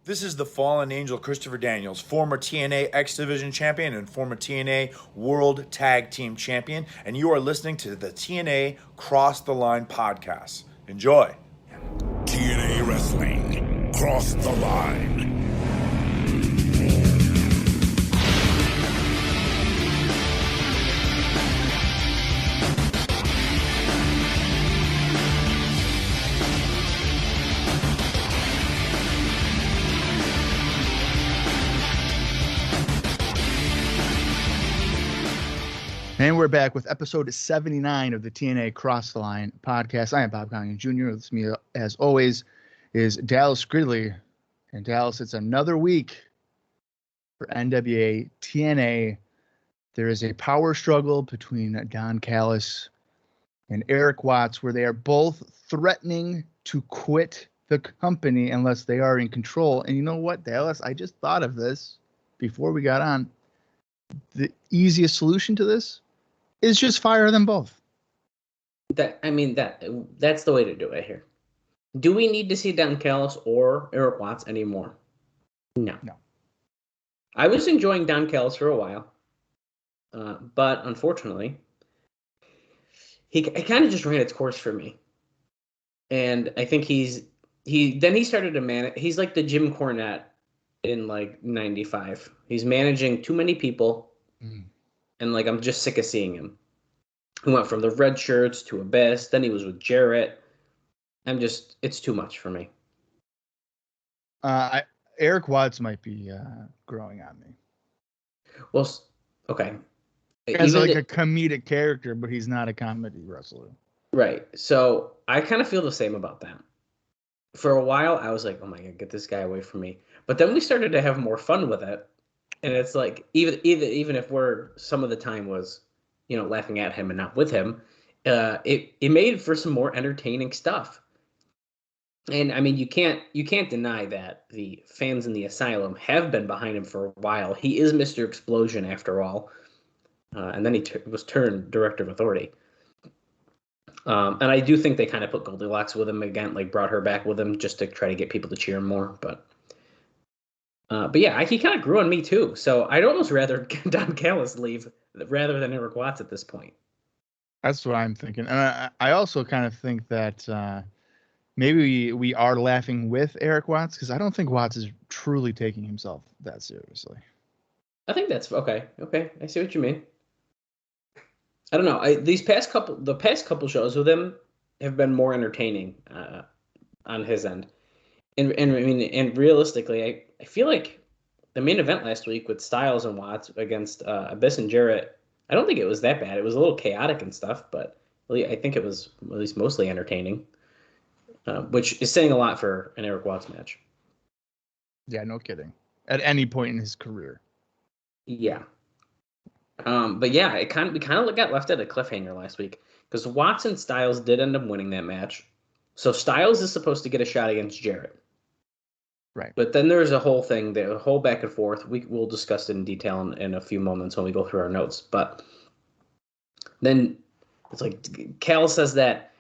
This is the Fallen Angel Christopher Daniels, former TNA X Division champion and former TNA World Tag Team champion, and you are listening to the TNA Cross the Line podcast. Enjoy. TNA Wrestling, Cross the Line. And we're back with episode 79 of the TNA Cross the Line podcast. I am Bob Colling Jr. With me, as always, is Dallas Gridley. And Dallas, it's another week for NWA-TNA. There is a power struggle between Don Callis and Eric Watts, where they are both threatening to quit the company unless they are in control. And you know what, Dallas? I just thought of this before we got on. The easiest solution to this is just fire them both. That's the way to do it here. Do we need to see Don Callis or Eric Watts anymore? No. I was enjoying Don Callis for a while, but unfortunately, he kind of just ran its course for me. And I think he started to manage. He's like the Jim Cornette in like 95. He's managing too many people. And like, I'm just sick of seeing him. He went from the red shirts to Abyss. Then he was with Jarrett. It's too much for me. Eric Watts might be growing on me. Well, okay. As a comedic character, but he's not a comedy wrestler. Right. So I kind of feel the same about that. For a while, I was like, oh my God, get this guy away from me. But then we started to have more fun with it. And it's like, even if we're some of the time was, laughing at him and not with him, it made for some more entertaining stuff. And I mean, you can't deny that the fans in the Asylum have been behind him for a while. He is Mr. Explosion after all. And then he was turned Director of Authority. And I do think they kind of put Goldilocks with him again, like brought her back with him just to try to get people to cheer him more. But yeah, he kind of grew on me too. So I'd almost rather Don Callis leave rather than Eric Watts at this point. That's what I'm thinking. And I also kind of think that maybe we are laughing with Eric Watts, because I don't think Watts is truly taking himself that seriously. I think that's okay. Okay, I see what you mean. I don't know. The past couple shows with him have been more entertaining on his end. And realistically, I feel like the main event last week with Styles and Watts against Abyss and Jarrett, I don't think it was that bad. It was a little chaotic and stuff, but really, I think it was at least mostly entertaining, which is saying a lot for an Eric Watts match. Yeah, no kidding. At any point in his career. Yeah. But yeah, we kind of got left at a cliffhanger last week because Watts and Styles did end up winning that match. So Styles is supposed to get a shot against Jarrett. Right. But then there's a whole thing, the whole back and forth. We'll discuss it in detail in a few moments when we go through our notes. But then it's like Cal says that,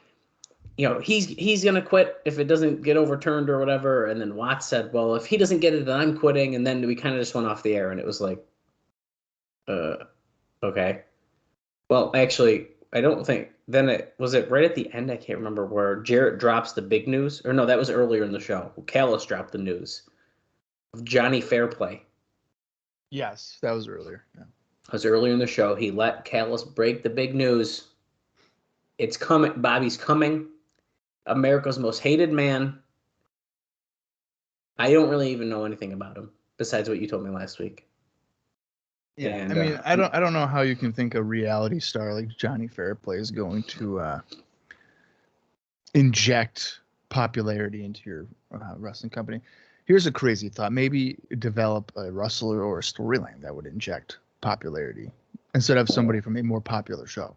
he's going to quit if it doesn't get overturned or whatever. And then Watts said, well, if he doesn't get it, then I'm quitting. And then we kind of just went off the air, and it was like, okay. Well, actually, I don't think. Then was it right at the end? I can't remember where Jarrett drops the big news. Or no, that was earlier in the show. Callis dropped the news of Johnny Fairplay. Yes, that was earlier. Yeah. It was earlier in the show. He let Callis break the big news. It's coming. Bobby's coming. America's most hated man. I don't really even know anything about him besides what you told me last week. Yeah, and, I don't know how you can think a reality star like Johnny Fairplay is going to inject popularity into your wrestling company. Here's a crazy thought: maybe develop a wrestler or a storyline that would inject popularity instead of somebody from a more popular show.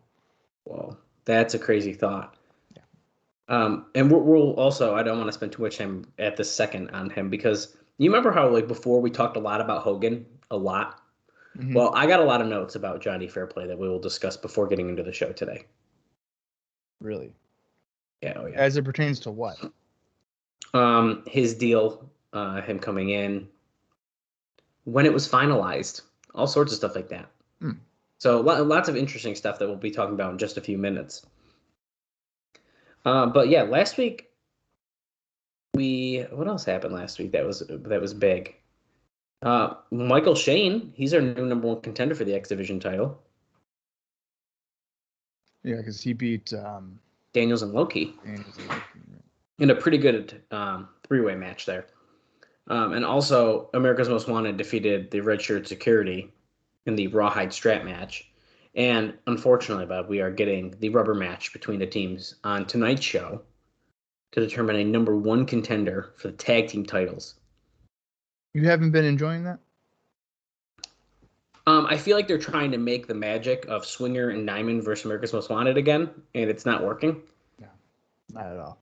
Well, that's a crazy thought. Yeah. And we'll also, I don't want to spend too much time at this second on him, because you remember how like before we talked a lot about Hogan, a lot. Mm-hmm. Well, I got a lot of notes about Johnny Fairplay that we will discuss before getting into the show today. Really? Yeah. Oh, yeah. As it pertains to what? His deal him coming in, when it was finalized, all sorts of stuff like that. So lots of interesting stuff that we'll be talking about in just a few minutes. But yeah, last week what else happened last week that was big? Michael Shane, he's our new number 1 contender for the X Division title. Yeah, because he beat Daniels and Loki in a pretty good 3-way match there. And also, America's Most Wanted defeated the Red Shirt Security in the Rawhide Strap match. And unfortunately, Bob, we are getting the rubber match between the teams on tonight's show to determine a number 1 contender for the tag team titles. You haven't been enjoying that? I feel like they're trying to make the magic of Swinger and Diamond versus America's Most Wanted again, and it's not working. No, not at all.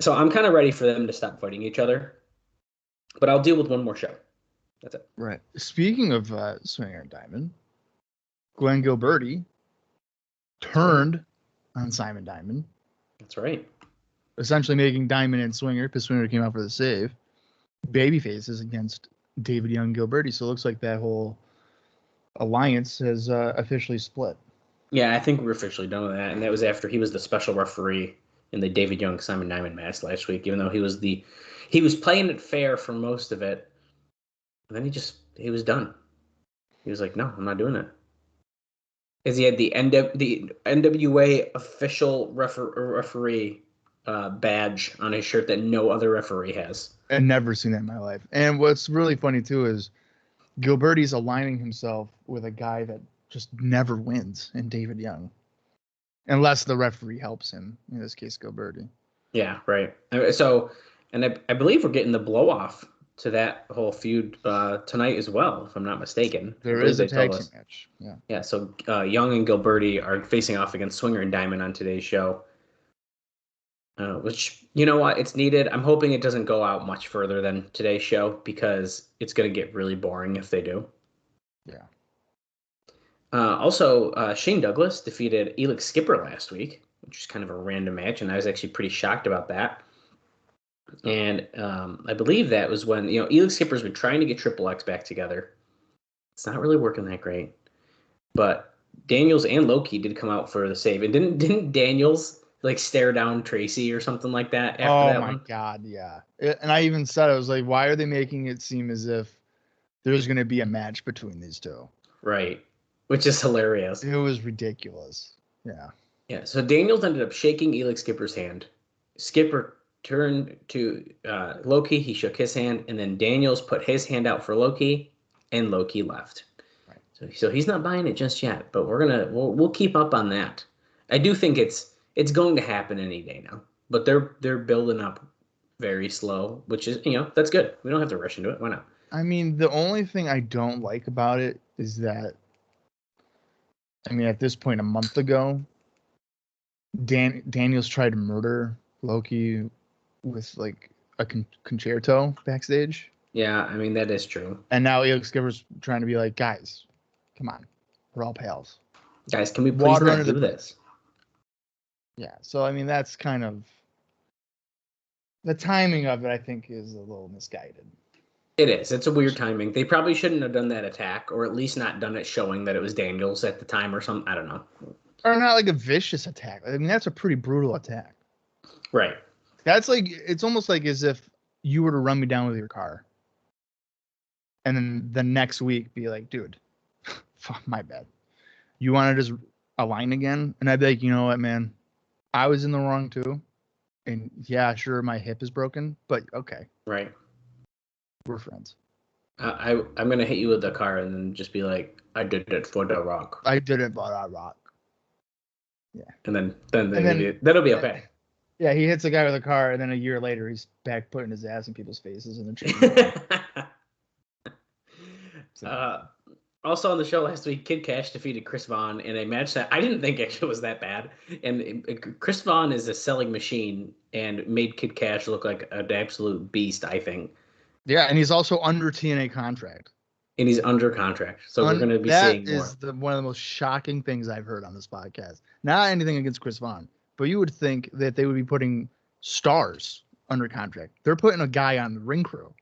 So I'm kind of ready for them to stop fighting each other. But I'll deal with one more show. That's it. Right. Speaking of Swinger and Diamond, Glen Gilberti turned on Simon Diamond. That's right. Essentially making Diamond and Swinger, because Swinger came out for the save, baby faces against David Young Gilberti. So it looks like that whole alliance has officially split. Yeah, I think we're officially done with that. And that was after he was the special referee in the David Young Simon Diamond match last week, even though he was playing it fair for most of it. And then he was done. He was like, no, I'm not doing it. Because he had the NWA official referee badge on his shirt that no other referee has. I've never seen that in my life. And what's really funny, too, is Gilberti's aligning himself with a guy that just never wins in David Young. Unless the referee helps him, in this case, Gilberti. Yeah, right. So, and I believe we're getting the blow-off to that whole feud tonight as well, if I'm not mistaken. There is a tag team match. Yeah. Yeah, so Young and Gilberti are facing off against Swinger and Diamond on today's show. Which, you know what, it's needed. I'm hoping it doesn't go out much further than today's show because it's going to get really boring if they do. Yeah. Also, Shane Douglas defeated Elix Skipper last week, which is kind of a random match, and I was actually pretty shocked about that. And I believe that was when, Elix Skipper's been trying to get Triple X back together. It's not really working that great. But Daniels and Loki did come out for the save. And didn't Daniels stare down Tracy or something like that after that one? Oh my God, yeah. And I even said, I was like, why are they making it seem as if there's going to be a match between these two? Right. Which is hilarious. It was ridiculous. Yeah. Yeah. So Daniels ended up shaking Elix Skipper's hand. Skipper turned to Loki. He shook his hand, and then Daniels put his hand out for Loki, and Loki left. Right. So he's not buying it just yet, but we'll keep up on that. I do think it's going to happen any day now, but they're building up very slow, which is that's good. We don't have to rush into it. Why not? I mean, the only thing I don't like about it is that, at this point, a month ago, Daniels tried to murder Loki with a concerto backstage. Yeah, that is true. And now Elix Skipper's trying to be like, guys, come on, we're all pals. Guys, can we please not do this? Yeah, so that's kind of the timing of it. I think is a little misguided. It is. It's a weird timing. They probably shouldn't have done that attack, or at least not done it showing that it was Daniels at the time or something. I don't know. Or not like a vicious attack. That's a pretty brutal attack. Right. That's it's almost like as if you were to run me down with your car. And then the next week be like, dude, my bad. You want to just align again? And I'd be like, you know what, man? I was in the wrong too. And yeah, sure, my hip is broken, but okay. Right. We're friends. I'm going to hit you with the car and then just be like, I did it for the rock. I did it for the rock. Yeah. And then that'll be okay. Yeah, he hits a guy with a car, and then a year later, he's back putting his ass in people's faces in the train. Also on the show last week, Kid Cash defeated Chris Vaughn in a match that I didn't think actually was that bad. And Chris Vaughn is a selling machine and made Kid Cash look like an absolute beast, I think. Yeah, and he's also under TNA contract. And he's under contract, so we're going to be seeing more. That is one of the most shocking things I've heard on this podcast. Not anything against Chris Vaughn, but you would think that they would be putting stars under contract. They're putting a guy on the ring crew.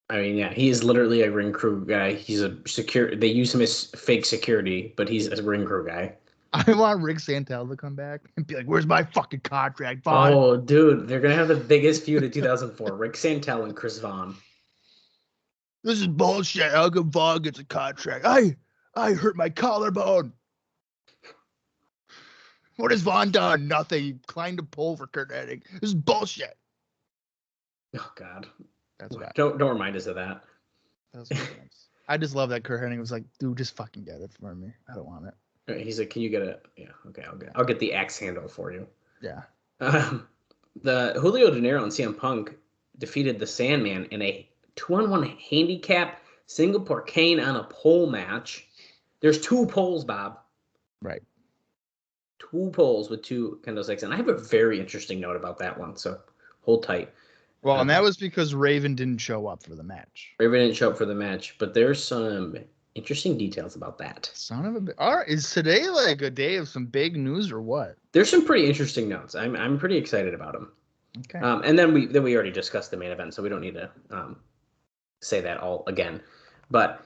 I mean, yeah, he is literally a ring crew guy. He's a secure. They use him as fake security, but he's a ring crew guy. I want Rick Santel to come back and be like, "Where's my fucking contract, Vaughn?" Oh, dude, they're gonna have the biggest feud of 2004: Rick Santel and Chris Vaughn. This is bullshit. How come Vaughn gets a contract? I hurt my collarbone. What has Vaughn done? Nothing. He climbed a pole for Kurt Hennig. This is bullshit. Oh God, That's what don't remind us of that. I just love that Kurt Hennig was like, "Dude, just fucking get it for me. I don't want it." He's like, "Can you get it?" Yeah, okay, I'll get the axe handle for you. Yeah. The Julio De Niro and CM Punk defeated the Sandman in a 2-on-1 handicap Singapore cane on a pole match. There's 2 poles, Bob. Right. 2 poles with 2 kendo sticks, and I have a very interesting note about that one. So hold tight. Well, and that was because Raven didn't show up for the match. Raven didn't show up for the match, but there's some interesting details about that. Son of a bitch. All right, is today like a day of some big news or what? There's some pretty interesting notes. I'm pretty excited about them. Okay. And then we already discussed the main event, so we don't need to say that all again. But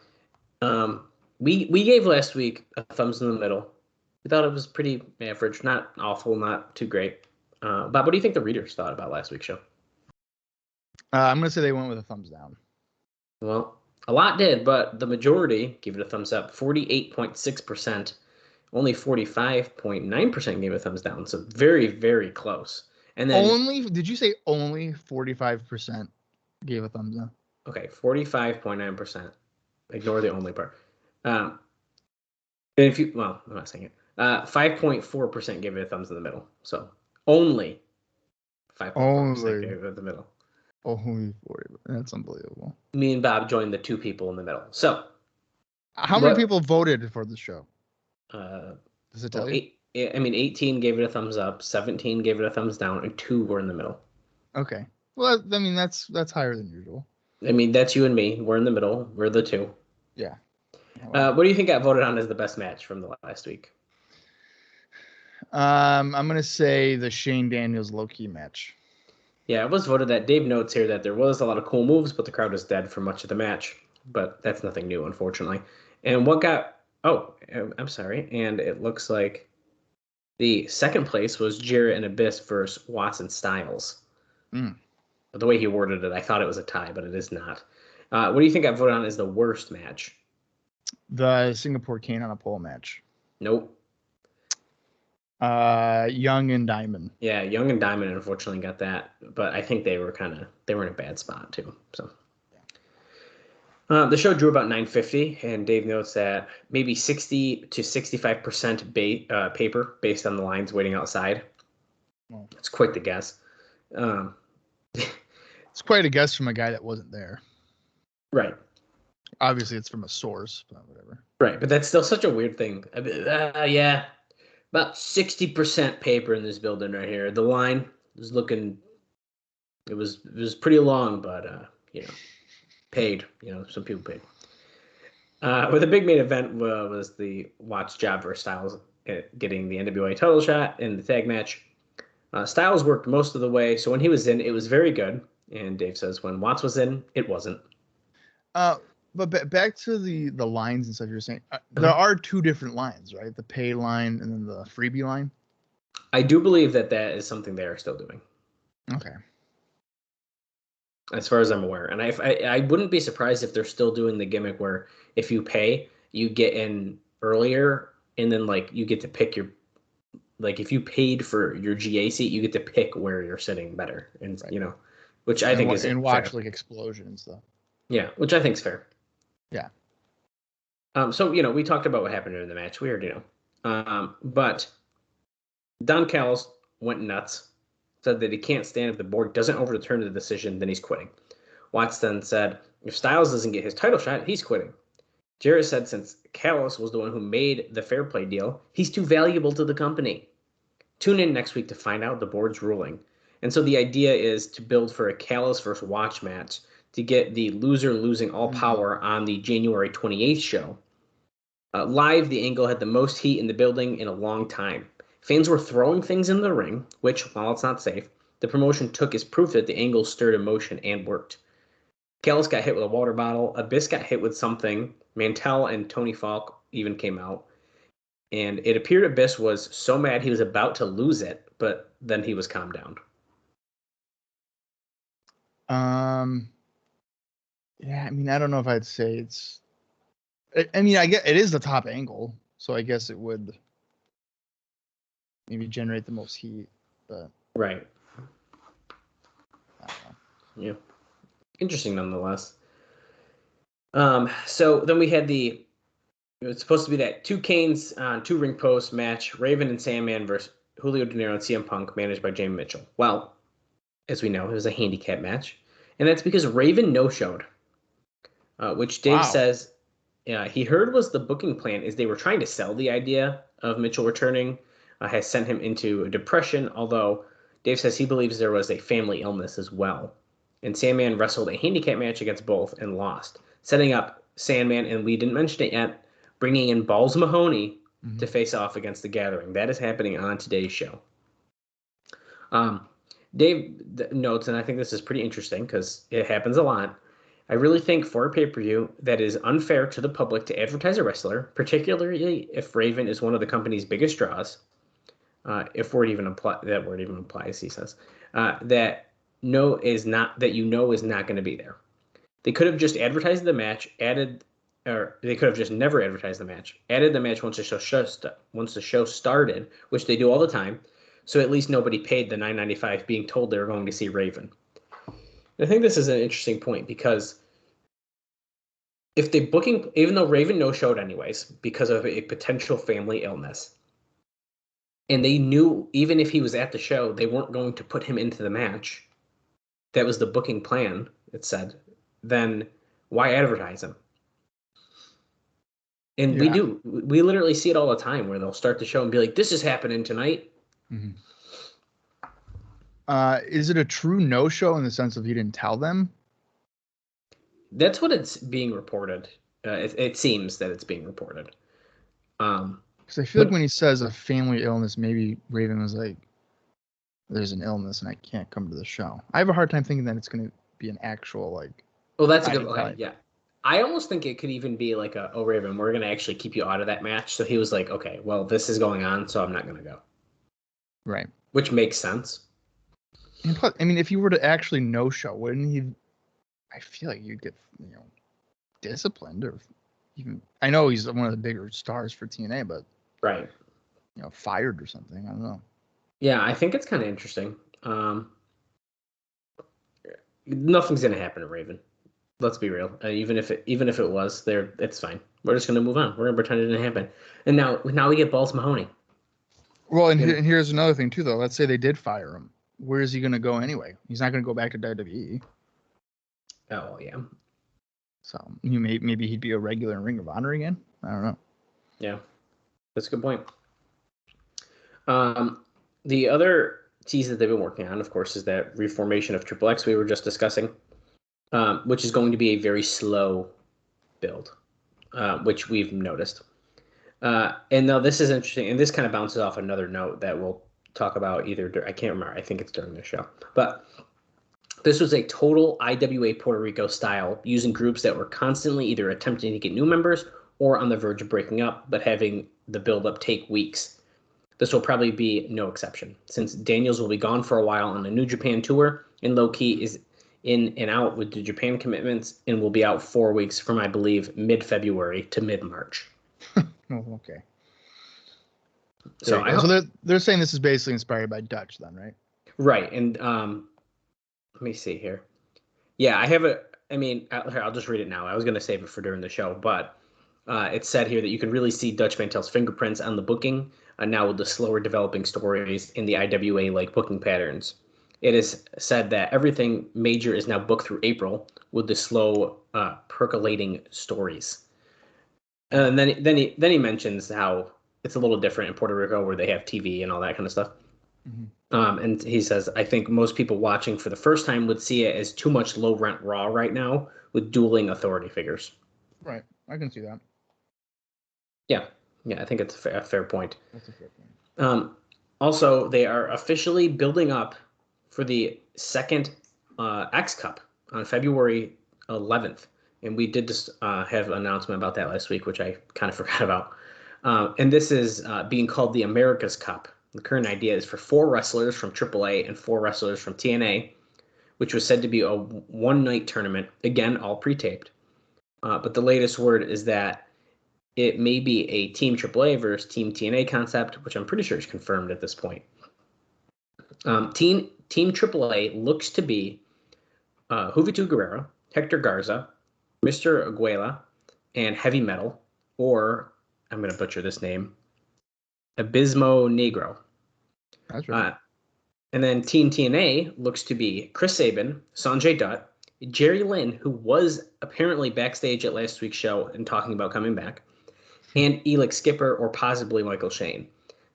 we gave last week a thumbs in the middle. We thought it was pretty average, not awful, not too great. Bob, what do you think the readers thought about last week's show? I'm gonna say they went with a thumbs down. Well, a lot did, but the majority gave it a thumbs up. 48.6%. Only 45.9% gave it a thumbs down. So very, very close. And then did you say only 45% gave a thumbs up? Okay, 45.9%. Ignore the only part. And if you, well, I'm not saying it. 5.4% gave it a thumbs in the middle. So only 5.4% gave it in the middle. Only 40. That's unbelievable. Me and Bob joined the 2 people in the middle. So how many people voted for the show? Does it tell you? 18 gave it a thumbs up, 17 gave it a thumbs down, and 2 were in the middle. Okay. Well, I mean, that's higher than usual. I mean, that's you and me. We're in the middle. We're the 2. Yeah. What do you think got voted on as the best match from the last week? I'm gonna say the Shane Daniels low-key match. Yeah, it was voted that. Dave notes here that there was a lot of cool moves, but the crowd was dead for much of the match. But that's nothing new, unfortunately. And what got... Oh, I'm sorry. And it looks like the second place was Jarrett and Abyss versus Watson Styles. The way he worded it, I thought it was a tie, but it is not. What do you think got voted on as the worst match? The Singapore Cane on a pole match. Nope. Young and Diamond. Yeah, Young and Diamond unfortunately got that, but I think they were in a bad spot too. So the show drew about 950, and Dave notes that maybe 60 to 65% paper based on the lines waiting outside. Well, it's quite the guess. It's quite a guess from a guy that wasn't there. Right. Obviously, it's from a source, but whatever. Right, but that's still such a weird thing. Yeah. About 60% paper in this building right here. The line was looking, it was pretty long, but paid. Some people paid. Well, the big main event was the Watts job versus Styles getting the NWA title shot in the tag match. Styles worked most of the way, so when he was in, it was very good. And Dave says when Watts was in, it wasn't. But back to the lines and stuff you're saying, there are 2 different lines, right? The pay line and then the freebie line. I do believe that is something they are still doing. Okay. As far as I'm aware. And I wouldn't be surprised if they're still doing the gimmick where if you pay, you get in earlier, and then you get to pick your, if you paid for your GA seat, you get to pick where you're sitting better. And, right. Which I think is and watch fair. explosion and stuff. Yeah, which I think is fair. Yeah. So, we talked about what happened during the match. We already know. But Don Callis went nuts, said that he can't stand if the board doesn't overturn the decision, then he's quitting. Watts then said, if Styles doesn't get his title shot, he's quitting. Jarrett said since Callis was the one who made the fair play deal, he's too valuable to the company. Tune in next week to find out the board's ruling. And so the idea is to build for a Callis versus Watts match to get the loser losing all power on the January 28th show. Live, the angle had the most heat in the building in a long time. Fans were throwing things in the ring, which, while it's not safe, the promotion took as proof that the angle stirred emotion and worked. Callis got hit with a water bottle. Abyss got hit with something. Mantell and Tony Falk even came out. And it appeared Abyss was so mad he was about to lose it, but then he was calmed down. Yeah, I mean, I don't know if I'd say it's. I mean, I get it is the top angle, so I guess it would maybe generate the most heat, but Right. I don't know. Yeah. Interesting nonetheless. So then we had it was supposed to be that two Canes on two ring posts match, Raven and Sandman versus Julio De Niro and CM Punk, managed by Jamie Mitchell. Well, as we know, it was a handicap match, and that's because Raven no-showed, which Dave says he heard was the booking plan is they were trying to sell the idea of Mitchell returning, has sent him into a depression, although Dave says he believes there was a family illness as well. And Sandman wrestled a handicap match against both and lost, setting up Sandman, and we didn't mention it yet, bringing in Balls Mahoney to face off against the Gathering. That is happening on today's show. Dave notes, and I think this is pretty interesting because it happens a lot, I really think for a pay-per-view that is unfair to the public to advertise a wrestler, particularly if Raven is one of the company's biggest draws, if word even that word even applies, he says, that is not going to be there. They could have just advertised the match, or they could have just never advertised the match, added the match once the show started, which they do all the time, so at least nobody paid the $9.95 being told they were going to see Raven. I think this is an interesting point because if the booking, even though Raven no-showed anyways because of a potential family illness, and they knew even if he was at the show, they weren't going to put him into the match, that was the booking plan, it said, then why advertise him? And we literally see it all the time where they'll start the show and be like, this is happening tonight. Mm-hmm. Is it a true no-show in the sense of he didn't tell them? That's what it's being reported. It seems that it's being reported. Because I feel like when he says a family illness, maybe Raven was like, there's an illness and I can't come to the show. I have a hard time thinking that it's going to be an actual, like... Well, that's a good... Okay, yeah. I almost think it could even be like Raven, we're going to actually keep you out of that match. So he was like, okay, well, this is going on, so I'm not going to go. Right. Which makes sense. And plus, I mean, if you were to actually no-show, wouldn't he... I feel like you'd get, disciplined or even... I know he's one of the bigger stars for TNA, but... Right. Fired or something. I don't know. Yeah, I think it's kind of interesting. Nothing's going to happen to Raven. Let's be real. Even if it was there, it's fine. We're just going to move on. We're going to pretend it didn't happen. And now we get Balls Mahoney. Well, and here's another thing too, though. Let's say they did fire him. Where is he going to go anyway? He's not going to go back to WWE. Oh yeah. So maybe he'd be a regular in Ring of Honor again. I don't know. Yeah, that's a good point. The other tease that they've been working on, of course, is that reformation of Triple X we were just discussing, which is going to be a very slow build, which we've noticed. And now this is interesting, and this kind of bounces off another note that we'll talk about either. I can't remember. I think it's during the show, but this was a total IWA Puerto Rico style, using groups that were constantly either attempting to get new members or on the verge of breaking up, but having the build-up take weeks. This will probably be no exception, since Daniels will be gone for a while on a New Japan tour, and Low Ki is in and out with the Japan commitments, and will be out 4 weeks from, I believe, mid-February to mid-March. Oh, okay. So they're saying this is basically inspired by Dutch, then, right? Right, and let me see here. Yeah, I have I'll just read it now. I was going to save it for during the show, but it said here that you can really see Dutch Mantel's fingerprints on the booking now with the slower developing stories in the IWA-like booking patterns. It is said that everything major is now booked through April with the slow percolating stories. And then he mentions how it's a little different in Puerto Rico where they have TV and all that kind of stuff. Mm-hmm. And he says, I think most people watching for the first time would see it as too much low rent Raw right now with dueling authority figures. Right. I can see that. Yeah. I think it's a fair point. That's a fair point. Also, they are officially building up for the second X Cup on February 11th. And we did just have an announcement about that last week, which I kind of forgot about. And this is being called the America's Cup. The current idea is for 4 wrestlers from AAA and 4 wrestlers from TNA, which was said to be a one-night tournament. Again, all pre-taped. But the latest word is that it may be a Team AAA versus Team TNA concept, which I'm pretty sure is confirmed at this point. Team AAA looks to be Juventud Guerrero, Hector Garza, Mr. Aguila, and Heavy Metal, or, I'm going to butcher this name, Abismo Negro. That's right. And then Team TNA looks to be Chris Sabin, Sanjay Dutt, Jerry Lynn, who was apparently backstage at last week's show and talking about coming back, and Elix Skipper or possibly Michael Shane.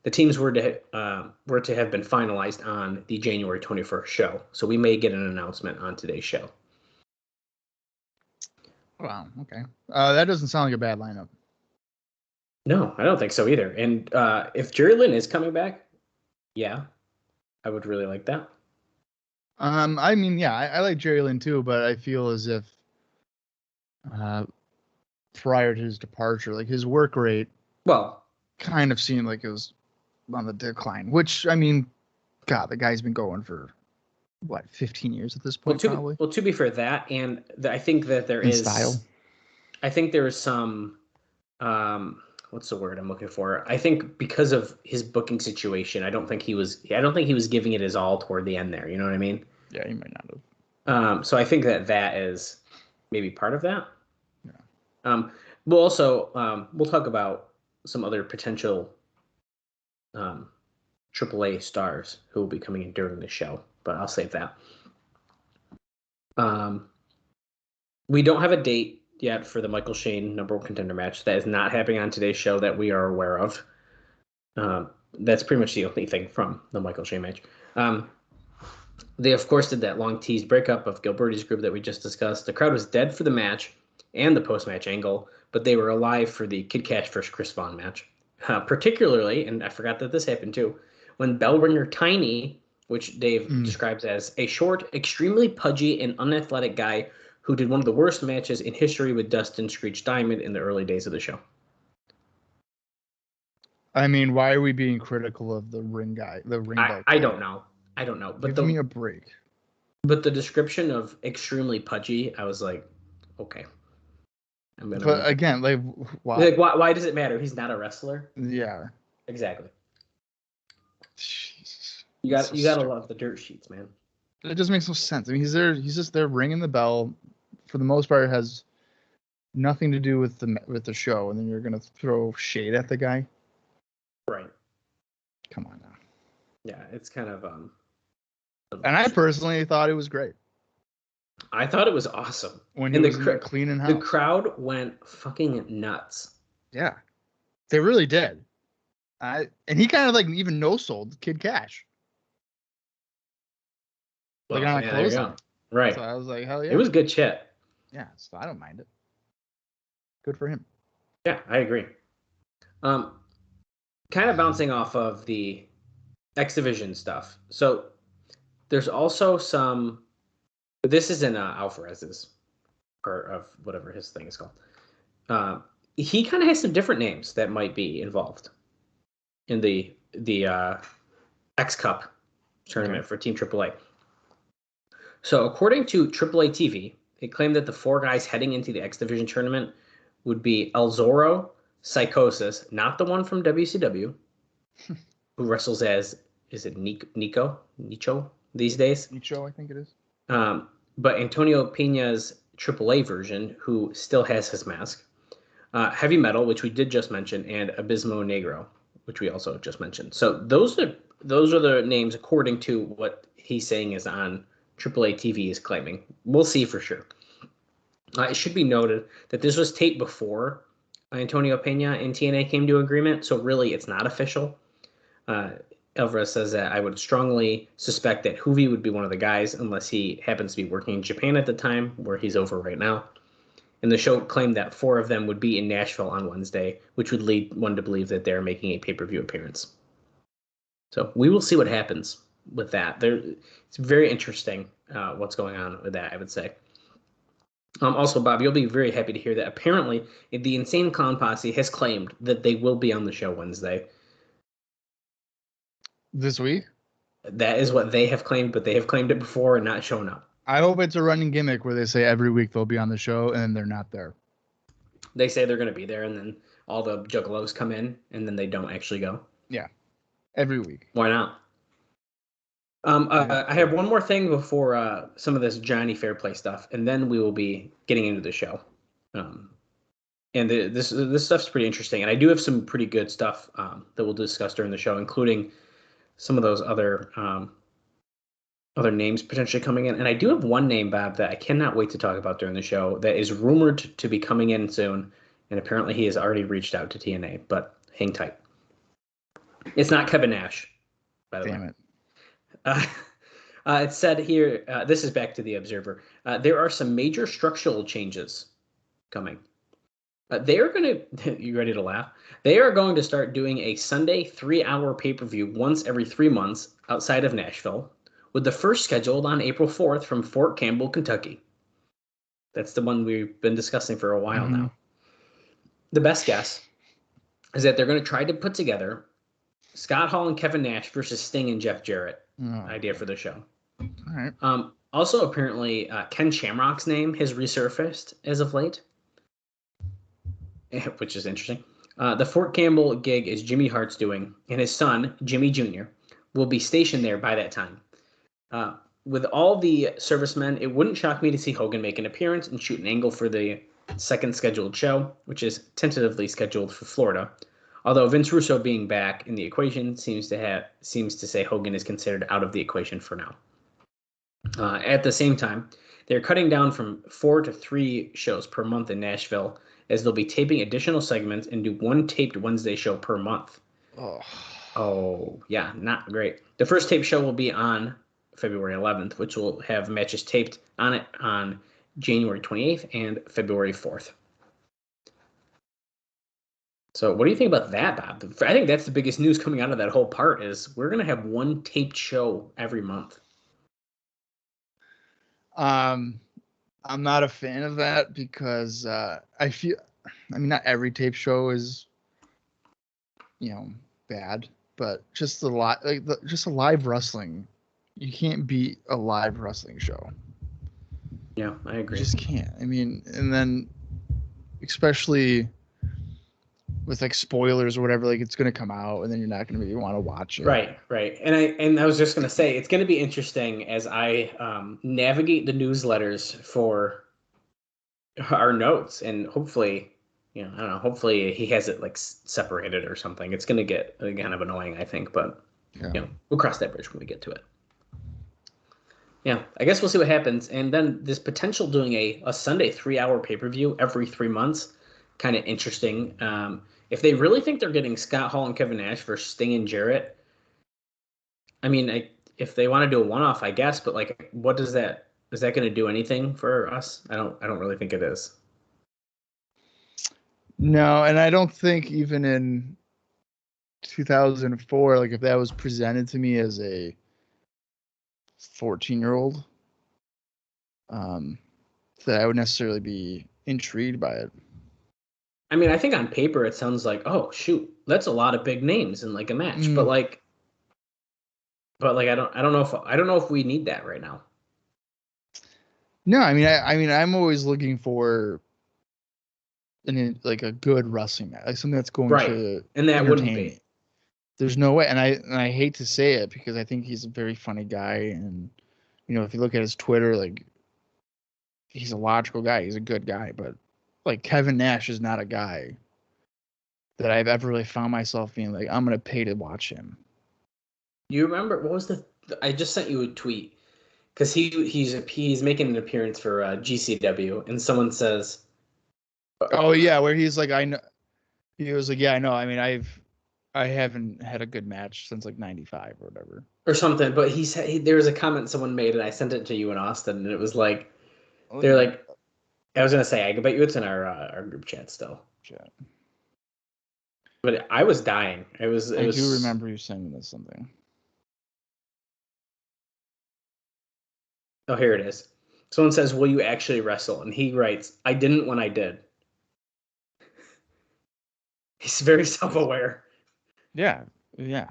The teams were to have been finalized on the January 21st show, so we may get an announcement on today's show. Wow. Okay. That doesn't sound like a bad lineup. No, I don't think so either. And if Jerry Lynn is coming back, yeah, I would really like that. I mean, yeah, I like Jerry Lynn too, but I feel as if prior to his departure, like his work rate, kind of seemed like it was on the decline. Which, I mean, God, the guy's been going for what, 15 years at this point, probably. Well, to be fair, that and I think that there is style. I think there is some what's the word I'm looking for? I think because of his booking situation, I don't think he was giving it his all toward the end there. You know what I mean? Yeah, he might not have. So I think that is maybe part of that. Yeah. We'll also we'll talk about some other potential AAA stars who will be coming in during the show, but I'll save that. We don't have a date yet for the Michael Shane number 1 contender match. That is not happening on today's show that we are aware of. That's pretty much the only thing from the Michael Shane match. They, of course, did that long teased breakup of Gilberti's group that we just discussed. The crowd was dead for the match and the post-match angle, but they were alive for the Kid Cash versus Chris Vaughn match. Particularly, and I forgot that this happened too, when bellringer Tiny, which Dave describes as a short, extremely pudgy, and unathletic guy who did one of the worst matches in history with Dustin Screech Diamond in the early days of the show. I mean, why are we being critical of the ring guy? I don't know. But Give me a break. But the description of extremely pudgy, I was like, okay. But again, like, why? Like, why does it matter? He's not a wrestler. Yeah. Exactly. Jesus. You gotta love the dirt sheets, man. It just makes no sense. I mean, he's just there ringing the bell. For the most part, it has nothing to do with the show, and then you're gonna throw shade at the guy. Right. Come on now. Yeah, it's kind of And I personally thought it was great. I thought it was awesome. When he was cleaning house. The crowd went fucking nuts. Yeah. They really did. And he kind of like even no-sold Kid Cash. Like on a close-up. Right. So I was like, hell yeah. It was good shit. Yeah, so I don't mind it. Good for him. Yeah, I agree. Kind of bouncing off of the X Division stuff. So there's also some. This is in Alvarez's, or of whatever his thing is called. He kind of has some different names that might be involved in the X Cup tournament for Team AAA. So according to AAA TV, it claimed that the 4 guys heading into the X Division tournament would be El Zorro, Psychosis, not the one from WCW, who wrestles as, is it Nicho these days? Nicho, I think it is. But Antonio Pena's AAA version, who still has his mask, Heavy Metal, which we did just mention, and Abismo Negro, which we also just mentioned. So those are the names according to what he's saying is on AAA TV is claiming. We'll see for sure. It should be noted that this was taped before Antonio Pena and TNA came to agreement, so really it's not official. Alvarez says that I would strongly suspect that Juvi would be one of the guys unless he happens to be working in Japan at the time, where he's over right now. And the show claimed that 4 of them would be in Nashville on Wednesday, which would lead one to believe that they're making a pay-per-view appearance. So we will see what happens. with that. It's very interesting what's going on with that, I would say. Also, Bob, you'll be very happy to hear that apparently the Insane Clown Posse has claimed that they will be on the show Wednesday. This week? That is what they have claimed, but they have claimed it before and not shown up. I hope it's a running gimmick where they say every week they'll be on the show and then they're not there. They say they're going to be there, and then all the juggalos come in, and then they don't actually go. Yeah, every week. Why not? I have one more thing before some of this Johnny Fairplay stuff, and then we will be getting into the show. And this stuff's pretty interesting, and I do have some pretty good stuff that we'll discuss during the show, including some of those other names potentially coming in. And I do have one name, Bob, that I cannot wait to talk about during the show that is rumored to be coming in soon, and apparently he has already reached out to TNA, but hang tight. It's not Kevin Nash, by the way. Damn it. It said here, this is back to the Observer, there are some major structural changes coming. They are going to, you ready to laugh? They are going to start doing a Sunday 3-hour pay-per-view once every 3 months outside of Nashville, with the first scheduled on April 4th from Fort Campbell, Kentucky. That's the one we've been discussing for a while now. The best guess is that they're going to try to put together Scott Hall and Kevin Nash versus Sting and Jeff Jarrett. Idea for the show. All right. Also, apparently, Ken Shamrock's name has resurfaced as of late, which is interesting. The Fort Campbell gig is Jimmy Hart's doing, and his son, Jimmy Jr., will be stationed there by that time. With all the servicemen, it wouldn't shock me to see Hogan make an appearance and shoot an angle for the second scheduled show, which is tentatively scheduled for Florida. Although Vince Russo being back in the equation seems to say Hogan is considered out of the equation for now. At the same time, they're cutting down from 4 to 3 shows per month in Nashville, as they'll be taping additional segments and do one taped Wednesday show per month. Oh, yeah, not great. The first taped show will be on February 11th, which will have matches taped on it on January 28th and February 4th. So what do you think about that, Bob? I think that's the biggest news coming out of that whole part is we're going to have one taped show every month. I'm not a fan of that because I mean, not every tape show is, bad, but just a lot just a live wrestling. You can't beat a live wrestling show. Yeah, I agree. You just can't. I mean, and then especially with like spoilers or whatever, like it's going to come out and then you're not going to really want to watch it. Right. And I was just going to say, it's going to be interesting as I navigate the newsletters for our notes, and hopefully, I don't know, hopefully he has it like separated or something. It's going to get kind of annoying, I think, but we'll cross that bridge when we get to it. Yeah, I guess we'll see what happens. And then this potential doing a Sunday 3-hour pay-per-view every 3 months, kind of interesting. If they really think they're getting Scott Hall and Kevin Nash versus Sting and Jarrett, I mean, if they want to do a one-off, I guess, but like, what is that going to do anything for us? I don't really think it is. No, and I don't think even in 2004, like if that was presented to me as a 14-year-old, that I would necessarily be intrigued by it. I mean, I think on paper it sounds like, oh shoot, that's a lot of big names in like a match. But I don't know if we need that right now. No, I mean, I'm always looking for a good wrestling match, like something that's going to and that wouldn't be. Me. There's no way, and I hate to say it because I think he's a very funny guy, and if you look at his Twitter, like he's a logical guy, he's a good guy, but like Kevin Nash is not a guy that I've ever really found myself being like, I'm gonna pay to watch him. You remember what was I just sent you a tweet because he's making an appearance for GCW, and someone says, oh yeah, where he's like, I know, he was like, yeah, I know, I mean, I haven't had a good match since like 95 or whatever. Or something, but he said there was a comment someone made, and I sent it to you in Austin, and it was like, they're like, I was gonna say, I bet you it's in our group chat still. Chat. But I was dying. I do remember you sending us something. Oh, here it is. Someone says, "Will you actually wrestle?" And he writes, "I didn't when I did." He's very self-aware. Yeah. Yeah.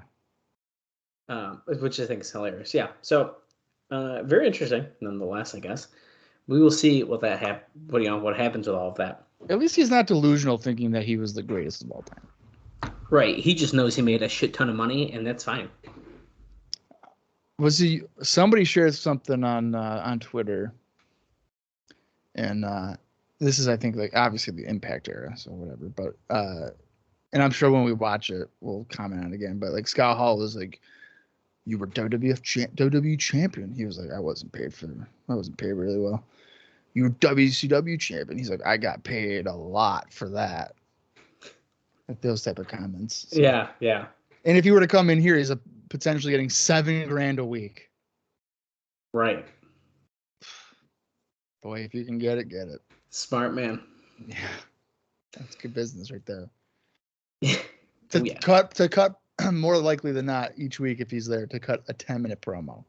Which I think is hilarious. Yeah. So, very interesting, nonetheless. I guess we will see what what happens with all of that. At least he's not delusional, thinking that he was the greatest of all time. Right. He just knows he made a shit ton of money, and that's fine. Was he? Somebody shared something on Twitter, and this is, I think, like obviously the Impact era, so whatever. But and I'm sure when we watch it, we'll comment on it again. But like Scott Hall was like, "You were WWE champion." He was like, I wasn't paid really well. "You were WCW champion." He's like, "I got paid a lot for that." Like those type of comments. So. Yeah, yeah. And if he were to come in here, he's potentially getting $7,000 a week. Right. Boy, if you can get it, get it. Smart man. Yeah, that's good business right there. Yeah. To cut more likely than not each week if he's there to cut a 10-minute promo.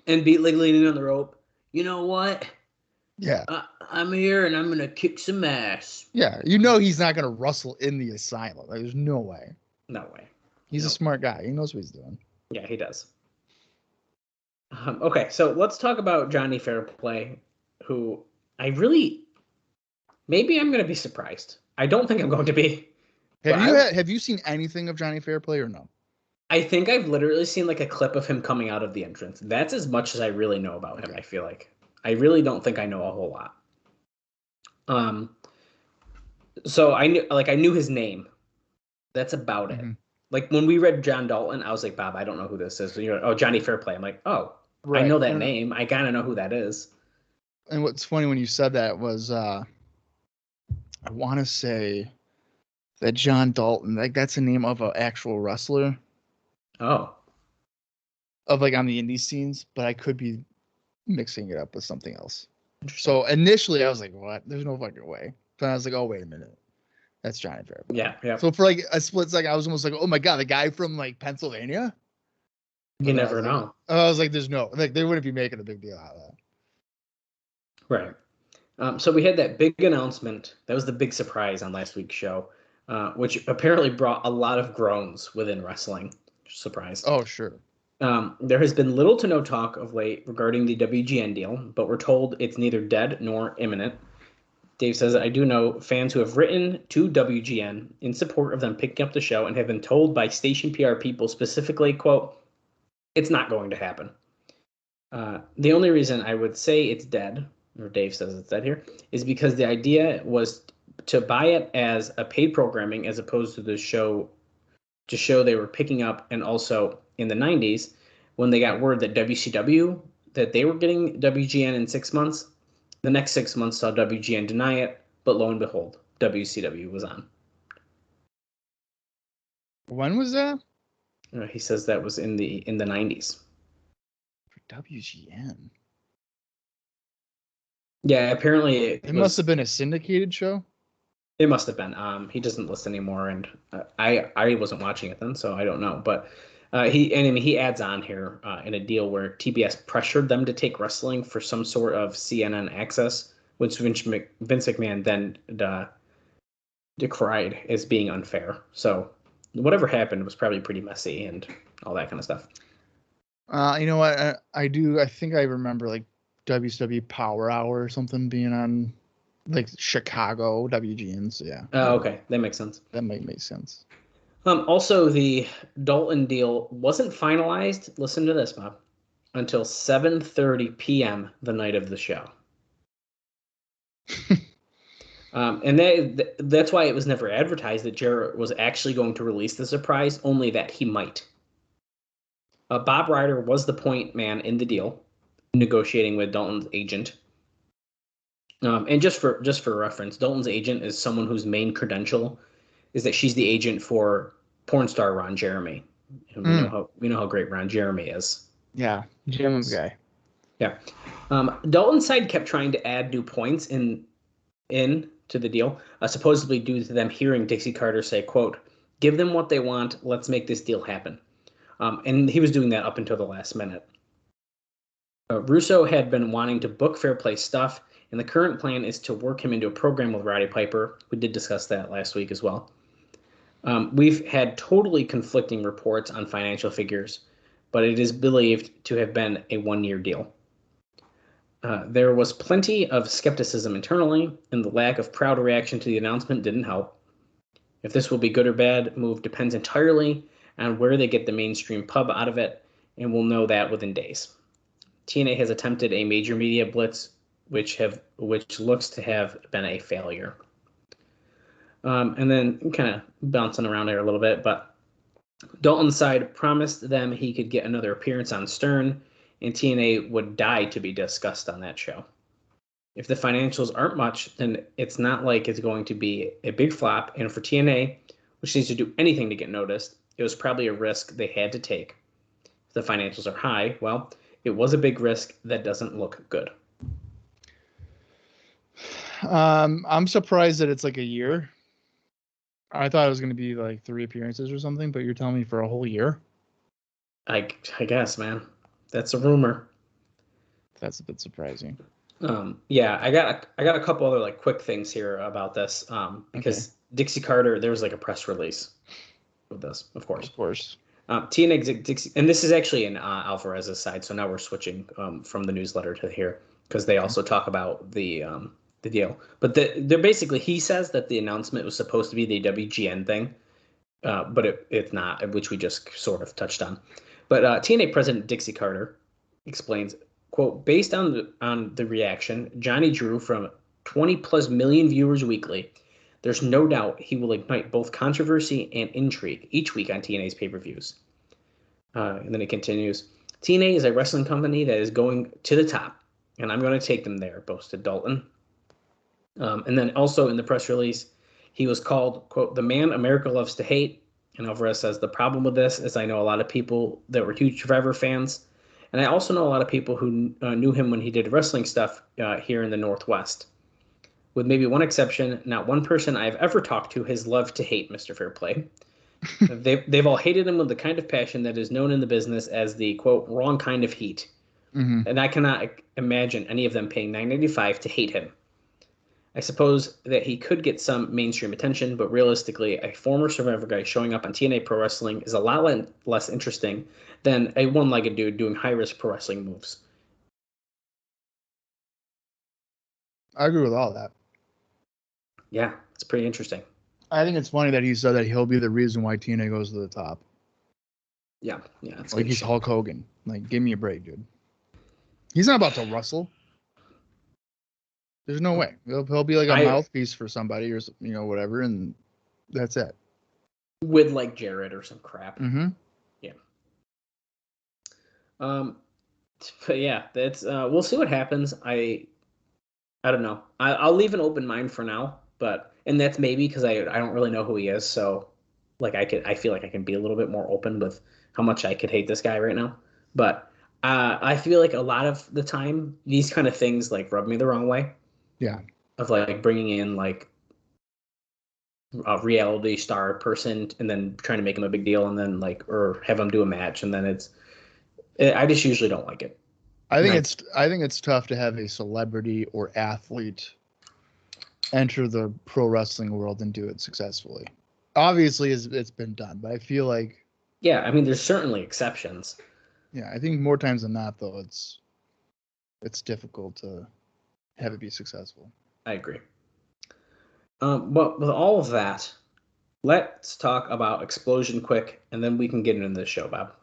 And beat like leaning on the rope. You know what? Yeah. I'm here and I'm gonna kick some ass. Yeah, you know he's not gonna wrestle in the asylum. Like, there's no way. No way. He's a smart guy. He knows what he's doing. Yeah, he does. Okay, so let's talk about Johnny Fairplay, who maybe I'm gonna be surprised. I don't think I'm going to be. Have you seen anything of Johnny Fairplay or no? I think I've literally seen like a clip of him coming out of the entrance. That's as much as I really know about him. I feel like I really don't think I know a whole lot. So I knew his name. That's about it. Like when we read John Dalton, I was like, Bob, I don't know who this is. So you're like, oh, Johnny Fairplay. I'm like, oh, right. I know that name. I kind of know who that is. And what's funny when you said that was, I want to say that John Dalton, like that's the name of an actual wrestler. Oh. Of like on the indie scenes, but I could be mixing it up with something else. So initially I was like, what? There's no fucking way. But I was like, oh, wait a minute. That's Johnny Fairplay. Yeah, yeah. So for like a split second, I was almost like, oh my God, the guy from like Pennsylvania? You never know. I was like, there's no, like they wouldn't be making a big deal out of that. Right. So we had that big announcement. That was the big surprise on last week's show, which apparently brought a lot of groans within wrestling. Surprise. Oh, sure. There has been little to no talk of late regarding the WGN deal, but we're told it's neither dead nor imminent. Dave says, I do know fans who have written to WGN in support of them picking up the show and have been told by station PR people specifically, quote, it's not going to happen. The only reason I would say it's dead, or Dave says it's dead here, is because the idea was to buy it as a paid programming as opposed to the show they were picking up. And also in the 90s, when they got word that WCW, that they were getting WGN in 6 months, the next 6 months saw WGN deny it, but lo and behold, WCW was on. When was that? He says that was in the 90s. For WGN. Yeah, apparently it must have been a syndicated show. It must have been. He doesn't list anymore, and I wasn't watching it then, so I don't know. But he adds on here in a deal where TBS pressured them to take wrestling for some sort of CNN access, which Vince McMahon then decried as being unfair. So whatever happened was probably pretty messy and all that kind of stuff. You know what? I think I remember like WCW Power Hour or something being on like Chicago WGN. So yeah. Oh, okay. That makes sense. That might make sense. Also, the Dalton deal wasn't finalized. Listen to this, Bob. Until 7:30 p.m. the night of the show. And that's why it was never advertised that Jarrett was actually going to release the surprise, only that he might. Bob Ryder was the point man in the deal, negotiating with Dalton's agent. And just for reference, Dalton's agent is someone whose main credential is that she's the agent for porn star Ron Jeremy. And we know how great Ron Jeremy is. Yeah, Jim's guy. Yeah. Dalton's side kept trying to add new points in to the deal, supposedly due to them hearing Dixie Carter say, quote, give them what they want, let's make this deal happen. And he was doing that up until the last minute. Russo had been wanting to book Fair Play stuff, and the current plan is to work him into a program with Roddy Piper. We did discuss that last week as well. We've had totally conflicting reports on financial figures, but it is believed to have been a one-year deal. There was plenty of skepticism internally, and the lack of crowd reaction to the announcement didn't help. If this will be good or bad move depends entirely on where they get the mainstream pub out of it, and we'll know that within days. TNA has attempted a major media blitz, which looks to have been a failure. And then kind of bouncing around there a little bit, but Dalton's side promised them he could get another appearance on Stern, and TNA would die to be discussed on that show. If the financials aren't much, then it's not like it's going to be a big flop, and for TNA, which needs to do anything to get noticed, it was probably a risk they had to take. If the financials are high, well, it was a big risk that doesn't look good. I'm surprised that it's like a year. I thought it was going to be like 3 appearances or something, but you're telling me for a whole year? I guess, man. That's a rumor. That's a bit surprising. Yeah, I got a couple other like quick things here about this. Because Dixie Carter, there was like a press release with this, of course. Of course. TNA Dixie, and this is actually in Alvarez's side, so now we're switching from the newsletter to here because they also talk about the deal. But they're basically, he says that the announcement was supposed to be the WGN thing, but it's not, which we just sort of touched on. But TNA President Dixie Carter explains, quote, based on the reaction Johnny drew from 20 plus million viewers weekly, there's no doubt he will ignite both controversy and intrigue each week on TNA's pay-per-views. And then it continues, TNA is a wrestling company that is going to the top, and I'm going to take them there, boasted Dalton. And then also in the press release, he was called, quote, the man America loves to hate. And Alvarez says, the problem with this is I know a lot of people that were huge Survivor fans, and I also know a lot of people who knew him when he did wrestling stuff here in the Northwest. With maybe one exception, not one person I've ever talked to has loved to hate Mr. Fairplay. They've all hated him with the kind of passion that is known in the business as the, quote, wrong kind of heat. Mm-hmm. And I cannot imagine any of them paying $9.95 to hate him. I suppose that he could get some mainstream attention, but realistically, a former Survivor guy showing up on TNA Pro Wrestling is a lot less interesting than a one-legged dude doing high-risk pro wrestling moves. I agree with all that. Yeah, it's pretty interesting. I think it's funny that he said that he'll be the reason why TNA goes to the top. Yeah. It's like he's Hulk Hogan. Like, give me a break, dude. He's not about to wrestle. There's no way. He'll be like a mouthpiece for somebody or, whatever, and that's it. With like Jarrett or some crap. Mm-hmm. Yeah. But yeah, that's we'll see what happens. I don't know. I'll leave an open mind for now, and that's maybe because I don't really know who he is, so like I feel like I can be a little bit more open with how much I could hate this guy right now. But I feel like a lot of the time these kind of things like rub me the wrong way. Yeah. Of like bringing in like a reality star person and then trying to make him a big deal and then or have him do a match and then I just usually don't like it. I think it's tough to have a celebrity or athlete enter the pro wrestling world and do it successfully. Obviously, it's been done, but I feel like there's certainly exceptions. Yeah, I think more times than not, though, it's difficult to have it be successful. I agree. But with all of that, let's talk about Explosion quick, and then we can get into the show, Bob.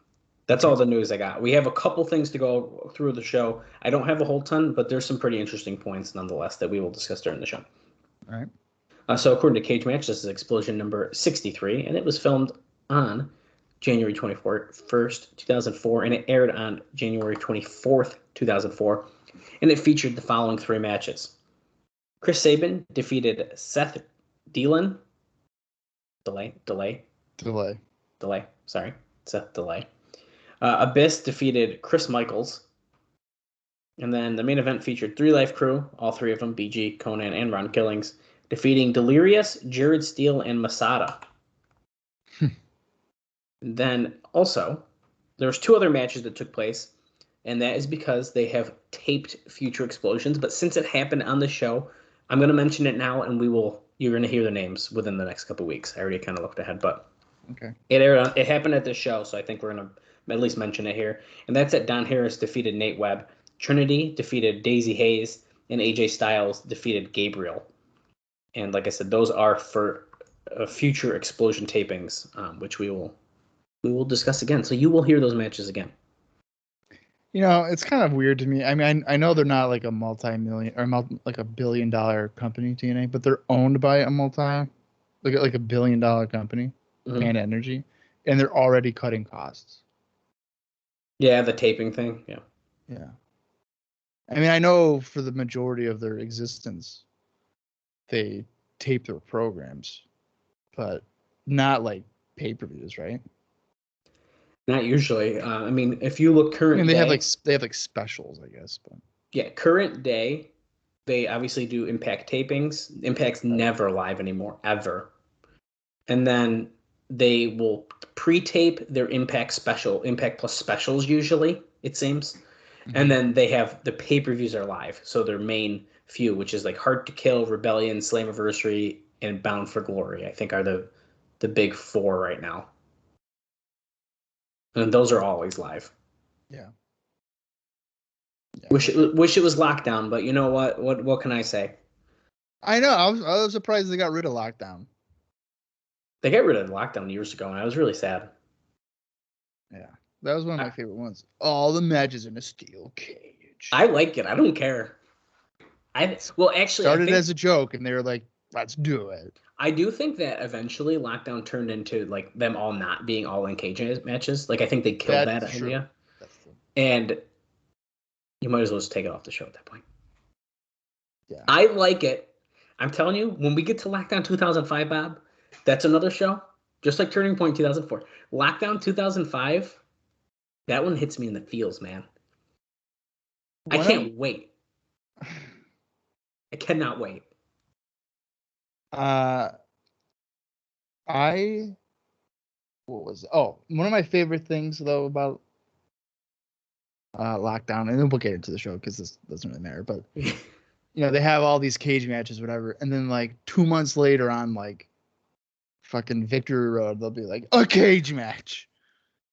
That's all the news I got. We have a couple things to go through the show. I don't have a whole ton, but there's some pretty interesting points nonetheless that we will discuss during the show. All right. So according to Cage Match, this is Explosion number 63, and it was filmed on January 1st, 2004, and it aired on January 24th, 2004, and it featured the following 3 matches. Chris Sabin defeated Seth Delay. Seth Delay. Abyss defeated Chris Michaels. And then the main event featured 3 Life Crew, all 3 of them, BG, Conan, and Ron Killings, defeating Delirious, Jared Steele, and Masada. Then also, there was 2 other matches that took place. and that is because they have taped future explosions. But since it happened on the show, I'm going to mention it now, and you're going to hear the names within the next couple of weeks. I already kind of looked ahead, but Okay. it happened at this show, so I think we're going to at least mention it here. And that's that Don Harris defeated Nate Webb, Trinity defeated Daisy Hayes, and AJ Styles defeated Gabriel. And like I said, those are for future explosion tapings, which we will discuss again. So you will hear those matches again. It's kind of weird to me. I mean, I know they're not like a multi-million or like a billion-dollar company, TNA, but they're owned by a like a billion-dollar company, and Energy, and they're already cutting costs. Yeah, the taping thing. Yeah. Yeah. I mean, I know for the majority of their existence, they tape their programs, but not like pay-per-views, right? Not usually. I mean, if you look current, they have day, like specials, I guess. But yeah, current day, they obviously do Impact tapings. Impact's never live anymore, ever. And then they will pre-tape their Impact plus specials usually, it seems. Mm-hmm. And then they have the pay-per-views are live. So their main few, which is like Hard to Kill, Rebellion, Slammiversary, and Bound for Glory, I think are the big four right now. And those are always live. Yeah. Wish it was lockdown, but you know what? What can I say? I know. I was surprised they got rid of lockdown. They got rid of lockdown years ago, and I was really sad. Yeah, that was one of my favorite ones. All the matches in a steel cage. I like it. I don't care. Started as a joke, and they were like, "Let's do it." I do think that eventually lockdown turned into like them all not being all in cage matches. Like I think they killed that idea. That's true. And you might as well just take it off the show at that point. Yeah. I like it. I'm telling you, when we get to Lockdown 2005, Bob, that's another show. Just like Turning Point 2004. Lockdown 2005, that one hits me in the feels, man. I can't wait. I cannot wait. One of my favorite things though about lockdown, and then we'll get into the show because this doesn't really matter, but they have all these cage matches, whatever, and then like 2 months later on like fucking Victory Road, they'll be like a cage match.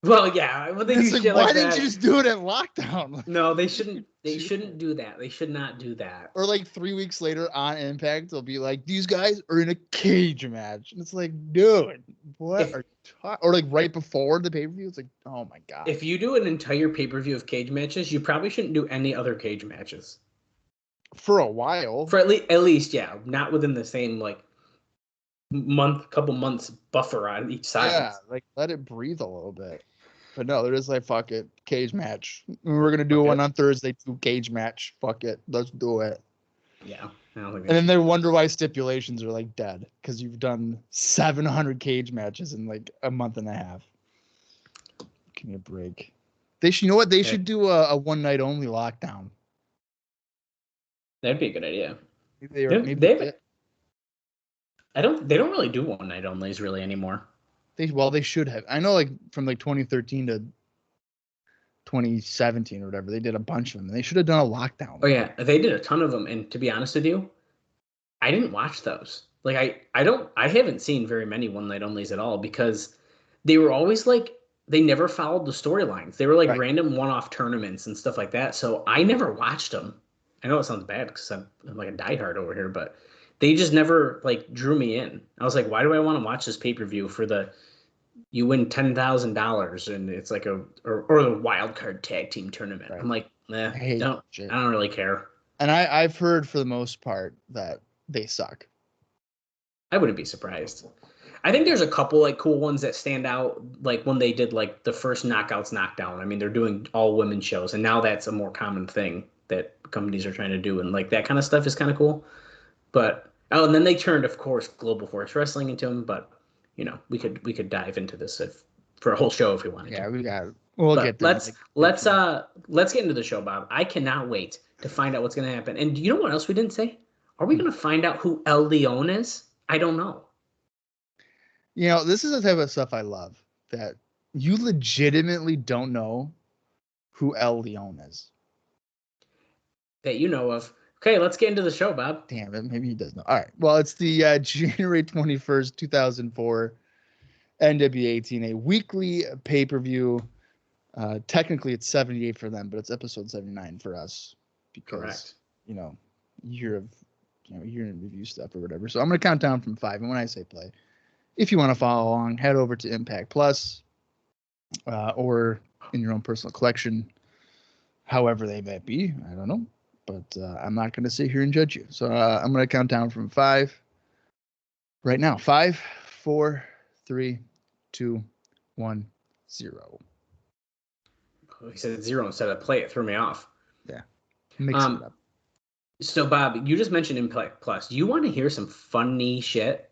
Well, yeah, well, they do like, shit why like didn't that. you just do it at lockdown? No, they shouldn't. They shouldn't do that. They should not do that. Or like 3 weeks later on Impact, they'll be like, these guys are in a cage match, and it's like, dude, what are you talking? Or like right before the pay-per-view, it's like, oh my god. If you do an entire payper-view of cage matches, you probably shouldn't do any other cage matches for a while. For at least, yeah, not within the same like couple months buffer on each side. Yeah, like let it breathe a little bit. But no, they're just like, fuck it, cage match. We're gonna do one on Thursday, cage match. Fuck it, let's do it. Yeah, I don't think. And then they wonder why stipulations are like dead because you've done 700 cage matches in like a month and a half. Give me a break. They should, They should do a one night only lockdown. That'd be a good idea. They don't really do one night onlys really anymore. They should have. I know, like from like 2013 to 2017 or whatever, they did a bunch of them. And they should have done a lockdown. Oh yeah, they did a ton of them. And to be honest with you, I didn't watch those. Like I haven't seen very many one night onlys at all because they were always like they never followed the storylines. They were like random one-off tournaments and stuff like that. So I never watched them. I know it sounds bad because I'm like a diehard over here, but they just never like drew me in. I was like, why do I want to watch this pay-per-view for you win $10,000 and it's like or the wild card tag team tournament. Right. I'm like, I don't really care. And I've heard for the most part that they suck. I wouldn't be surprised. I think there's a couple like cool ones that stand out, like when they did like the first Knockouts Knockdown. I mean, they're doing all women shows, and now that's a more common thing that companies are trying to do, and like that kind of stuff is kind of cool. But and then they turned, of course, Global Force Wrestling into them. But we could dive into this for a whole show if we wanted. Yeah, to. we got it. We'll get there. Let's get into the show, Bob. I cannot wait to find out what's going to happen. And you know what else we didn't say? Are we going to find out who El Leon is? I don't know. This is the type of stuff I love, that you legitimately don't know who El Leon is. That you know of. Okay, let's get into the show, Bob. Damn it, maybe he does know. All right. Well, it's the January 21st, 2004 NWA-TNA weekly pay-per-view. Technically, it's 78 for them, but it's episode 79 for us because, Correct. Year in review stuff or whatever. So I'm going to count down from 5. And when I say play, if you want to follow along, head over to Impact Plus or in your own personal collection, however they might be. I don't know. But I'm not going to sit here and judge you. So I'm going to count down from 5 right now. 5, 4, 3, 2, 1, 0. He said 0 instead of play. It threw me off. Yeah. Mix it up. So, Bob, you just mentioned Impact Plus. Do you want to hear some funny shit?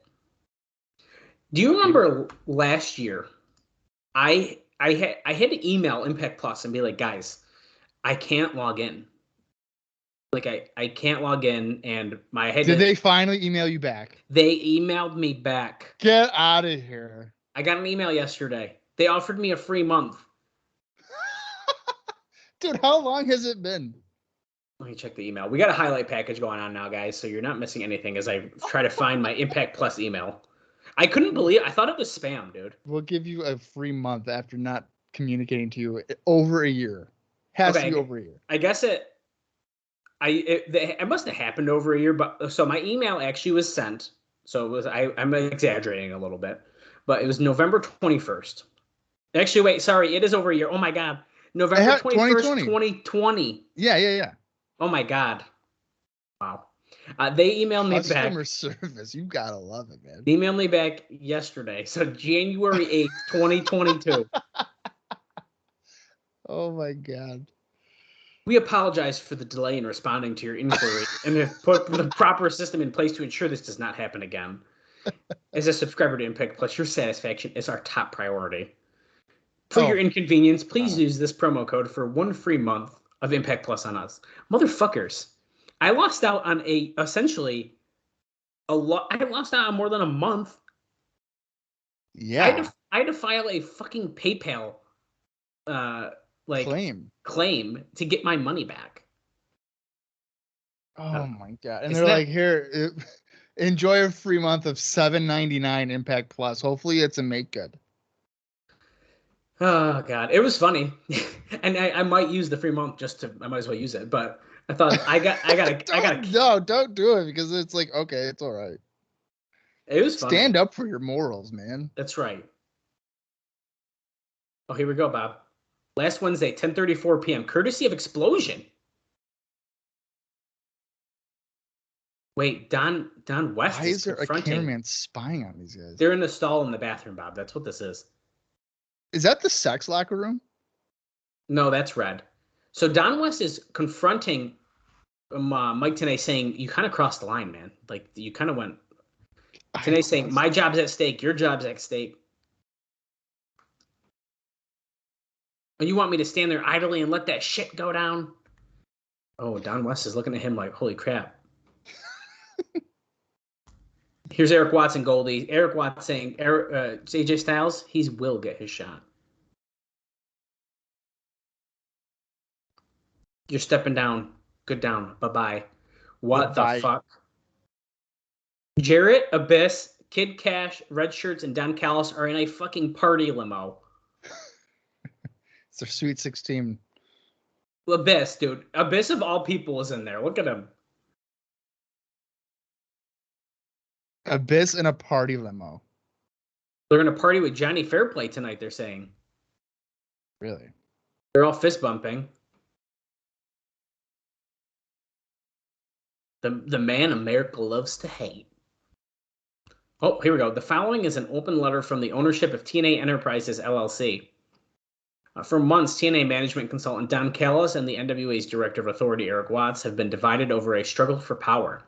Do you remember last year? I had to email Impact Plus and be like, guys, I can't log in. Like I can't log in, and Did they finally email you back? They emailed me back. Get out of here! I got an email yesterday. They offered me a free month. Dude, how long has it been? Let me check the email. We got a highlight package going on now, guys, so you're not missing anything as I try to find my Impact Plus email. I couldn't believe it. I thought it was spam, dude. We'll give you a free month after not communicating to you over a year. Has to be over a year. I guess it must have happened over a year, but so my email actually was sent. So it was I'm exaggerating a little bit, but it was November 21st. Actually, wait, sorry, it is over a year. Oh my God, November 21st, 2020. Yeah. Oh my God, wow. They emailed me back. Customer service, you gotta love it, man. They emailed me back yesterday, so January 8th, 2022. Oh my God. We apologize for the delay in responding to your inquiry and have put the proper system in place to ensure this does not happen again. As a subscriber to Impact Plus, your satisfaction is our top priority. For your inconvenience, please use this promo code for 1 free month of Impact Plus on us. Motherfuckers, I lost out on I lost out on more than a month. Yeah. I had to file a fucking PayPal claim to get my money back. Oh my God. And they're like, here, enjoy a free month of $7.99 Impact Plus. Hopefully it's a make good. Oh God. It was funny. And I might use the free month I might as well use it, but I thought I gotta No, don't do it because it's like, okay, it's all right. It was funny. Stand up for your morals, man. That's right. Oh, here we go, Bob. Last Wednesday, 10:34 p.m., courtesy of Explosion. Wait, Don West Why is there confronting... a cameraman spying on these guys? They're in the stall in the bathroom, Bob. That's what this is. Is that the sex locker room? No, that's Red. So Don West is confronting Mike Tenay, saying, you kind of crossed the line, man. Like, you kind of went... Tenay saying, my job's at stake, your job's at stake. And you want me to stand there idly and let that shit go down? Oh, Don West is looking at him like, holy crap. Here's Eric Watson, Goldie. Eric Watson saying, AJ Styles, he will get his shot. You're stepping down. Good down. Bye-bye. What the fuck? Jarrett, Abyss, Kid Cash, Red Shirts, and Don Callis are in a fucking party limo. It's their Sweet 16. Abyss, dude. Abyss of all people is in there. Look at him. Abyss in a party limo. They're going to party with Johnny Fairplay tonight, they're saying. Really? They're all fist bumping. The man America loves to hate. Oh, here we go. The following is an open letter from the ownership of TNA Enterprises, LLC. For months, TNA management consultant Don Callis and the NWA's director of authority, Eric Watts, have been divided over a struggle for power.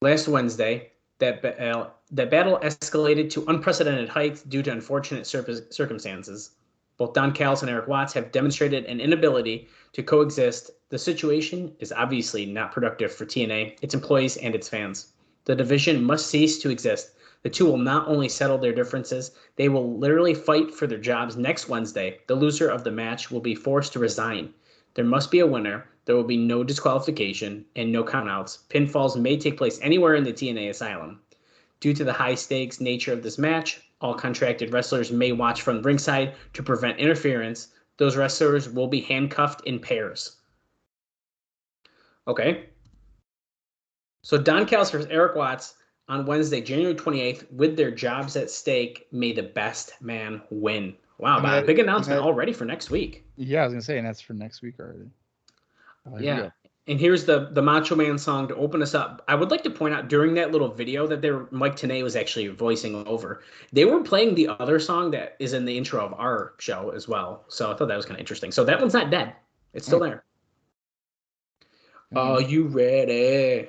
Last Wednesday, that battle escalated to unprecedented heights due to unfortunate circumstances. Both Don Callis and Eric Watts have demonstrated an inability to coexist. The situation is obviously not productive for TNA, its employees, and its fans. The division must cease to exist. The two will not only settle their differences, they will literally fight for their jobs next Wednesday. The loser of the match will be forced to resign. There must be a winner. There will be no disqualification and no countouts. Pinfalls may take place anywhere in the TNA Asylum. Due to the high-stakes nature of this match, all contracted wrestlers may watch from ringside to prevent interference. Those wrestlers will be handcuffed in pairs. Okay. So Don Callis versus Eric Watts on Wednesday, January 28th, with their jobs at stake. May the best man win. Wow, Bob, big announcement already for next week. Yeah, I was going to say, and that's for next week already. Yeah. And here's the Macho Man song to open us up. I would like to point out during that little video that Mike Tenay was actually voicing over. They were playing the other song that is in the intro of our show as well. So I thought that was kind of interesting. So that one's not dead. It's still there. Are you ready?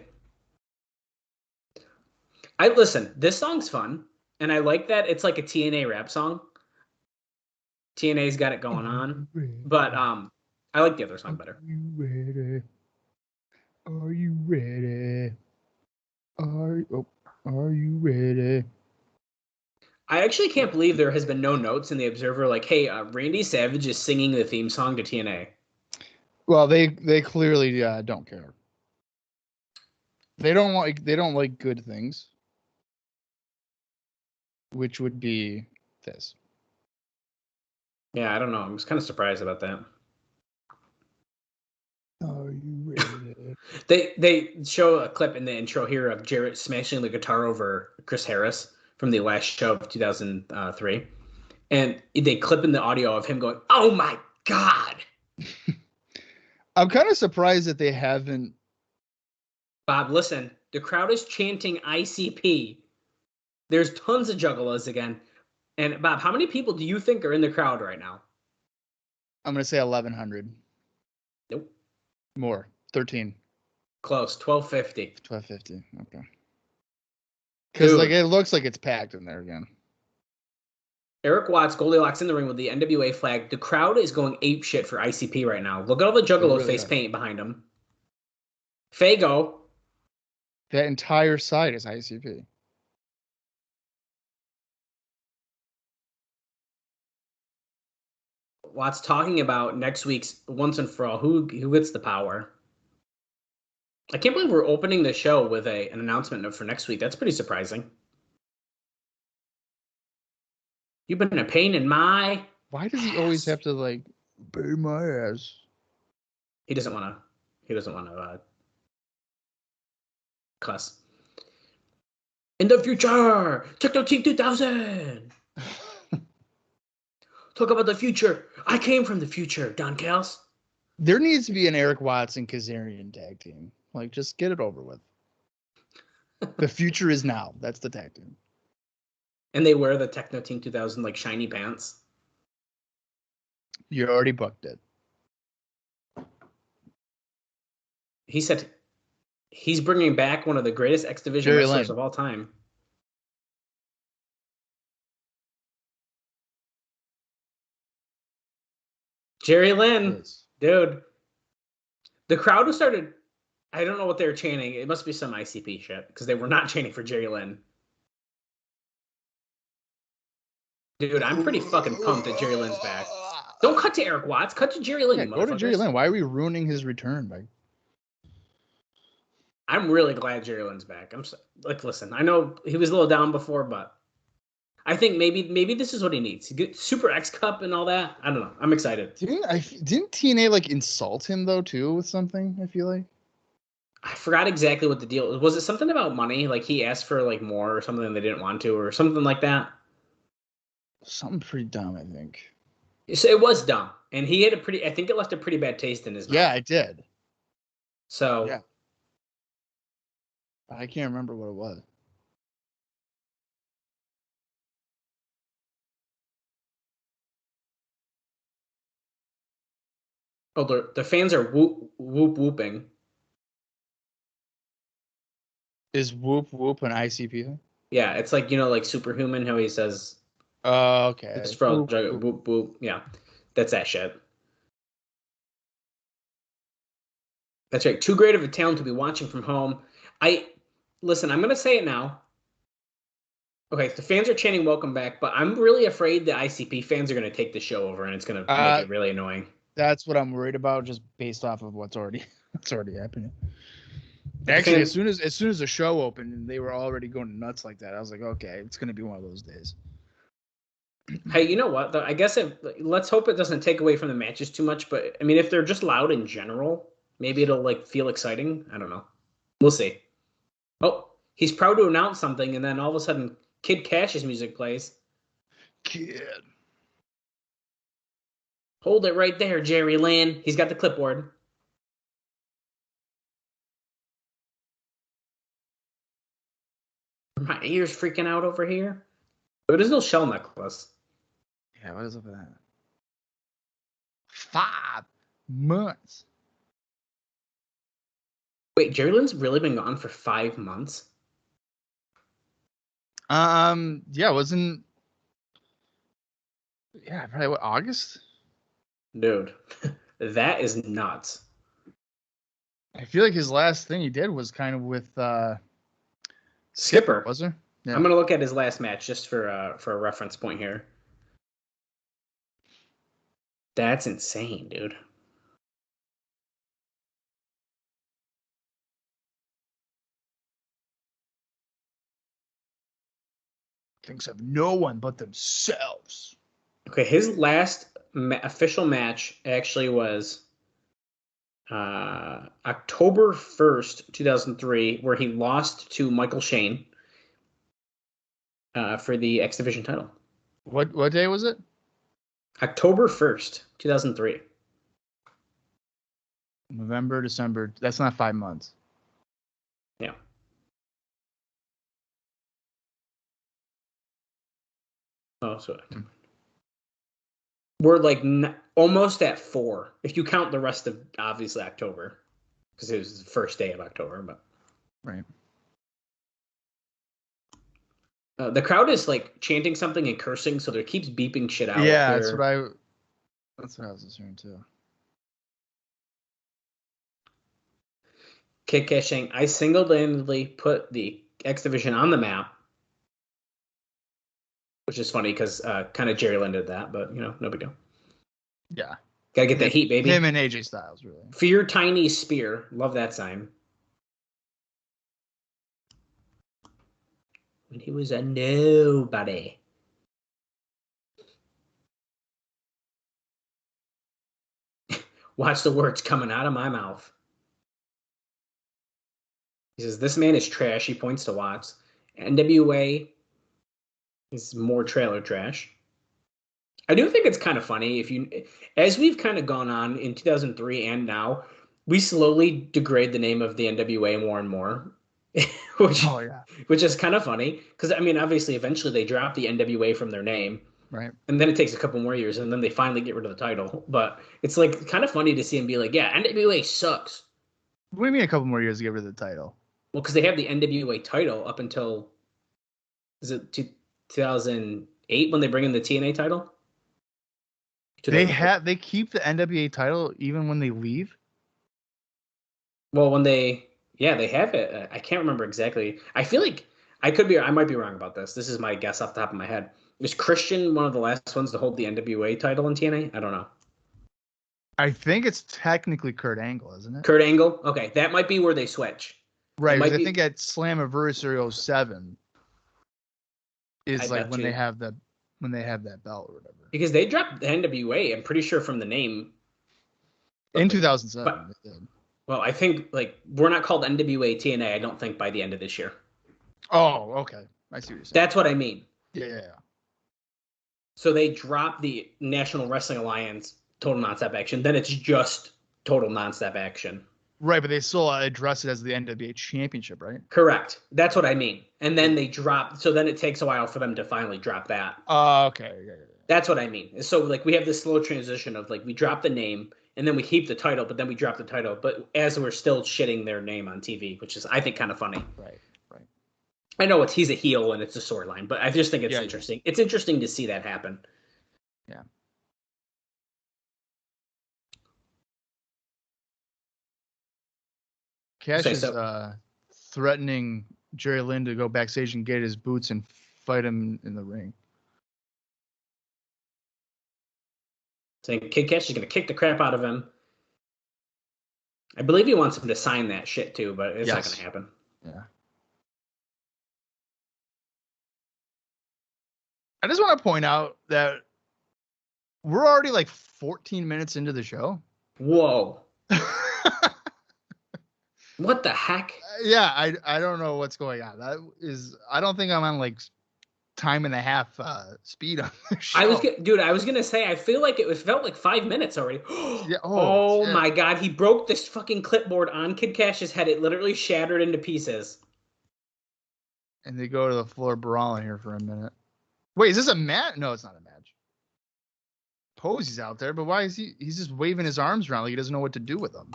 Listen, this song's fun. And I like that it's like a TNA rap song. TNA's got it going on. But I like the other song better. Are you ready? Are you ready? Are you ready? I actually can't believe there has been no notes in the Observer like, hey, Randy Savage is singing the theme song to TNA. Well, they clearly don't care. They don't like good things, which would be this. Yeah, I don't know. I'm just kind of surprised about that. Are you ready? They show a clip in the intro here of Jarrett smashing the guitar over Chris Harris from the last show of 2003. And they clip in the audio of him going, "Oh my God." I'm kind of surprised that they haven't. Bob, listen, the crowd is chanting ICP. There's tons of juggalos again. And Bob, how many people do you think are in the crowd right now? I'm going to say 1,100. Nope. More. 13. Close. 1,250. 1,250. Okay. Because it looks like it's packed in there again. Eric Watts, Goldilocks in the ring with the NWA flag. The crowd is going ape shit for ICP right now. Look at all the juggalo face paint behind them. Faygo. That entire side is ICP. Watts talking about next week's Once and For All. Who gets the power? I can't believe we're opening the show with an announcement for next week. That's pretty surprising. You've been a pain in my. Why does he always have to bang my ass? He doesn't want to. Cuss. In the future, Techno Team 2000. Talk about the future. I came from the future, Don Callis. There needs to be an Eric Watts and Kazarian tag team. Just get it over with. The future is now. That's the tag team. And they wear the Techno Team 2000 shiny pants. You already booked it. He said he's bringing back one of the greatest X Division wrestlers of all time. Jerry Lynn, dude. The crowd was started. I don't know what they were chanting. It must be some ICP shit because they were not chanting for Jerry Lynn. Dude, I'm pretty fucking pumped that Jerry Lynn's back. Don't cut to Eric Watts. Cut to Jerry Lynn. Yeah, go to Jerry Lynn. Why are we ruining his return? I'm really glad Jerry Lynn's back. Listen, I know he was a little down before, but I think maybe this is what he needs. Get Super X Cup and all that. I don't know. I'm excited. Didn't TNA insult him though too with something? I feel like I forgot exactly what the deal was. Was it something about money? He asked for more or something they didn't want to, or something like that. Something pretty dumb, I think. So it was dumb, and he had I think it left a pretty bad taste in his mouth. Yeah, it did. So yeah, I can't remember what it was. Oh, the fans are whooping. Is whoop an ICP thing? Yeah, it's like Superhuman, how he says. Oh, okay. It's from whoop whoop. Yeah, that's that shit. That's right. Too great of a talent to be watching from home. Listen. I'm gonna say it now. Okay, the fans are chanting "Welcome back," but I'm really afraid the ICP fans are going to take the show over, and it's going to make it really annoying. That's what I'm worried about, just based off of what's already happening. Actually, as soon as the show opened and they were already going nuts like that, I was like, okay, it's going to be one of those days. Hey, you know what? I guess let's hope it doesn't take away from the matches too much. But I mean, if they're just loud in general, maybe it'll like feel exciting. I don't know. We'll see. Oh, he's proud to announce something, and then all of a sudden, Kid Cash's music plays. Kid. Hold it right there, Jerry Lynn. He's got the clipboard. My ears freaking out over here. But there's no shell necklace. Yeah, what is up with that? 5 months. Wait, Jerry Lynn's really been gone for 5 months? Yeah, probably what, August? Dude, that is nuts. I feel like his last thing he did was kind of with Skipper. Was there? Yeah. I'm gonna look at his last match just for a reference point here. That's insane, dude. Thinks of no one but themselves. Okay, his last official match actually was October 1st, 2003, where he lost to Michael Shane for the X Division title. What day was it? October 1st, 2003. November, December. That's not 5 months. Yeah. Oh, so we're like almost at 4 if you count the rest of obviously October, because it was the first day of October. But right. The crowd is like chanting something and cursing, so there keeps beeping shit out. Yeah, that's what I was assuming too. Kid Cash saying, I single-handedly put the X Division on the map, which is funny because kind of Jerry Lynn did that, but no big deal. Yeah, gotta get that heat, baby. Him and AJ Styles, really. For your tiny spear, love that sign. When he was a nobody. Watch the words coming out of my mouth. He says, this man is trash. He points to Watts. NWA is more trailer trash. I do think it's kind of funny as we've kind of gone on in 2003 and now, we slowly degrade the name of the NWA more and more, which is kind of funny because I mean, obviously, eventually they drop the NWA from their name, right? And then it takes a couple more years, and then they finally get rid of the title. But it's like kind of funny to see him be like, "Yeah, NWA sucks." What do you mean a couple more years to get rid of the title? Well, because they have the NWA title up until, is it 2008 when they bring in the TNA title? They keep the NWA title even when they leave? Well, when they have it. I can't remember exactly. I feel like I might be wrong about this. This is my guess off the top of my head. Was Christian one of the last ones to hold the NWA title in TNA? I don't know. I think it's technically Kurt Angle, isn't it? Kurt Angle? Okay, that might be where they switch. Right, because I think at Slammiversary 07 is like when they have that belt or whatever. Because they dropped the NWA, I'm pretty sure, from the name. In 2007. Well, I think like we're not called NWA-TNA, I don't think, by the end of this year. Oh, okay. I see what you're saying. That's what I mean. Yeah. So they dropped the National Wrestling Alliance Total Nonstop Action. Then it's just Total Nonstop Action. Right, but they still address it as the NWA Championship, right? Correct. That's what I mean. And then they drop. So then it takes a while for them to finally drop that. Oh, okay. Yeah. That's what I mean. So like we have this slow transition of like we drop the name and then we keep the title, but then we drop the title. But as we're still shitting their name on TV, which is I think kind of funny. Right. I know he's a heel and it's a storyline, but I just think it's interesting. Yeah. It's interesting to see that happen. Yeah. Cash is threatening Jerry Lynn to go backstage and get his boots and fight him in the ring. Saying Kid Cash is going to kick the crap out of him. I believe he wants him to sign that shit too, but it's not going to happen. Yeah. I just want to point out that we're already like 14 minutes into the show. Whoa. What the heck? Yeah, I don't know what's going on. I don't think I'm on like time and a half speed on the show. I was gonna say I feel like it felt like 5 minutes already. Yeah, oh my god, he broke this fucking clipboard on Kid Cash's head. It literally shattered into pieces. And they go to the floor brawling here for a minute. Wait, is this a match? No, it's not a match. Posey's out there, but why is he's just waving his arms around like he doesn't know what to do with them.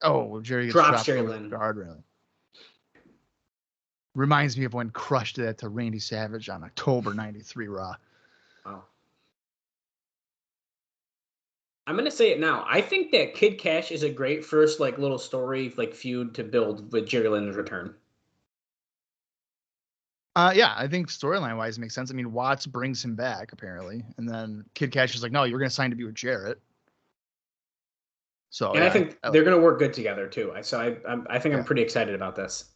Oh, Jerry gets drops dropped Jerry over Lynn. the guardrail. Reminds me of when Crush did that to Randy Savage on October 93 Raw. Wow. I'm going to say it now. I think that Kid Cash is a great first like little story like feud to build with Jerry Lynn's return. Yeah, I think storyline wise it makes sense. I mean, Watts brings him back apparently, and then Kid Cash is like, "No, you're going to sign to be with Jarrett." So, and I think they're going to work good together too. I think I'm pretty excited about this.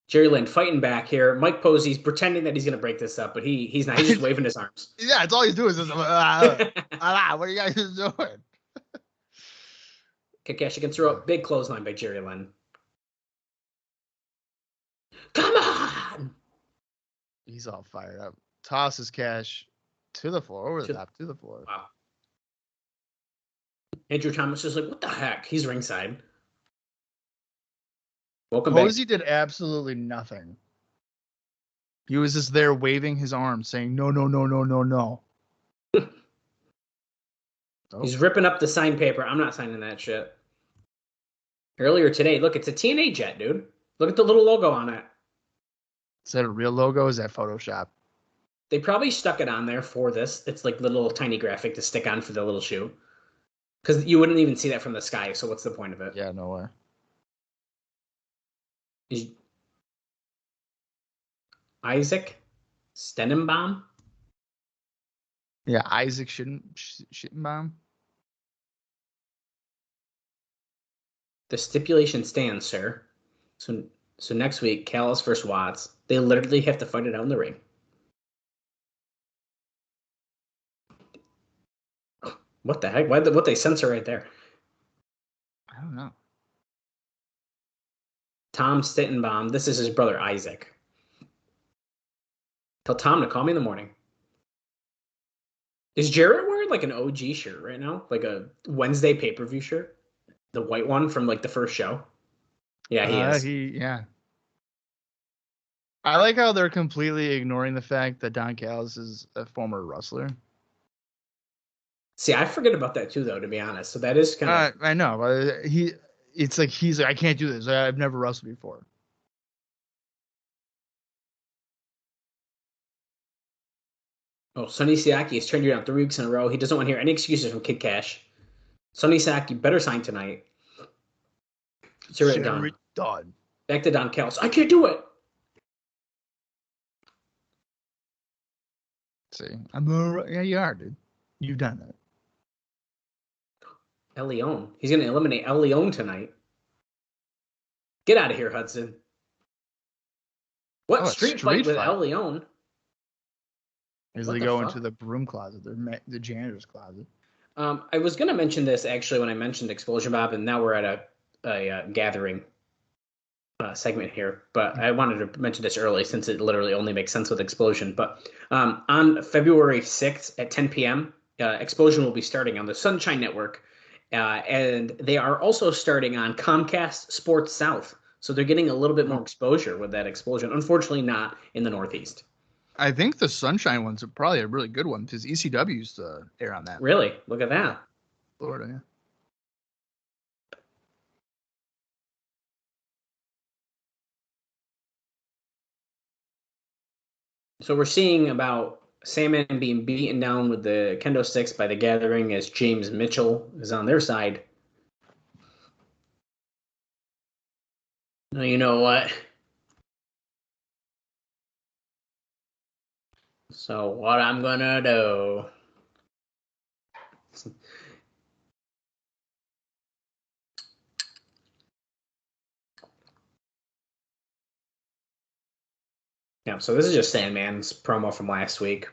Jerry Lynn fighting back here. Mike Posey's pretending that he's going to break this up, but he's not. He's just waving his arms. Yeah, it's all he's doing is just, what are you guys doing? Kid Cash can throw a big clothesline by Jerry Lynn. Come on! He's all fired up. Tosses Cash to the floor, over the top, to the floor. Wow. Andrew Thomas is like, what the heck? He's ringside. Welcome back. Posey did absolutely nothing. He was just there waving his arms, saying, no, no, no, no, no, no. He's ripping up the signed paper. I'm not signing that shit. Earlier today, look, it's a TNA jet, dude. Look at the little logo on it. Is that a real logo? Is that Photoshop? They probably stuck it on there for this. It's like little tiny graphic to stick on for the little shoe. Because you wouldn't even see that from the sky, so what's the point of it? Yeah, no way. Isaac Stenenbaum? Yeah, Isaac Schittenbaum. The stipulation stands, sir. So next week, Callis versus Watts. They literally have to fight it out in the ring. What the heck? What they censor right there? I don't know. Tom Stittenbaum. This is his brother Isaac. Tell Tom to call me in the morning. Is Jarrett wearing like an OG shirt right now? Like a Wednesday pay-per-view shirt? The white one from like the first show? Yeah, he is. Yeah. I like how they're completely ignoring the fact that Don Callis is a former wrestler. See, I forget about that too, though, to be honest. So that is kind of... I know, but he's like, I can't do this. I've never wrestled before. Oh, Sonny Siaki has turned you down 3 weeks in a row. He doesn't want to hear any excuses from Kid Cash. Sonny Siaki better sign tonight. Done. Back to Don Callis. I can't do it. See, yeah, you are, dude. You've done that. El Leon. He's going to eliminate El Leon tonight. Get out of here, Hudson. What? Street fight with El Leon? As they go into the broom closet, the janitor's closet. I was going to mention this, actually, when I mentioned Explosion Bob, and now we're at a gathering segment here. But I wanted to mention this early, since it literally only makes sense with Explosion. But on February 6th at 10 p.m., Explosion will be starting on the Sunshine Network. And they are also starting on Comcast Sports South. So they're getting a little bit more exposure with that Explosion. Unfortunately, not in the Northeast. I think the Sunshine one's probably a really good one because ECW used to air on that. Really? Look at that. Florida, yeah. So we're seeing about Sandman being beaten down with the kendo sticks by the Gathering as James Mitchell is on their side. Now, you know what? So what I'm gonna do? Yeah, so this is just Sandman's promo from last week.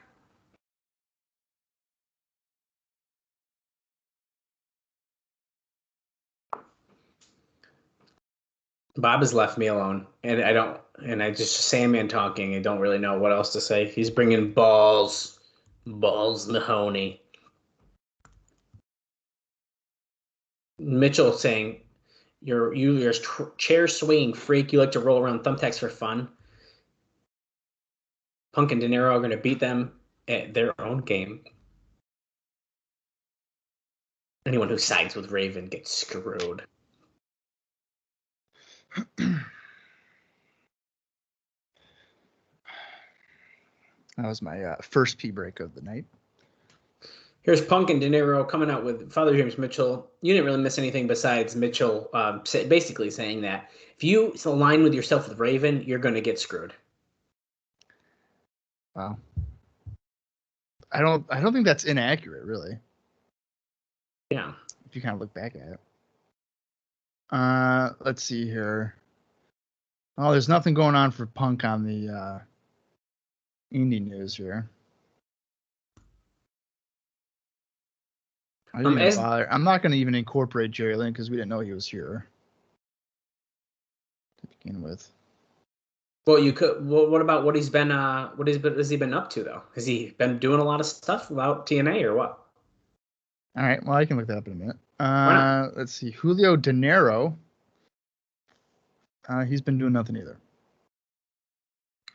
Bob has left me alone, and I just Sandman talking. I don't really know what else to say. He's bringing balls Mahoney. Mitchell saying, you're chair swinging freak. You like to roll around thumbtacks for fun. Punk and De Niro are going to beat them at their own game. Anyone who sides with Raven gets screwed. That was my first pee break of the night. Here's Punk and De Niro coming out with Father James Mitchell. You didn't really miss anything besides Mitchell basically saying that if you align with yourself with Raven, you're going to get screwed. Wow. I don't think that's inaccurate, really. Yeah. If you kind of look back at it. Let's see here. Oh, there's nothing going on for Punk on the indie news here. I didn't even bother. I'm not going to even incorporate Jerry Lynn because we didn't know he was here to begin with. Well, you could. Well, what about what he's been? Has he been up to though? Has he been doing a lot of stuff about TNA or what? All right. Well, I can look that up in a minute. Let's see. Julio De Niro. He's been doing nothing either.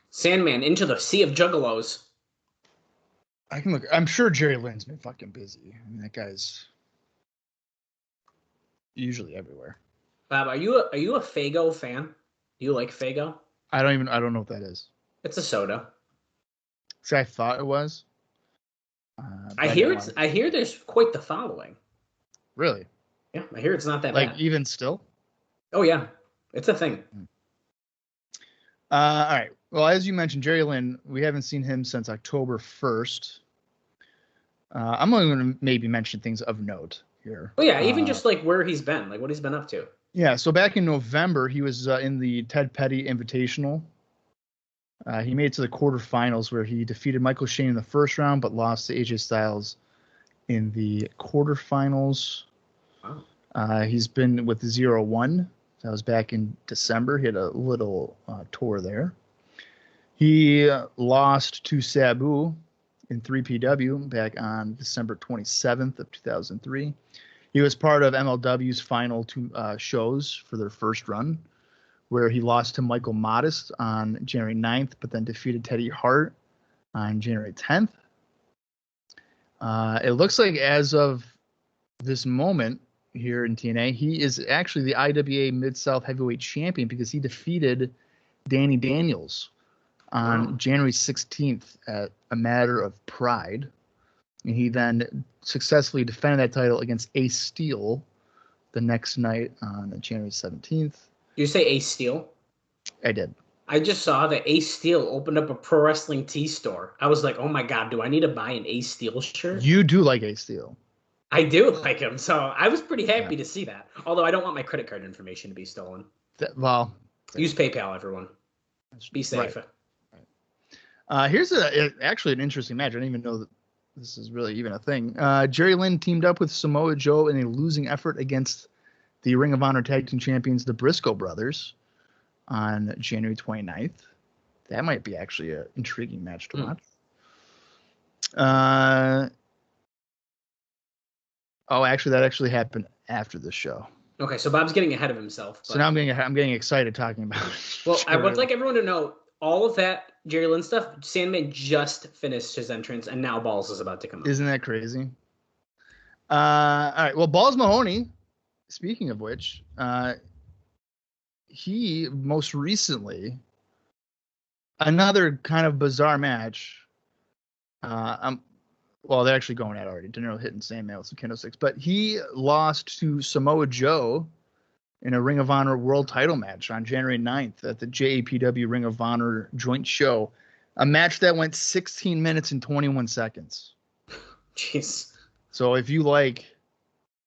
Sandman into the sea of juggalos. I can look. I'm sure Jerry Lynn's been fucking busy. I mean, that guy's usually everywhere. Bob, are you a Faygo fan? Do you like Faygo? I don't know what that is. It's a soda. See, I thought it was. I hear there's quite the following. Really? Yeah, I hear it's not that like bad. Even still. Oh yeah, it's a thing. All right. Well, as you mentioned, Jerry Lynn, we haven't seen him since October 1st. I'm only going to maybe mention things of note here. Oh yeah, even just like where he's been, like what he's been up to. Yeah, so back in November, he was in the Ted Petty Invitational. He made it to the quarterfinals where he defeated Michael Shane in the first round, but lost to AJ Styles in the quarterfinals. Wow. He's been with 0-1. That was back in December. He had a little tour there. He lost to Sabu in 3PW back on December 27th of 2003. He was part of MLW's final two shows for their first run, where he lost to Michael Modest on January 9th, but then defeated Teddy Hart on January 10th. It looks like as of this moment here in TNA, he is actually the IWA Mid-South Heavyweight Champion because he defeated Danny Daniels on January 16th at a matter of pride. And he then successfully defended that title against Ace Steel the next night on January 17th. You say Ace Steel? I did. I just saw that Ace Steel opened up a pro wrestling tee store. I was like, oh my God, do I need to buy an Ace Steel shirt? You do like Ace Steel. I do like him, so I was pretty happy to see that. Although I don't want my credit card information to be stolen. Use PayPal, everyone. Be safe. Right. Here's actually an interesting match. I didn't even know that this is really even a thing. Jerry Lynn teamed up with Samoa Joe in a losing effort against the Ring of Honor Tag Team Champions, the Briscoe Brothers, on January 29th. That might be actually an intriguing match to watch. Actually, that actually happened after the show. Okay, so Bob's getting ahead of himself. So now I'm getting excited talking about it. Well, I would like everyone to know all of that Jerry Lynn stuff. Sandman just finished his entrance, and now Balls is about to come up. Isn't that crazy? All right. Well, Balls Mahoney, speaking of which, he most recently, another kind of bizarre match. Well, they're actually going at already. De Niro hitting Sandman with some kendo sticks. But he lost to Samoa Joe in a Ring of Honor World Title match on January 9th at the JAPW Ring of Honor joint show A match that went 16 minutes and 21 seconds. Jeez. So if you like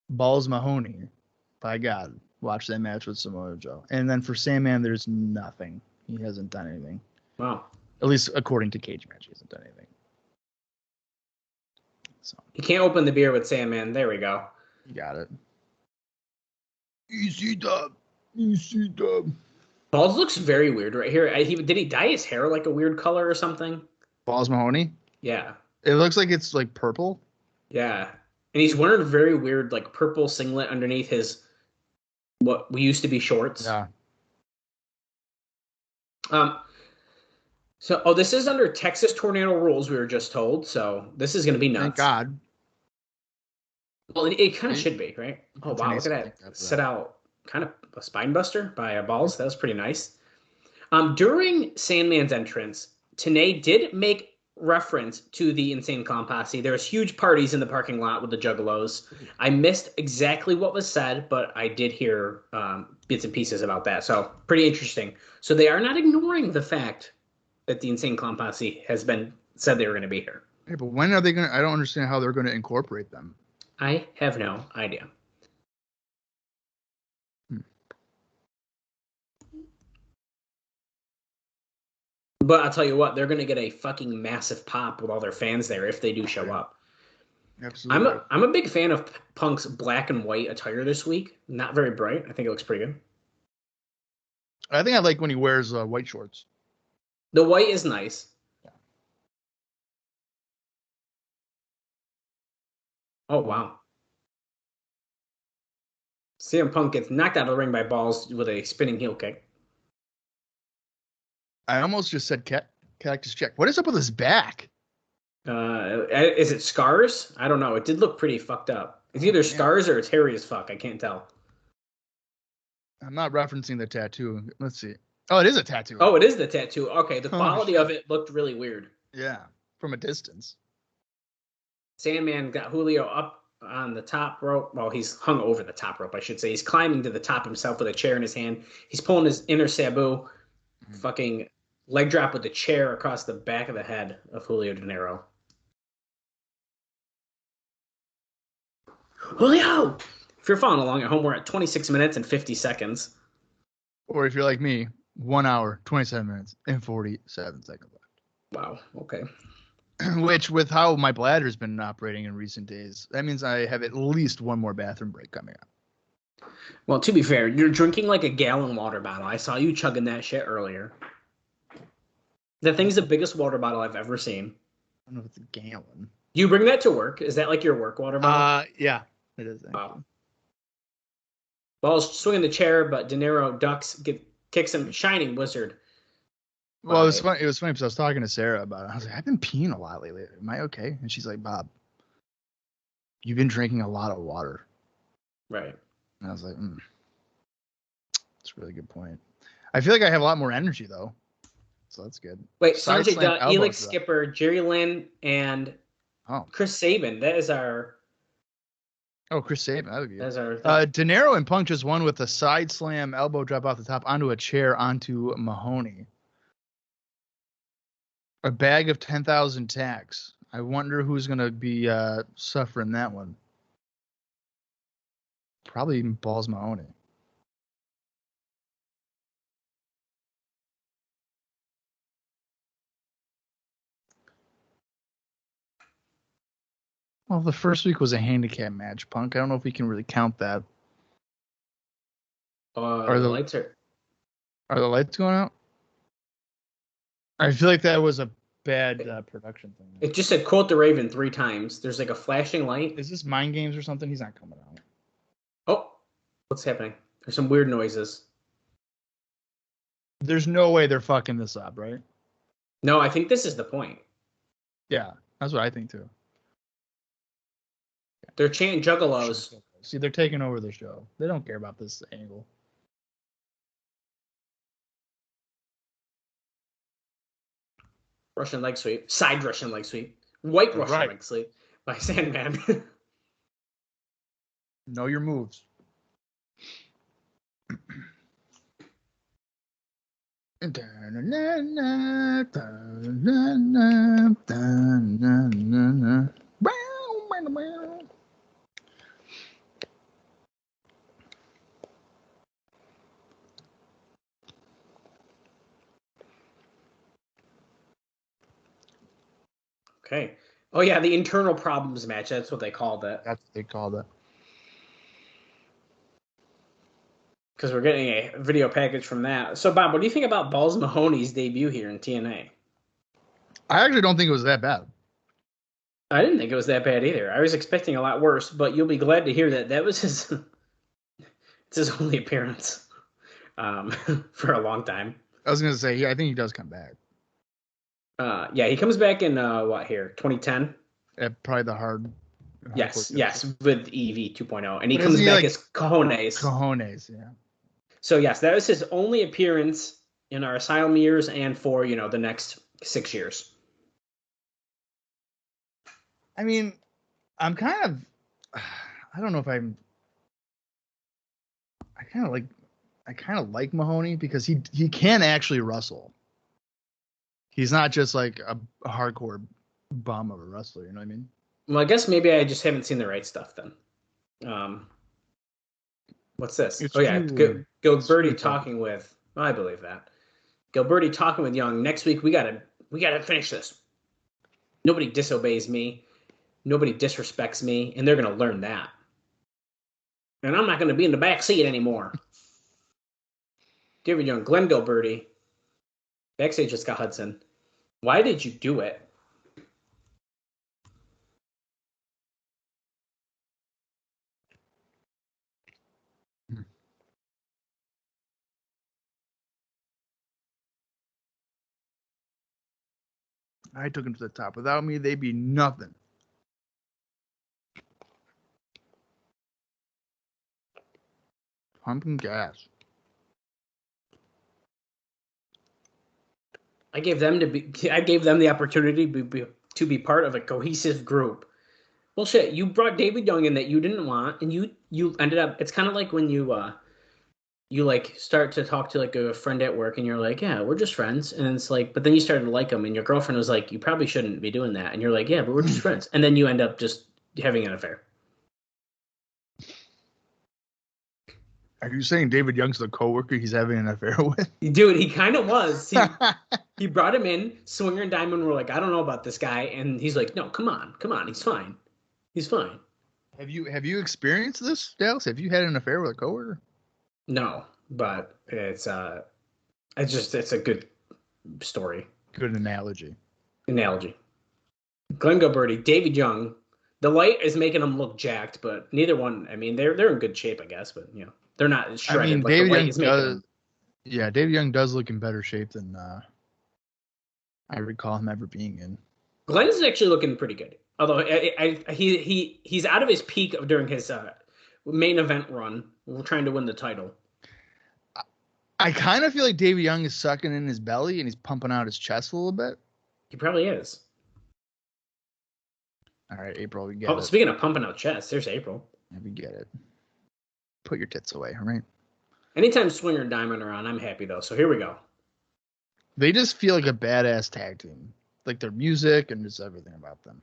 Balls Mahoney, by God, watch that match with Samoa Joe. And then for Sandman, there's nothing. He hasn't done anything. Wow. At least according to Cage Match, he hasn't done anything. So You can't open the beer with Sandman. There we go. you got it. Easy dub. Easy dub. Balls looks very weird right here. Did he dye his hair like a weird color or something? Balls Mahoney? Yeah. It looks like it's like purple. Yeah. And he's wearing a very weird like purple singlet underneath his what we used to be shorts. Yeah. So this is under Texas Tornado rules, we were just told. So this is going to be nuts. Thank God. Well, it kind of should be, right? Oh, wow. Look at that. Set out kind of a spine buster by Balls. That was pretty nice. During Sandman's entrance, TNA did make reference to the Insane Clown Posse. There was huge parties in the parking lot with the Juggalos. I missed exactly what was said, but I did hear bits and pieces about that. So pretty interesting. So they are not ignoring the fact that the Insane Clown Posse has been said they were going to be here. Hey, but when are they going to? I don't understand how they're going to incorporate them. I have no idea. But I'll tell you what, they're going to get a fucking massive pop with all their fans there if they do show up. Absolutely. I'm a big fan of Punk's black and white attire this week. Not very bright. I think it looks pretty good. I think I like when he wears white shorts. The white is nice. Yeah. Oh, wow. CM Punk gets knocked out of the ring by Balls with a spinning heel kick. I almost just said Cactus Jack. What is up with his back? Is it scars? I don't know. It did look pretty fucked up. It's either scars or it's hairy as fuck. I can't tell. I'm not referencing the tattoo. Let's see. Oh, it is a tattoo. Oh, it is the tattoo. Okay, the quality of it looked really weird. Yeah, from a distance. Sandman got Julio up on the top rope. Well, he's hung over the top rope, I should say. He's climbing to the top himself with a chair in his hand. He's pulling his inner Sabu. Fucking leg drop with the chair across the back of the head of Julio De Niro. Julio! If you're following along at home, we're at 26 minutes and 50 seconds. Or if you're like me, 1 hour, 27 minutes, and 47 seconds left. Wow, okay. Which, with how my bladder's been operating in recent days, that means I have at least one more bathroom break coming up. Well, to be fair, you're drinking like a gallon water bottle. I saw you chugging that shit earlier. That thing's the biggest water bottle I've ever seen. I don't know if it's a gallon. You bring that to work? Is that like your work water bottle? Yeah, it is. Actually. Wow. Ball's swinging the chair, but De Niro ducks, kicks him. Shining Wizard. Well, it was funny. It was funny because I was talking to Sarah about it. I was like, I've been peeing a lot lately. Am I okay? And she's like, Bob, you've been drinking a lot of water. Right. And I was like, that's a really good point. I feel like I have a lot more energy, though. So that's good. Wait, Side Sanjay slam Dutt, elbow Elix drop. Skipper, Jerry Lynn, and Chris Sabin. That is our... Oh, Chris Sabin. That would be That's good. our... De Niro and Punk just won with a side slam elbow drop off the top onto a chair onto Mahoney. A bag of 10,000 tacks. I wonder who's going to be suffering that one. Probably even Balls Mahoney. Well, the first week was a handicap match, Punk. I don't know if we can really count that. the lights are... Are the lights going out? I feel like that was a bad production thing. It just said, quote the Raven 3 times. There's like a flashing light. Is this Mind Games or something? He's not coming out. Oh, what's happening? There's some weird noises. There's no way they're fucking this up, right? No, I think this is the point. Yeah, that's what I think too. They're chanting Juggalos. See, they're taking over the show. They don't care about this angle. Russian leg sweep. Side Russian leg sweep. White Russian leg sweep by Sandman. Know your moves. Okay. Oh yeah, the internal problems match. That's what they called it. That's what they called it. Because we're getting a video package from that. So Bob, what do you think about Balls Mahoney's debut here in TNA? I actually don't think it was that bad. I didn't think it was that bad either. I was expecting a lot worse, but you'll be glad to hear that that was his it's his only appearance for a long time. I was gonna say, yeah, I think he does come back. Yeah, he comes back in what here, 2010? Probably the hard. Yes, with EV 2.0, and he But comes isn't he, back like, as Cojones. Cojones, yeah. So yes, that was his only appearance in our Asylum years and for the next 6 years. I mean, I'm kind of. I don't know if I'm. I kind of like Mahoney because he can actually wrestle. He's not just like a hardcore bum of a wrestler, you know what I mean? Well, I guess maybe I just haven't seen the right stuff then. What's this? It's oh yeah, true. Gilberti talking with. Oh, I believe that. Gilberti talking with Young. Next week we gotta finish this. Nobody disobeys me. Nobody disrespects me, and they're gonna learn that. And I'm not gonna be in the back seat anymore. David Young, Glen Gilberti, backstage with Scott Hudson. Why did you do it? I took him to the top. Without me, they'd be nothing. Pumping gas. I gave them the opportunity to be part of a cohesive group. Well, shit, you brought David Young in that you didn't want, and you ended up. It's kind of like when you like start to talk to like a friend at work, and you're like, yeah, we're just friends, and it's like, but then you started to like them, and your girlfriend was like, you probably shouldn't be doing that, and you're like, yeah, but we're just friends, and then you end up just having an affair. Are you saying David Young's the coworker he's having an affair with? Dude, he kind of was. He brought him in. Swinger and Diamond were like, I don't know about this guy, and he's like, no, come on, he's fine. He's fine. Have you experienced this, Dallas? Have you had an affair with a coworker? No, but it's a good story. Good analogy. Glen Gilberti, David Young. The light is making them look jacked, but neither one. I mean, they're in good shape, I guess, but they're not shredded. I mean, like David the light Young is making does. them. Yeah, David Young does look in better shape than I recall him ever being in. Glenn is actually looking pretty good. Although he's out of his peak during his main event run. We're trying to win the title. I kind of feel like David Young is sucking in his belly and he's pumping out his chest a little bit. He probably is. All right, April, we get it. Speaking of pumping out chest, there's April. Yeah, we get it. Put your tits away, all right? Anytime Swinger and Diamond are on, I'm happy though. So here we go. They just feel like a badass tag team. Like their music and just everything about them.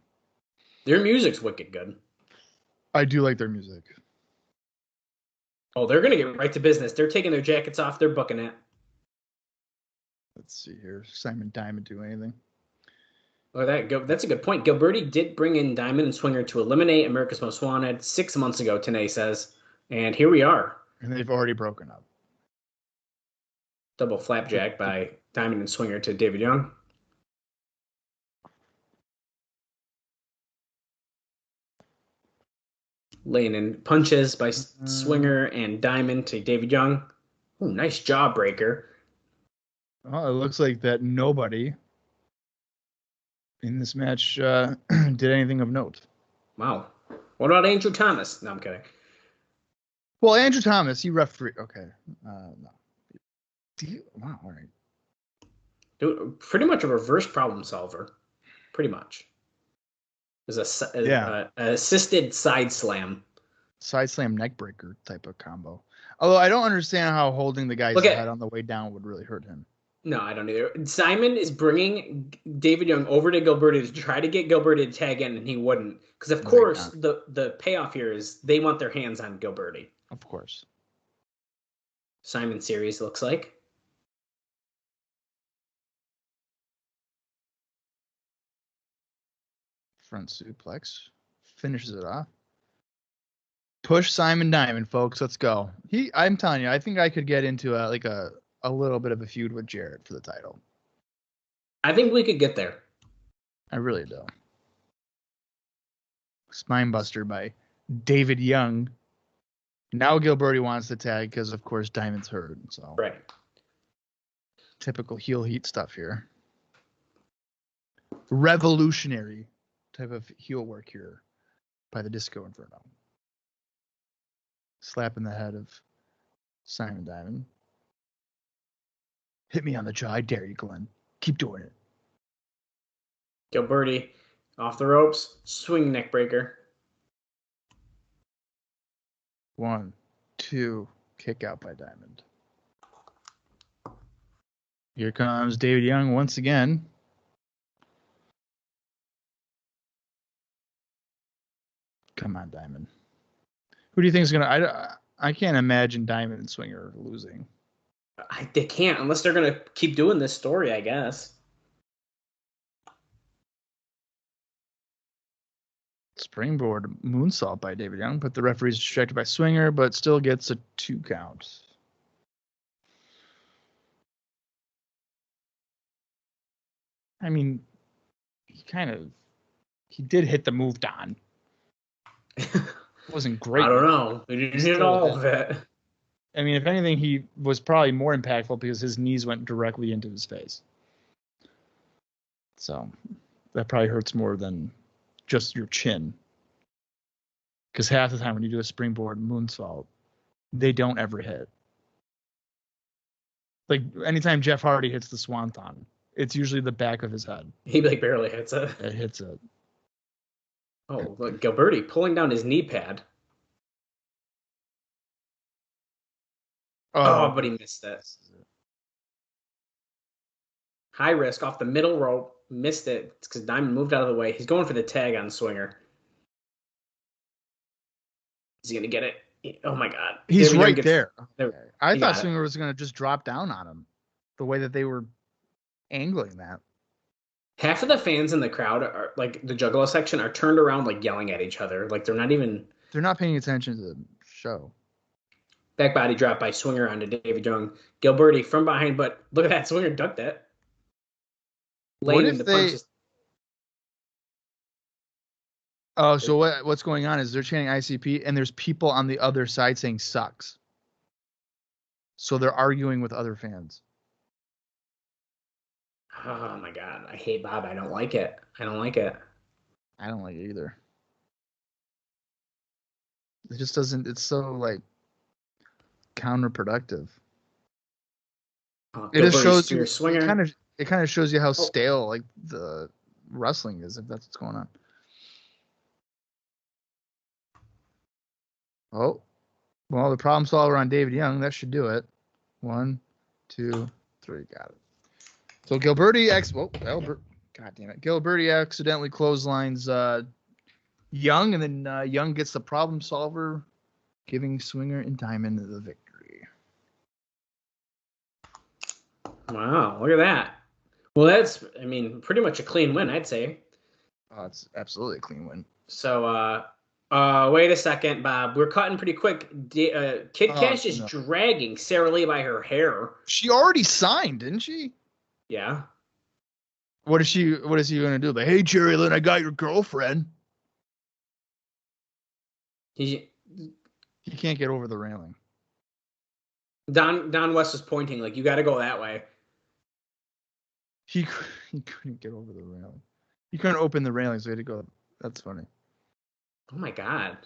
Their music's wicked good. I do like their music. Oh, they're going to get right to business. They're taking their jackets off. They're booking it. Let's see here. Simon Diamond do anything? Oh, that's a good point. Gilberti did bring in Diamond and Swinger to eliminate America's Most Wanted 6 months ago, TNA says. And here we are. And they've already broken up. Double flapjack by Diamond and Swinger to David Young. Laying in punches by Swinger and Diamond to David Young. Ooh, nice jawbreaker. Well, it looks like that nobody in this match did anything of note. Wow. What about Andrew Thomas? No, I'm kidding. Well, Andrew Thomas, he referee. Okay. No. Wow, all right. Dude, pretty much a reverse problem solver. Pretty much. There's a assisted side slam. Side slam neck breaker type of combo. Although I don't understand how holding the guy's head on the way down would really hurt him. No, I don't either. Simon is bringing David Young over to Gilberti to try to get Gilberti to tag in, and he wouldn't. Because, of course, the payoff here is they want their hands on Gilberti. Of course. Simon series looks like. Front suplex. Finishes it off. Push Simon Diamond, folks. Let's go. I'm telling you, I think I could get into a little bit of a feud with Jarrett for the title. I think we could get there. I really do. Spinebuster by David Young. Now Gilberti wants the tag because, of course, Diamond's hurt. So right. Typical heel heat stuff here. Revolutionary type of heel work here by the Disco Inferno. Slapping the head of Simon Diamond. Hit me on the jaw. I dare you, Glenn. Keep doing it. Gilberti off the ropes. Swing neck breaker. 1, 2, kick out by Diamond. Here comes David Young once again. Come on, Diamond. Who do you think is gonna? I can't imagine Diamond and Swinger losing. They can't unless they're gonna keep doing this story, I guess. Springboard moonsault by David Young, but the referee's distracted by Swinger, but still gets a 2 count. I mean, he did hit the move Don. It wasn't great. I don't know. We didn't hit all of it. I mean, if anything, he was probably more impactful because his knees went directly into his face. So that probably hurts more than just your chin. Because half the time when you do a springboard moonsault, they don't ever hit. Like anytime Jeff Hardy hits the swanton, it's usually the back of his head. He barely hits it. It hits it. Oh, look, Gilberti pulling down his knee pad. Oh, but he missed it. High risk off the middle rope. Missed it. It's because Diamond moved out of the way. He's going for the tag on Swinger. Is he going to get it? Oh, my God. He's right there. I thought it. Swinger was going to just drop down on him. The way that they were angling that. Half of the fans in the crowd, are like the Juggalo section, are turned around like yelling at each other. Like they're not paying attention to the show. Back body drop by Swinger onto David Young. Gilberti from behind, but look at that. Swinger ducked it. Laying the punches. Oh, so what's going on is they're chanting ICP and there's people on the other side saying sucks. So they're arguing with other fans. Oh my God. I hate Bob. I don't like it. I don't like it either. It just doesn't, it's so like counterproductive. It just shows you Swinger. It kind of shows you how stale like the wrestling is, if that's what's going on. Oh, well, the problem solver on David Young. That should do it. 1, 2, 3, got it. So Gilberti God damn it. Gilberti accidentally clotheslines Young, and then Young gets the problem solver, giving Swinger and Diamond the victory. Wow, look at that. Well, that's, I mean, pretty much a clean win, I'd say. Oh, it's absolutely a clean win. So, wait a second, Bob. We're cutting pretty quick. Kid Cash is dragging Sarah Lee by her hair. She already signed, didn't she? Yeah. What is he going to do? Like, hey, Jerry Lynn, I got your girlfriend. He can't get over the railing. Don West was pointing, like, you got to go that way. He couldn't get over the railing. He couldn't open the railing, so he had to go. That's funny. Oh, my God.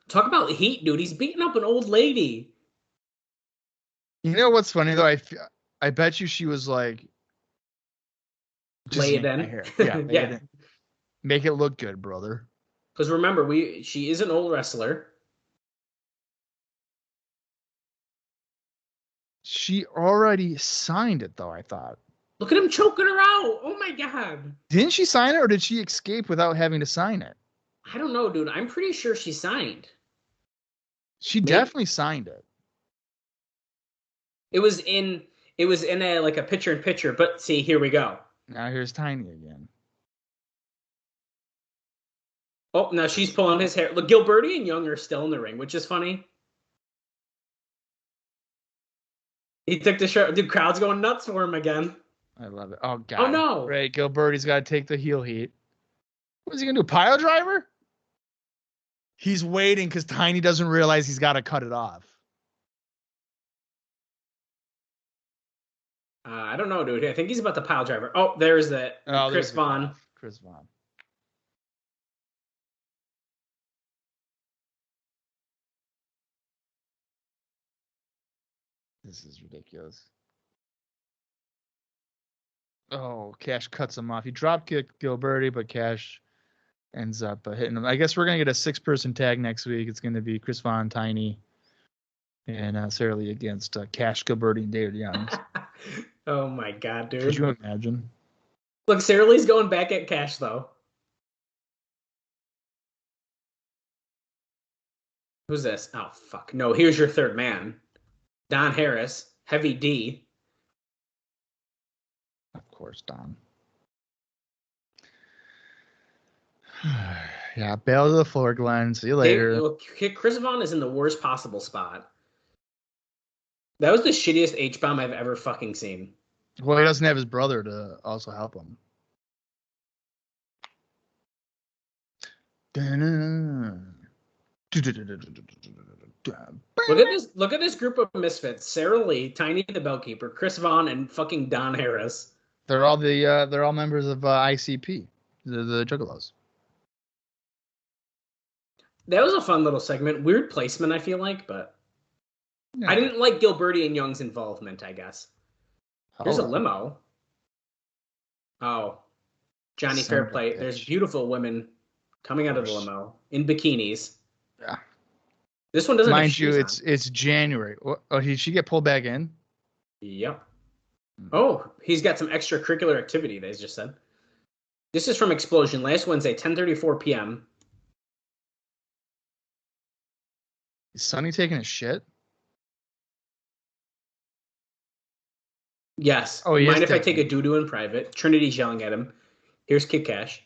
Talk about heat, dude. He's beating up an old lady. You know what's funny, though? I bet you she was like, lay it in. Yeah, lay it in. Make it look good, brother. Because remember, she is an old wrestler. She already signed it, though, I thought. Look at him choking her out. Oh, my God. Didn't she sign it, or did she escape without having to sign it? I don't know, dude. I'm pretty sure she signed. She definitely signed it. It was in a like a picture-in-picture, but see, here we go. Now here's Tiny again. Oh, now she's pulling his hair. Look, Gilberti and Young are still in the ring, which is funny. He took the shirt. Dude, crowd's going nuts for him again. I love it. Oh, God. Oh, no. Right, Gilberti's got to take the heel heat. What's he going to do, pile driver? He's waiting because Tiny doesn't realize he's got to cut it off. I don't know, dude. I think he's about the pile driver. Oh, there's the Chris Vaughn. Chris Vaughn. This is ridiculous. Oh, Cash cuts him off. He drop kicked Gilberti, but Cash ends up hitting him. I guess we're going to get a 6-person tag next week. It's going to be Chris Vaughn, Tiny, and Sarah Lee against Cash, Gilberti, and David Young. Oh, my God, dude. Could you imagine? Look, Sarah Lee's going back at Cash, though. Who's this? Oh, fuck. No, here's your third man. Don Harris, Heavy D. Of course, Don. Yeah, bail to the floor, Glenn. See you later. Chris Vaughn is in the worst possible spot. That was the shittiest H-bomb I've ever fucking seen. Well, he doesn't have his brother to also help him. Look at this group of misfits. Sarah Lee, Tiny the Bellkeeper, Chris Vaughn, and fucking Don Harris. They're all they're all members of ICP, the Juggalos. That was a fun little segment. Weird placement, I feel like, but yeah. I didn't like Gilberti and Young's involvement, I guess. There's a limo. Oh, Johnny Fairplay. There's beautiful women coming out of the limo in bikinis. Yeah. This one doesn't. Mind you, it's January. Oh, did she get pulled back in? Yep. Oh, he's got some extracurricular activity, they just said. This is from Explosion, last Wednesday, 10:34 p.m. Is Sonny taking a shit? Yes. Oh, mind if I take a doo-doo in private? Trinity's yelling at him. Here's Kid Cash.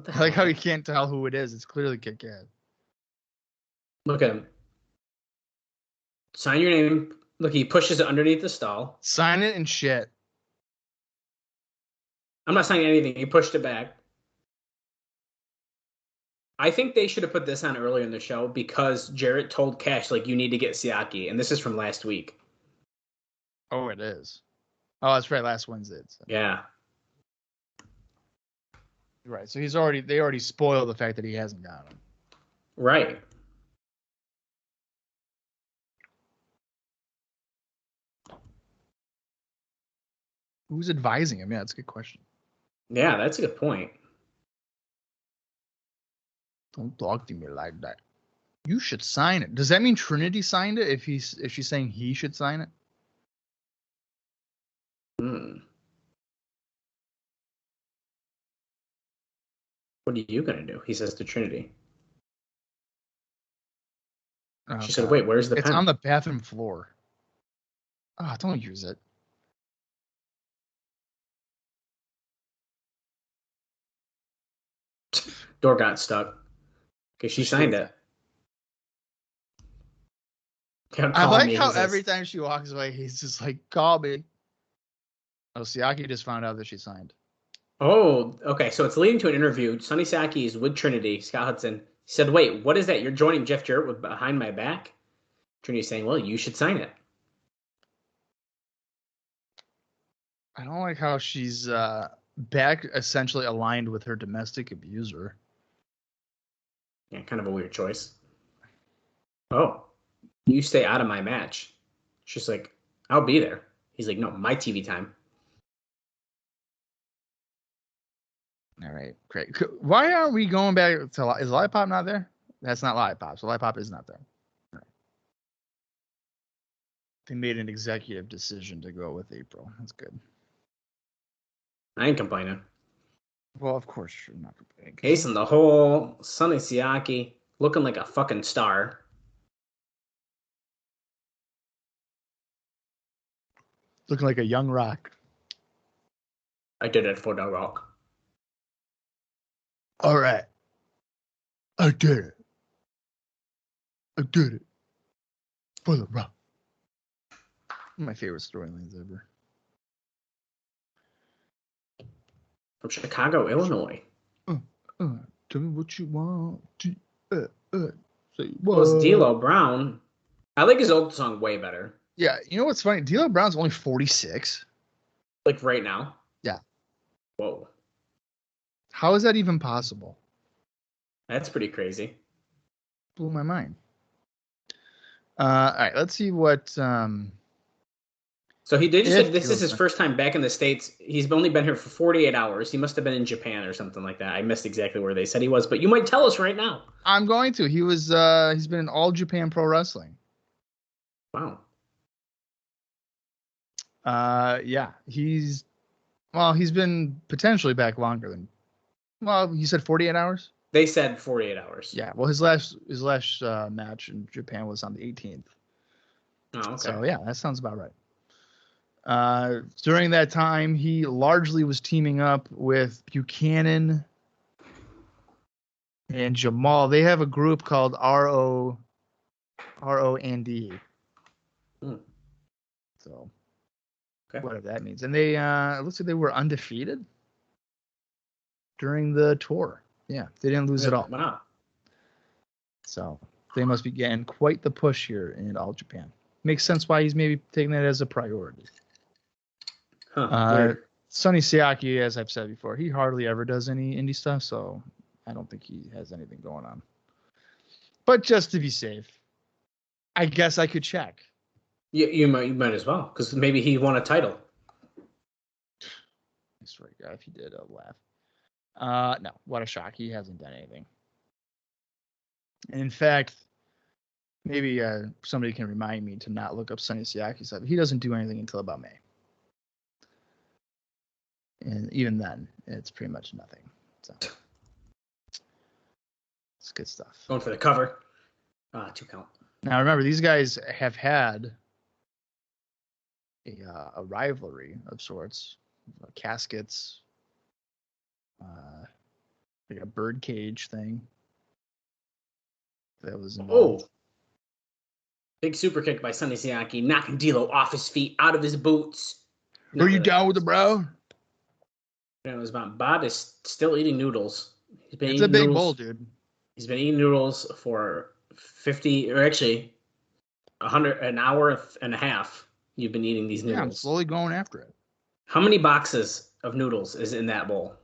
I like how you can't tell who it is. It's clearly Kit Kat. Look at him. Sign your name. Look, he pushes it underneath the stall. Sign it and shit. I'm not signing anything. He pushed it back. I think they should have put this on earlier in the show because Jarrett told Cash, like, you need to get Siaki. And this is from last week. Oh, it is. Oh, that's right. Last Wednesday. Yeah. Right. So they already spoiled the fact that he hasn't got him. Right. Who's advising him? Yeah, that's a good question. Yeah, that's a good point. Don't talk to me like that. You should sign it. Does that mean Trinity signed it if she's saying he should sign it? What are you going to do? He says to Trinity. Oh, she said, wait, where's the pen? It's on the bathroom floor. Oh, don't use it. Door got stuck. Okay, she signed it. I like how every time she walks away, he's just like, call me. Oh, Siaki just found out that she signed. Oh, okay. So it's leading to an interview. Sonny Saki is with Trinity. Scott Hudson said, wait, what is that? You're joining Jeff Jarrett with behind my back? Trinity's saying, well, you should sign it. I don't like how she's back essentially aligned with her domestic abuser. Yeah, kind of a weird choice. Oh, you stay out of my match. She's like, I'll be there. He's like, no, my TV time. All right, great. Why aren't we going back to? Is Lollipop not there? That's not Lollipop. So Lollipop is not there. All right. They made an executive decision to go with April. That's good. I ain't complaining. Well, of course you're not complaining. Ace in the hole, Sonny Siaki looking like a fucking star. Looking like a young Rock. I did it for the Rock. All right. I did it. I did it. For the Rock. My favorite storylines ever. From Chicago, Illinois. Tell me what you want. Say Well, it's D'Lo Brown. I like his old song way better. Yeah, you know what's funny? D'Lo Brown's only 46. Like right now? Yeah. Whoa. How is that even possible? That's pretty crazy. Blew my mind. All right, let's see what. So he did. Said this is his first time back in the States. He's only been here for 48 hours. He must have been in Japan or something like that. I missed exactly where they said he was, but you might tell us right now. I'm going to. He was. He's been in All Japan Pro Wrestling. Wow. Yeah, he's been potentially back longer than. Well, you said 48 hours. They said 48 hours. Yeah. Well, his last match in Japan was on the 18th. Oh, okay. So yeah, that sounds about right. During that time, he largely was teaming up with Buchanan and Jamal. They have a group called ROND. So, okay. Whatever that means. And they, it looks like they were undefeated during the tour. Yeah, they didn't lose at all. Wow. So they must be getting quite the push here in All Japan. Makes sense why he's maybe taking that as a priority. Huh. Sonny Siaki, as I've said before, he hardly ever does any indie stuff, so I don't think he has anything going on. But just to be safe, I guess I could check. You might as well, because maybe he won a title. I swear to God, if he did, I'll laugh. No, what a shock. He hasn't done anything. And in fact, maybe somebody can remind me to not look up Sonny Siaki stuff. He doesn't do anything until about May. And even then, it's pretty much nothing. So it's good stuff. Going for the cover. 2 count. Now remember, these guys have had a rivalry of sorts, caskets, like a bird cage that was involved. Oh, big super kick by Sonny Siaki, knocking D'Lo off his feet, out of his boots. Are you down with the bro? It was about Bob is still eating noodles. It's a big bowl, dude. He's been eating noodles for 50, or actually 100, an hour and a half. You've been eating these noodles. Yeah, I'm slowly going after it. How many boxes of noodles is in that bowl?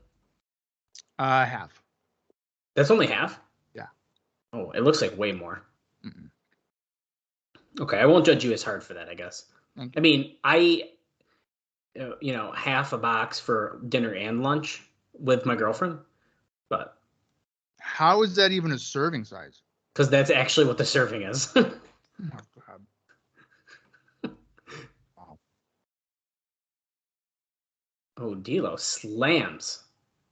Half. That's only half? Yeah. Oh, it looks like way more. Mm-mm. Okay, I won't judge you as hard for that, I guess. Okay. I mean, half a box for dinner and lunch with my girlfriend, but how is that even a serving size? Because that's actually what the serving is. Oh my God. Wow. Oh, D'Lo slams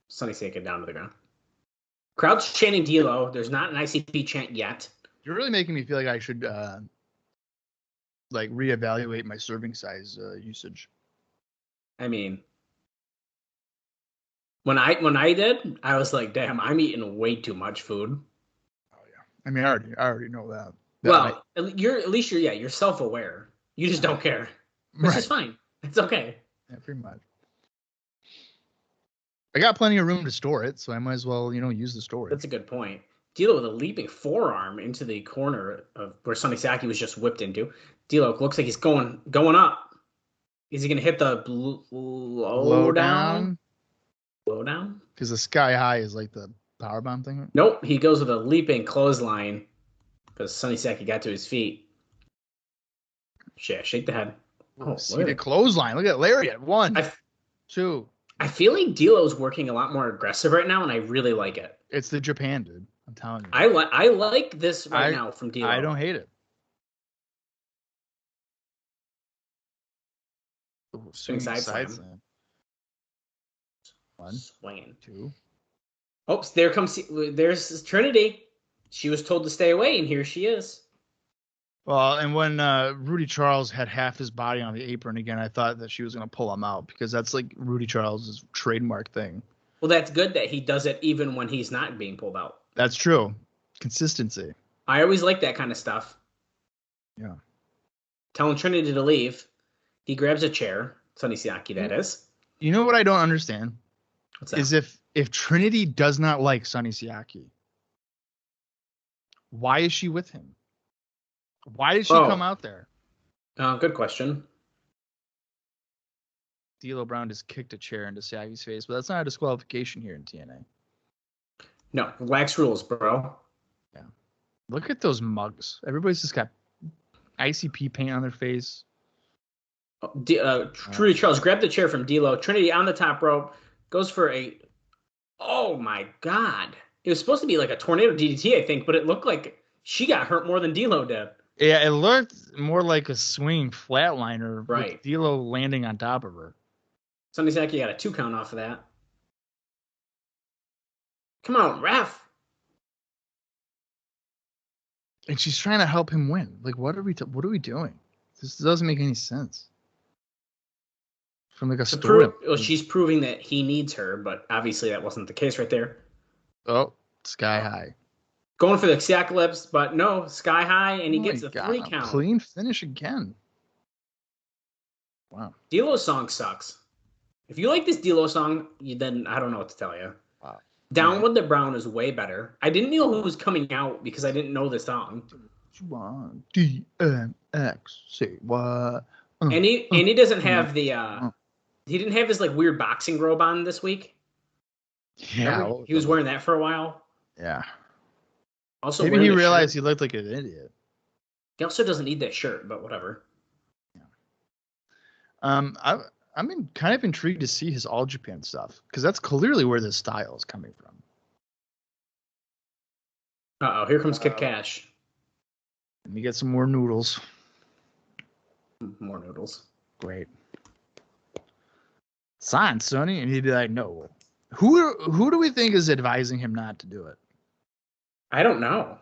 Sonny Siaki down to the ground. Crowd's chanting D'Lo. There's not an ICP chant yet. You're really making me feel like I should reevaluate my serving size usage. I mean, when I did, I was like, damn, I'm eating way too much food. Oh yeah. I mean, I already know that. Well, you're self-aware. You just don't care, which is fine. It's okay. Yeah, pretty much. I got plenty of room to store it, so I might as well, use the storage. That's a good point. D'Lo with a leaping forearm into the corner of where Sonny Siaki was just whipped into. D'Lo looks like he's going up. Is he going to hit the low down? Low down? Because the sky high is like the powerbomb thing. Nope. He goes with a leaping clothesline because Sonny Siaki got to his feet. Shake the head. See the clothesline. Look at Lariat. 1, 2, I feel like D'Lo's working a lot more aggressive right now, and I really like it. It's the Japan, dude. I'm telling you. I like this now from D'Lo. I don't hate it. Ooh, swinging side side slam. slam. One, Swinging. two. Oh, there's Trinity. She was told to stay away, and here she is. Well, and when Rudy Charles had half his body on the apron again, I thought that she was going to pull him out because that's like Rudy Charles's trademark thing. Well, that's good that he does it even when he's not being pulled out. That's true. Consistency. I always like that kind of stuff. Yeah. Telling Trinity to leave. He grabs a chair. Sonny Siaki, that is. You know what I don't understand? What's that? Is if Trinity does not like Sonny Siaki, why is she with him? Why did she come out there? Good question. D'Lo Brown just kicked a chair into Siaki's face, but that's not a disqualification here in TNA. No, relax rules, bro. Yeah. Look at those mugs. Everybody's just got ICP paint on their face. Rudy Charles grabbed the chair from D'Lo. Trinity on the top rope goes for a. Oh my God! It was supposed to be like a tornado DDT, I think, but it looked like she got hurt more than D'Lo did. Yeah, it looked more like a swinging flatliner, right? With D'Lo landing on top of her. Sonny Siaki got a 2 count off of that. Come on, ref! And she's trying to help him win. Like, what are we doing? This doesn't make any sense. From like a story. She's proving that he needs her, but obviously that wasn't the case right there. Oh, sky high. Going for the Siacalypse, but no, sky high, and he gets a 3 count. Clean finish again. Wow. D'Lo's song sucks. If you like this D'Lo song, then I don't know what to tell you. Wow. Down with the Brown is way better. I didn't know who was coming out because I didn't know the song. DMX, say what? And he doesn't have the he didn't have his like weird boxing robe on this week. Yeah, he was wearing that for a while. Yeah. Also, maybe he realized he looked like an idiot. He also doesn't need that shirt, but whatever. Yeah. I'm kind of intrigued to see his All Japan stuff because that's clearly where this style is coming from. Uh-oh, here comes Kid Cash. Let me get some more noodles. More noodles. Great. Sign, Sonny, and he'd be like, "No." Who do we think is advising him not to do it? I don't know.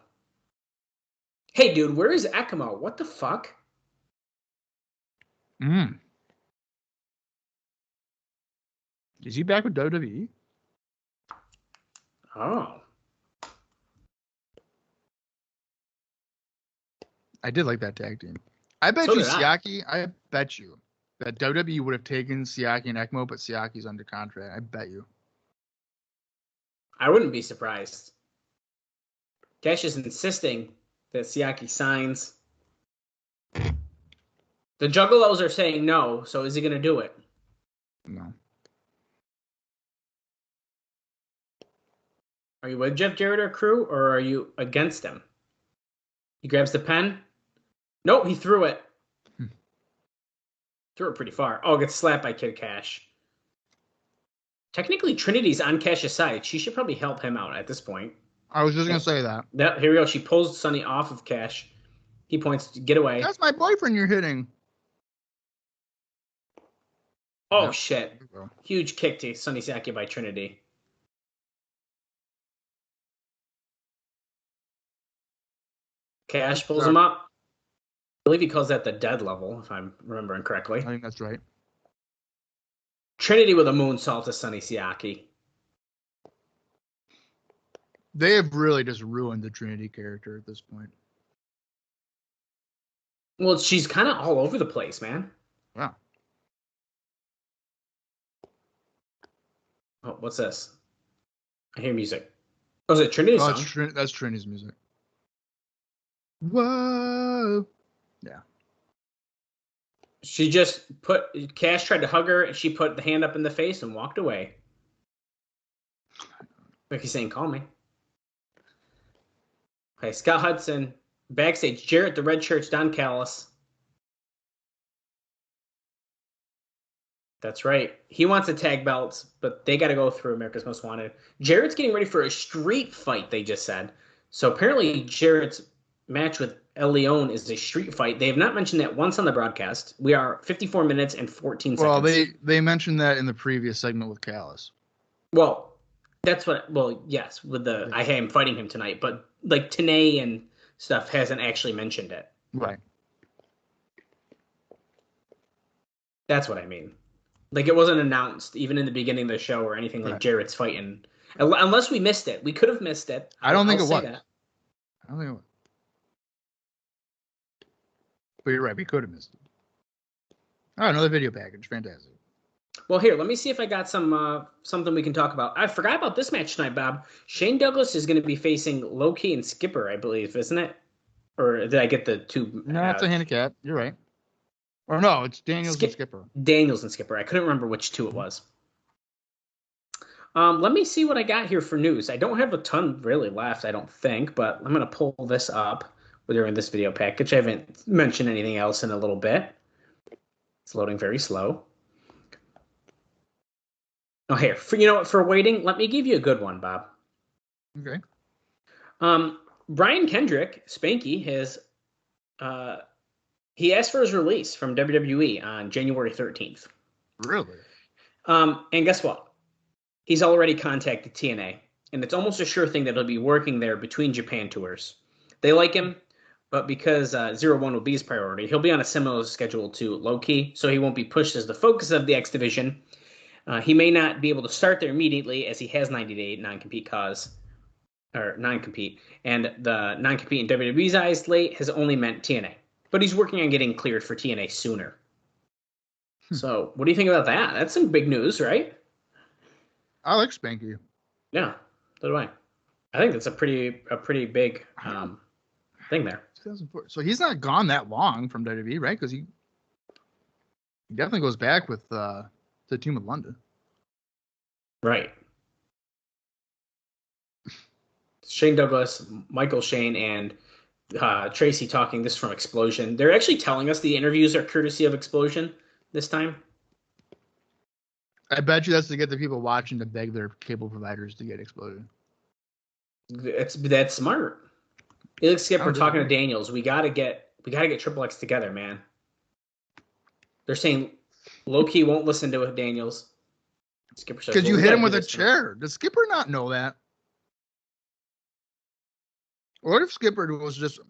Hey, dude, where is Ekimo? What the fuck? Is he back with WWE? Oh. I did like that tag team. I bet you Siaki, I bet you that WWE would have taken Siaki and Ekmo, but Siaki's under contract. I bet you. I wouldn't be surprised. Cash is insisting that Siaki signs. The Juggalos are saying no, so is he going to do it? No. Are you with Jeff Jarrett or crew, or are you against him? He grabs the pen. Nope, he threw it. Threw it pretty far. Oh, gets slapped by Kid Cash. Technically, Trinity's on Cash's side. She should probably help him out at this point. I was just going to say that. Yep, here we go. She pulls Sonny off of Cash. He points to get away. That's my boyfriend you're hitting. Oh, yep. Shit. Huge kick to Sonny Siaki by Trinity. Cash pulls him up. I believe he calls that the dead level, if I'm remembering correctly. I think that's right. Trinity with a moonsault to Sonny Siaki. They have really just ruined the Trinity character at this point. Well, she's kind of all over the place, man. Yeah. Oh, what's this? I hear music. Oh, is it Trinity's song? That's Trinity's music. Whoa. Yeah. She just Cash tried to hug her, and she put the hand up in the face and walked away. Like he's saying, call me. Okay, Scott Hudson. Backstage, Jarrett, the red shirts, Don Callis. That's right. He wants the tag belts, but they got to go through America's Most Wanted. Jarrett's getting ready for a street fight, they just said. So apparently Jarrett's match with El Leon is a street fight. They have not mentioned that once on the broadcast. We are 54 minutes and 14 seconds. Well, they mentioned that in the previous segment with Callis. Well, that's what. Well, yes, with the I am fighting him tonight, but like TNA and stuff hasn't actually mentioned it. Right. That's what I mean. Like, it wasn't announced even in the beginning of the show or anything like Jarrett's fighting. Unless we missed it. We could have missed it. I don't think it was. That. I don't think it was. But you're right. We could have missed it. Oh, another video package. Fantastic. Well, here, let me see if I got some something we can talk about. I forgot about this match tonight, Bob. Shane Douglas is going to be facing Low-Key and Skipper, I believe, isn't it? Or did I get the two? No, it's a handicap. You're right. Or no, it's Daniels and Skipper. Daniels and Skipper. I couldn't remember which two it was. Let me see what I got here for news. I don't have a ton really left, I don't think, but I'm going to pull this up during this video package. I haven't mentioned anything else in a little bit. It's loading very slow. Oh, here. For waiting, let me give you a good one, Bob. Okay. Brian Kendrick, Spanky, has he asked for his release from WWE on January 13th. Really? And guess what? He's already contacted TNA, and it's almost a sure thing that he'll be working there between Japan tours. They like him, but because 0-1 will be his priority, he'll be on a similar schedule to Low-Key, so he won't be pushed as the focus of the X Division. He may not be able to start there immediately, as he has 90-day non-compete non-compete, and the non-compete in WWE's eyes late has only meant TNA. But he's working on getting cleared for TNA sooner. So, what do you think about that? That's some big news, right? I like Spanky. Yeah, so do I. I think that's a pretty big thing there. So he's not gone that long from WWE, right? Because he definitely goes back with the team with London. Right. Shane Douglas, Michael Shane, and Tracy talking. This from Explosion. They're actually telling us the interviews are courtesy of Explosion this time. I bet you that's to get the people watching to beg their cable providers to get Explosion. That's smart. Felix Skipper talking to Daniels. We gotta get Triple X together, man. They're saying Low-Key won't listen to Daniels. Skipper says, because you hit him with a chair. Does Skipper not know that? What if Skipper was just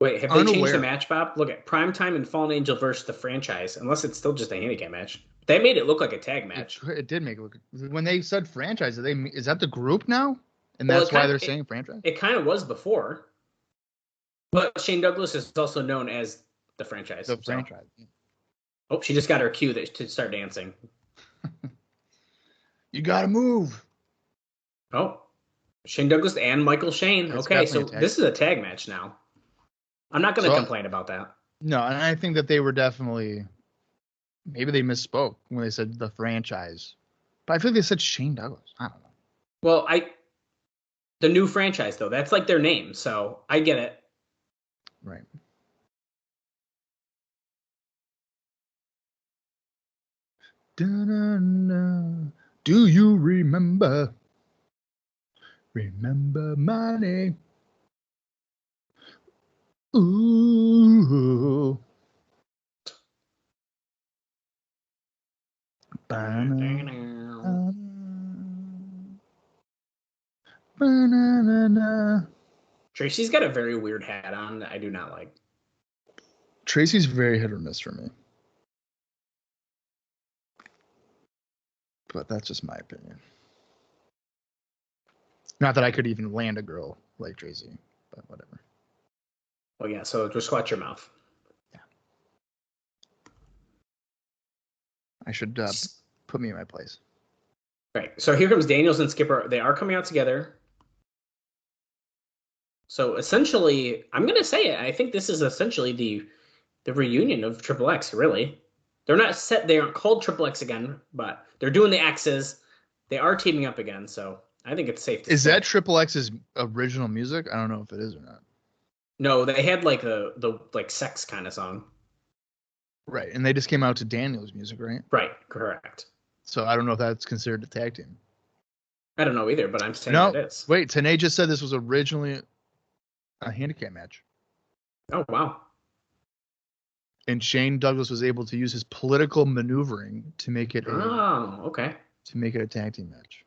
wait? Have they changed the match, Bob? Look at Primetime and Fallen Angel versus the franchise. Unless it's still just a handicap match. They made it look like a tag match. It did make it look. When they said franchise, is that the group now? And that's why they're saying franchise? It kind of was before. But Shane Douglas is also known as the franchise. The franchise. Oh, she just got her cue to start dancing. You got to move. Oh, Shane Douglas and Michael Shane. Okay, so this is a tag match now. I'm not going to complain about that. No, and I think that they were definitely... Maybe they misspoke when they said the franchise. But I feel like they said Shane Douglas. I don't know. Well, the new franchise, though, that's like their name, so I get it. Right. Da-na-na. Do you remember? Remember my name? Ooh. Tracy's got a very weird hat on that I do not like. Tracy's very hit or miss for me. But that's just my opinion. Not that I could even land a girl like Tracy, but whatever. Oh, yeah, so just watch your mouth. Yeah. I should put me in my place. Right, so here comes Daniels and Skipper. They are coming out together. So essentially, I'm going to say it. I think this is essentially the reunion of Triple X, really. They're not set. They aren't called Triple X again, but they're doing the X's. They are teaming up again, so I think it's safe to say. Is that Triple X's original music? I don't know if it is or not. No, they had like the like sex kind of song. Right, and they just came out to Daniel's music, right? Right, correct. So I don't know if that's considered a tag team. I don't know either, but I'm saying No, it is. wait, TNA just said this was originally a handicap match. Oh, wow. And Shane Douglas was able to use his political maneuvering to make it okay. to make it a tag team match.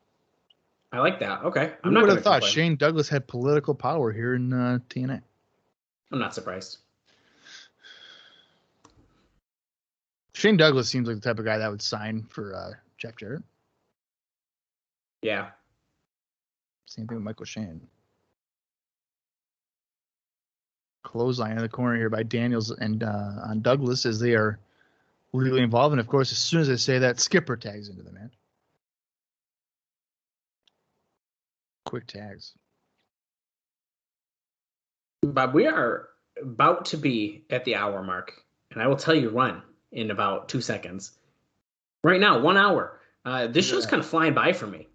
I like that. Okay. Who would have thought Shane Douglas had political power here in TNA? I'm not surprised. Shane Douglas seems like the type of guy that would sign for Jeff Jarrett. Yeah. Same thing with Michael Shane. Clothesline in the corner here by Daniels and on Douglas as they are legally involved. And of course, as soon as I say that, Skipper tags into the match. Quick tags. Bob, we are about to be at the hour mark, and I will tell you run in about 2 seconds. Right now, 1 hour. This show's kind of flying by for me.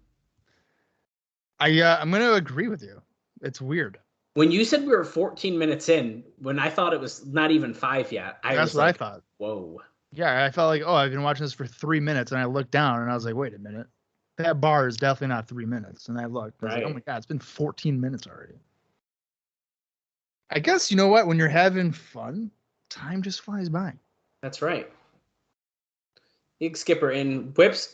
I'm going to agree with you. It's weird. When you said we were 14 minutes in, when I thought it was not even 5 yet, That's what I thought. Whoa. Yeah, I felt like, I've been watching this for 3 minutes, and I looked down, and I was like, wait a minute. That bar is definitely not 3 minutes. And I looked. I was like, oh, my God, it's been 14 minutes already. I guess, you know what? When you're having fun, time just flies by. That's right. Big Skipper in, whips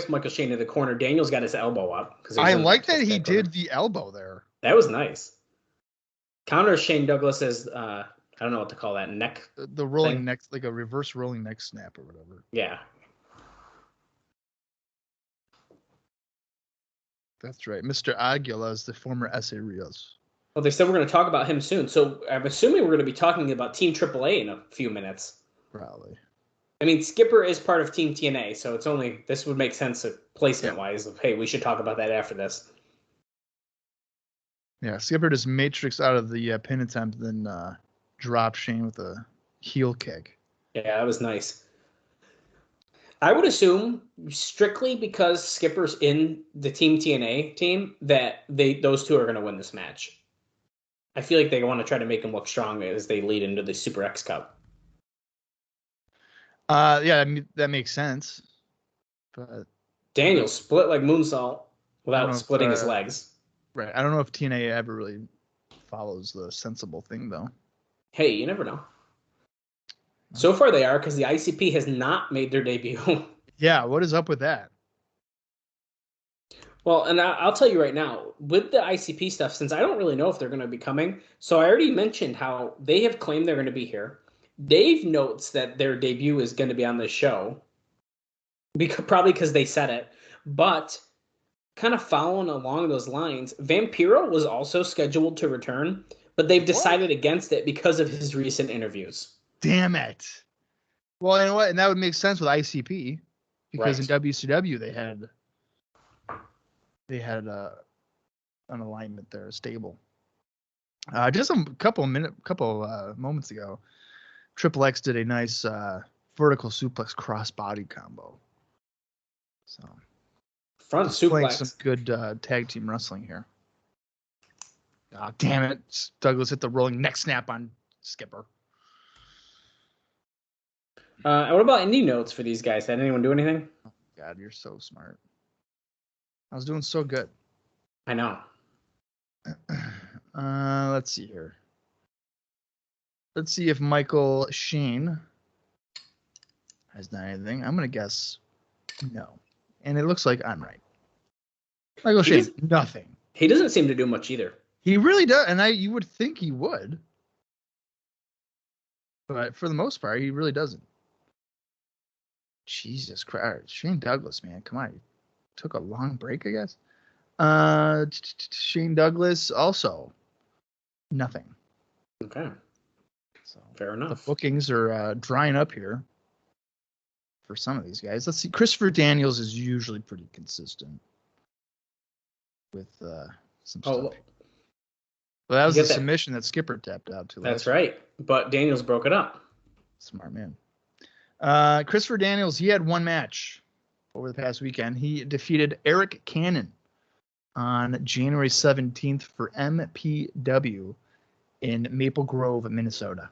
Michael Shane in the corner. Daniel's got his elbow up. I like that he did the elbow there. That was nice. Counter Shane Douglas as, I don't know what to call that, neck. The rolling neck, like a reverse rolling neck snap or whatever. Yeah. That's right. Mr. Aguila is the former S.A. Rios. Well, they said we're going to talk about him soon. So I'm assuming we're going to be talking about Team AAA in a few minutes. Probably. I mean, Skipper is part of Team TNA, so this would make sense placement-wise. Hey, we should talk about that after this. Yeah, Skipper just matrix out of the pin attempt, then drop Shane with a heel kick. Yeah, that was nice. I would assume, strictly because Skipper's in the Team TNA team, that those two are going to win this match. I feel like they want to try to make him look strong as they lead into the Super X Cup. Yeah, I mean, that makes sense. But Daniel split like moonsault without splitting his legs. Right. I don't know if TNA ever really follows the sensible thing, though. Hey, you never know. So far they are, because the ICP has not made their debut. Yeah, what is up with that? Well, and I'll tell you right now, with the ICP stuff, since I don't really know if they're going to be coming, so I already mentioned how they have claimed they're going to be here. Dave notes that their debut is going to be on this show, probably because they said it. But kind of following along those lines, Vampiro was also scheduled to return, but they've decided against it because of his recent interviews. Damn it. Well, you know what? And that would make sense with ICP because in WCW they had an alignment there, stable. Just a couple moments ago, Triple X did a nice vertical suplex crossbody combo. So front suplex. Playing some good tag team wrestling here. Oh, damn it. Douglas hit the rolling neck snap on Skipper. What about indie notes for these guys? Did anyone do anything? Oh, God, you're so smart. I was doing so good. I know. Let's see here. Let's see if Michael Shane has done anything. I'm going to guess no. And it looks like I'm right. Michael Shane, nothing. He doesn't seem to do much either. He really does. And you would think he would. But for the most part, he really doesn't. Jesus Christ. Shane Douglas, man. Come on. He took a long break, I guess. Shane Douglas, also nothing. Okay. So fair enough. The bookings are drying up here for some of these guys. Let's see. Christopher Daniels is usually pretty consistent with some stuff. Well, that was the submission that Skipper tapped out to. That's right. But Daniels broke it up. Smart man. Christopher Daniels, he had one match over the past weekend. He defeated Eric Cannon on January 17th for MPW in Maple Grove, Minnesota.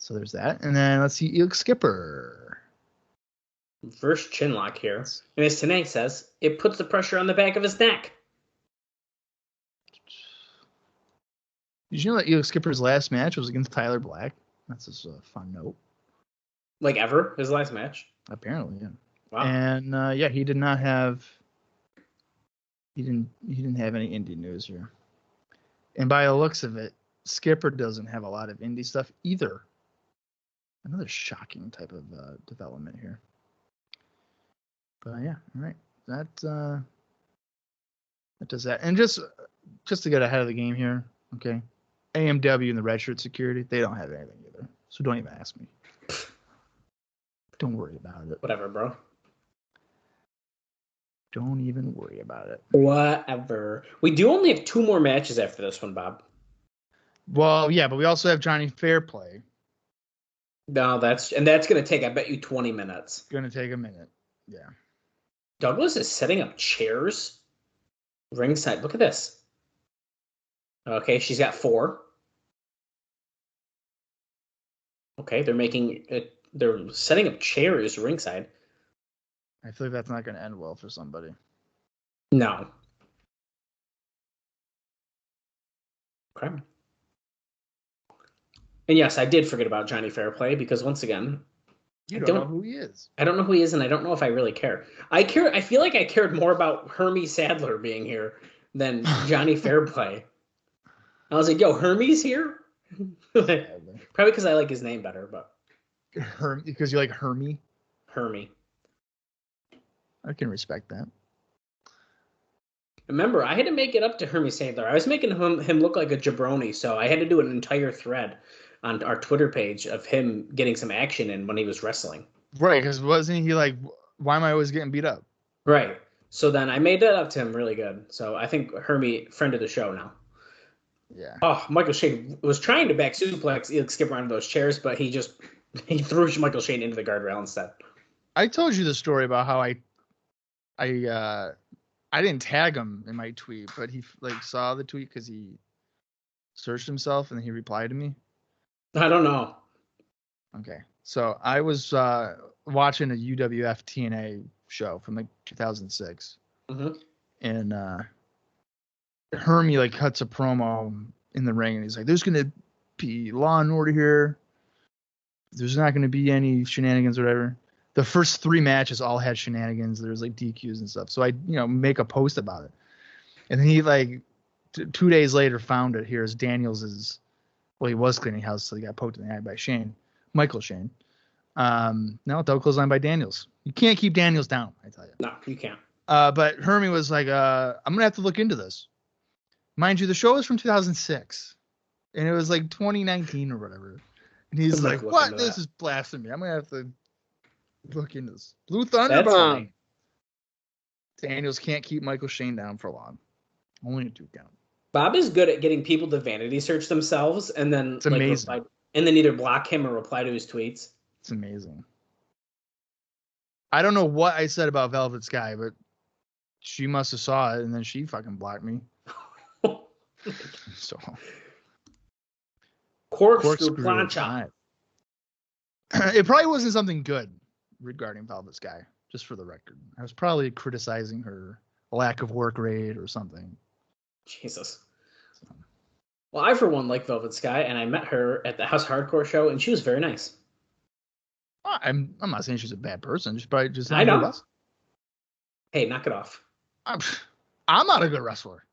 So there's that. And then let's see, Elix Skipper. First chin lock here. And as Tanay says, it puts the pressure on the back of his neck. Did you know that Elix Skipper's last match was against Tyler Black? That's just a fun note. Like ever? His last match? Apparently, yeah. Wow. And he did not have. He didn't have any indie news here. And by the looks of it, Skipper doesn't have a lot of indie stuff either. Another shocking type of development here. But yeah, all right. That does that. And just to get ahead of the game here, okay. AMW and the redshirt security, they don't have anything either. So don't even ask me. Don't worry about it. Whatever, bro. Don't even worry about it. Whatever. We do only have 2 more matches after this one, Bob. Well, yeah, but we also have Johnny Fairplay. No, that's going to take, I bet you, 20 minutes. Going to take a minute. Yeah. Douglas is setting up chairs ringside. Look at this. Okay, she's got 4. Okay, they're setting up chairs ringside. I feel like that's not going to end well for somebody. No. Okay. And yes, I did forget about Johnny Fairplay because once again, You don't know who he is. I don't know who he is, and I don't know if I really care. I feel like I cared more about Hermie Sadler being here than Johnny Fairplay. I was like, yo, Hermie's here? Probably because I like his name better, but Because you like Hermie? Hermie. I can respect that. Remember, I had to make it up to Hermie Sadler. I was making him look like a jabroni, so I had to do an entire thread on our Twitter page of him getting some action in when he was wrestling. Right, because wasn't he like, why am I always getting beat up? Right. So then I made that up to him really good. So I think Hermie, friend of the show now. Yeah. Oh, Michael Shane was trying to back suplex Elix Skipper onto those chairs, but he threw Michael Shane into the guardrail instead. I told you the story about how I didn't tag him in my tweet, but he like saw the tweet because he searched himself and he replied to me. I don't know. Okay, so I was watching a UWF TNA show from like 2006, and Hermie like cuts a promo in the ring, and he's like, "There's gonna be law and order here. There's not gonna be any shenanigans, or whatever." The first 3 matches all had shenanigans. There's like DQs and stuff. So I, make a post about it. And then he like 2 days later found it here as Daniels' he was cleaning house, so he got poked in the eye by Michael Shane. Now double clothesline by Daniels. You can't keep Daniels down, I tell you. No, you can't. But Hermie was like, I'm going to have to look into this. Mind you, the show was from 2006. And it was like 2019 or whatever. And he's like, what? This is blasphemy. I'm going to have to look into this. Blue Thunderbomb. Daniels can't keep Michael Shane down for long. Only a 2 count. Bob is good at getting people to vanity search themselves and then it's amazing. And then either block him or reply to his tweets. It's amazing. I don't know what I said about Velvet Sky, but she must have saw it and then she fucking blocked me. So corkscrew plancha. It probably wasn't something good regarding Velvet Sky, just for the record. I was probably criticizing her lack of work rate or something. Jesus. Well, I for one like Velvet Sky, and I met her at the House Hardcore show, and she was very nice. I'm not saying she's a bad person. She's probably just I know. Hey, knock it off. I'm not a good wrestler.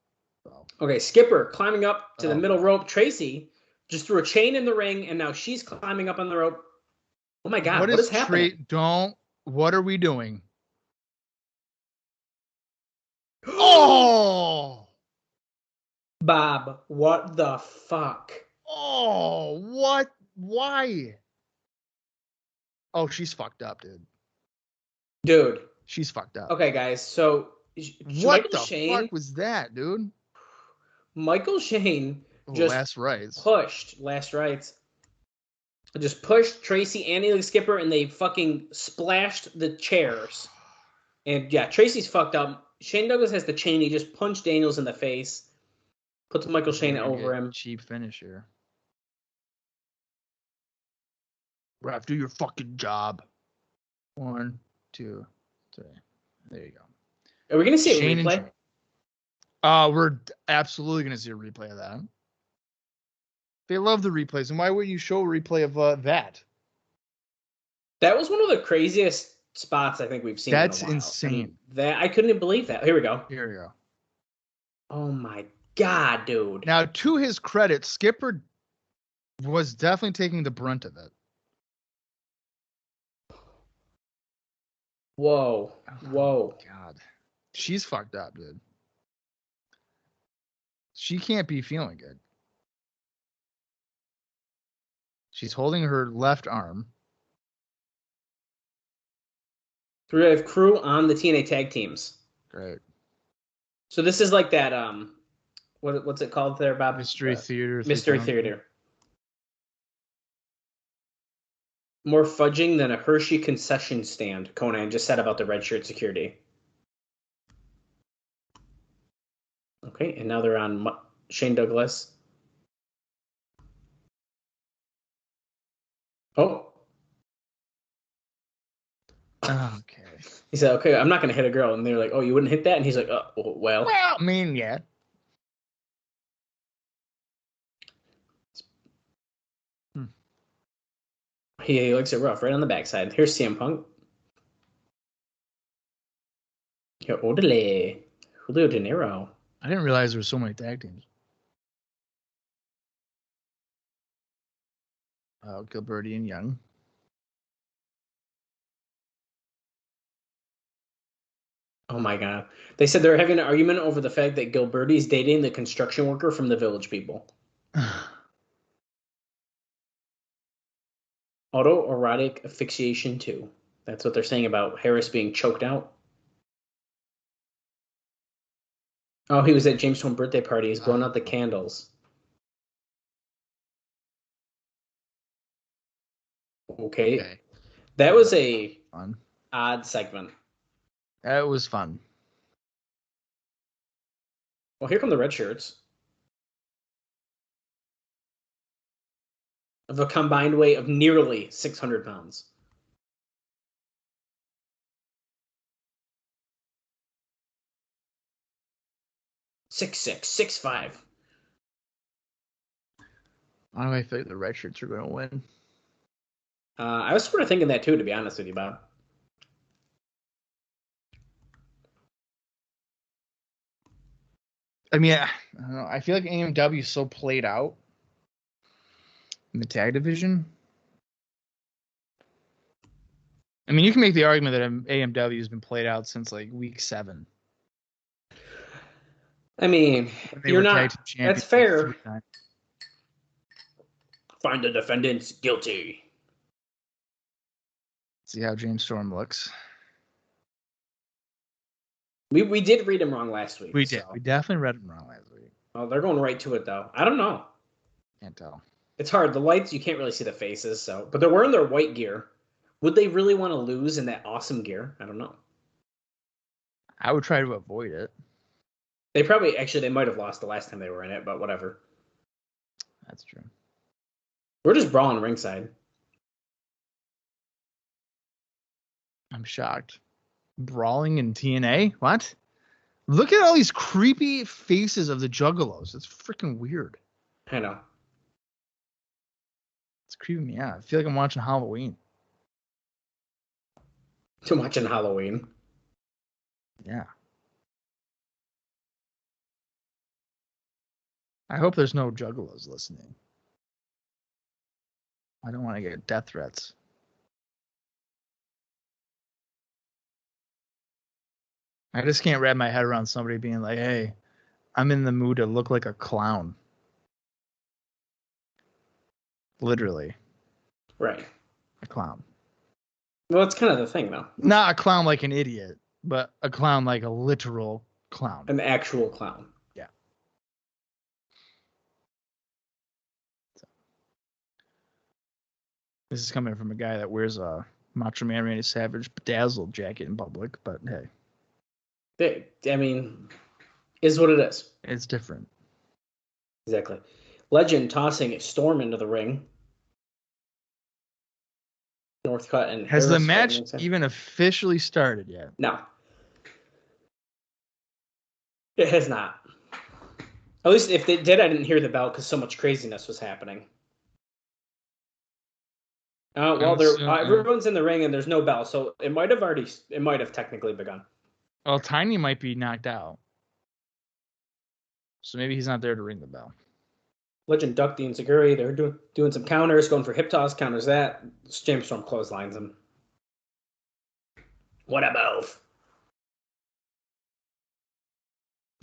So. Okay, Skipper climbing up to the middle rope. Tracy just threw a chain in the ring, and now she's climbing up on the rope. Oh my God, what is happening? What are we doing? Oh! Bob, what the fuck? Oh, what? Why? Oh, she's fucked up, dude. Dude. She's fucked up. Okay, guys, so what the fuck was that, dude? Michael Shane just pushed Last Rites. Just pushed Tracy and Elix Skipper, and they fucking splashed the chairs. And yeah, Tracy's fucked up. Shane Douglas has the chain. He just punched Daniels in the face. Puts Michael Shane over him. Cheap finish here. Ref, do your fucking job. 1, 2, 3. There you go. Are we going to see a Shane replay? We're absolutely going to see a replay of that. They love the replays, and why wouldn't you show a replay of that? That was one of the craziest spots I think we've seen. That's in a while. insane. I couldn't even believe that. Here we go. Here we go. Oh my God, dude. Now, to his credit, Skipper was definitely taking the brunt of it. Whoa. Whoa. God. She's fucked up, dude. She can't be feeling good. She's holding her left arm. We have crew on the TNA tag teams. Great. So this is like that, what's it called there, Bob? Mystery Theater. Mystery Theater. More fudging than a Hershey concession stand, Conan just said about the red shirt security. Okay, and now they're on Shane Douglas. Oh. Okay. He said, okay, I'm not going to hit a girl. And they're like, oh, you wouldn't hit that? And he's like, oh, well. Well, I mean, yeah. He likes it rough, right on the backside. Here's CM Punk. Here, Odele. Julio De Niro. I didn't realize there were so many tag teams. Gilberti and Young. Oh my God. They said they're having an argument over the fact that Gilberti's dating the construction worker from the Village People. Autoerotic asphyxiation 2. That's what they're saying about Harris being choked out. Oh, he was at James' home birthday party. He's blowing out the candles. Okay. That was a fun. Odd segment. That was fun. Well, here come the red shirts. Of a combined weight of nearly 600 pounds. Six 6'5". Why do I feel like the red shirts are going to win? I was sort of thinking that too, to be honest with you, Bob. I mean, I don't know. I feel like AMW is so played out in the tag division. I mean, you can make the argument that AMW has been played out since like week 7. I mean, you're not. That's fair. Find the defendants guilty. See how James Storm looks. We did read him wrong last week. We did. So. We definitely read him wrong last week. Oh, they're going right to it though. I don't know. Can't tell. It's hard. The lights, you can't really see the faces. So, but they're wearing their white gear. Would they really want to lose in that awesome gear? I don't know. I would try to avoid it. They probably they might have lost the last time they were in it, but whatever. That's true. We're just brawling ringside. I'm shocked. Brawling in TNA? What? Look at all these creepy faces of the Juggalos. It's freaking weird. I know. It's creeping me out. I feel like I'm watching Halloween. Too much in Halloween. Yeah. I hope there's no Juggalos listening. I don't want to get death threats. I just can't wrap my head around somebody being like, hey, I'm in the mood to look like a clown. Literally. Right. A clown. Well, that's kind of the thing, though. Not a clown like an idiot, but a clown like a literal clown. An actual clown. Yeah. So. This is coming from a guy that wears a Macho Man Randy Savage bedazzled jacket in public, but hey. I mean, is what it is. It's different. Exactly. Legend tossing Storm into the ring. Northcutt and Has the Harris match fighting. even officially started yet? No. It has not. At least if they did, I didn't hear the bell because so much craziness was happening. Well, everyone's in the ring and there's no bell, so it might have technically begun. Well, Tiny might be knocked out, so maybe he's not there to ring the bell. Legend ducked the Enziguri. They're doing some counters, going for hip toss, counters that. James Storm clotheslines him. What a move!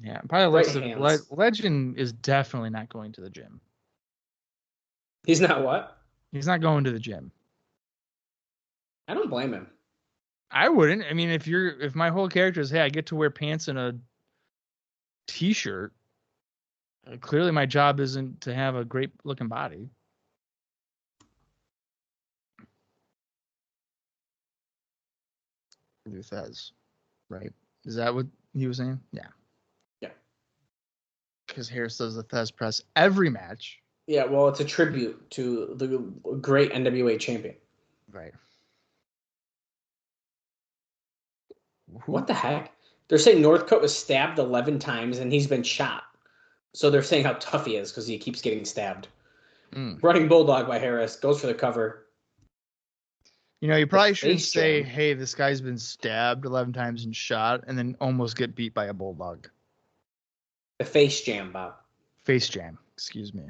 Yeah, probably Right Legend is definitely not going to the gym. He's not what? He's not going to the gym. I don't blame him. I wouldn't. I mean, if my whole character is, hey, I get to wear pants and a t-shirt, clearly my job isn't to have a great looking body. He says, right? Is that what he was saying? Yeah. Yeah. Because Harris does the Thez press every match. Yeah, well, it's a tribute to the great NWA champion. Right. What the heck? They're saying Northcutt was stabbed 11 times and he's been shot. So they're saying how tough he is because he keeps getting stabbed. Running Bulldog by Harris. Goes for the cover. You know, you probably shouldn't say, hey, this guy's been stabbed 11 times and shot and then almost get beat by a Bulldog. The face jam, Bob. Face jam. Excuse me.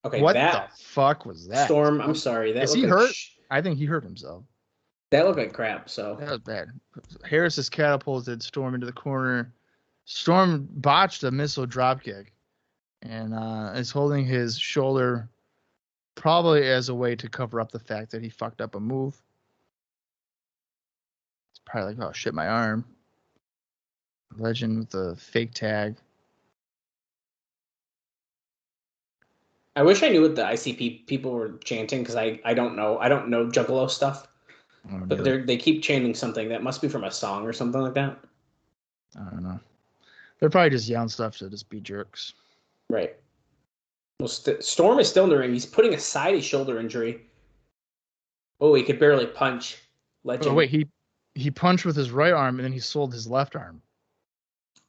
Okay, what the fuck was that? Storm, I'm sorry. Is he hurt? I think he hurt himself. That looked like crap, so. That was bad. Harris has catapulted Storm into the corner. Storm botched a missile dropkick and is holding his shoulder probably as a way to cover up the fact that he fucked up a move. It's probably like, oh shit, my arm. Legend with the fake tag. I wish I knew what the ICP people were chanting because I don't know. I don't know Juggalo stuff. But they keep chanting something that must be from a song or something like that. I don't know. They're probably just yelling stuff to just be jerks. Right. Well, Storm is still in the ring. He's putting aside his shoulder injury. Oh, he could barely punch. Legend. Oh, wait, he punched with his right arm and then he sold his left arm.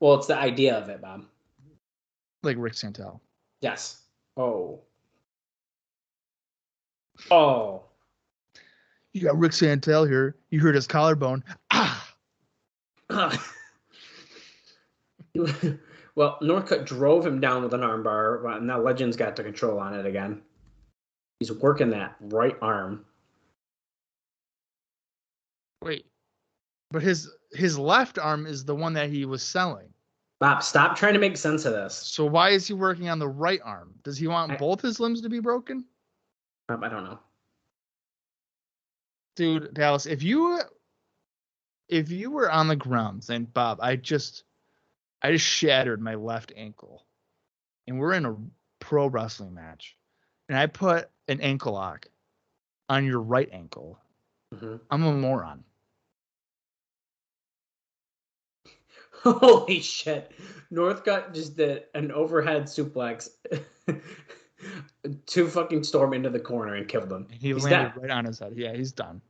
Well, it's the idea of it, Bob. Like Rick Santel. Yes. Oh. Oh. You got Rick Santel here. You hurt his collarbone. Ah! Well, Northcutt drove him down with an armbar, and now Legend's got the control on it again. He's working that right arm. Wait. But his left arm is the one that he was selling. Bob, stop trying to make sense of this. So why is he working on the right arm? Does he want both his limbs to be broken? Bob, I don't know. Dude, Dallas, if you were on the ground saying, Bob, I just shattered my left ankle and we're in a pro wrestling match and I put an ankle lock on your right ankle, I'm a moron. Holy shit. Northcutt just did an overhead suplex to fucking Storm into the corner and killed him. He's landed right on his head. Yeah, he's done.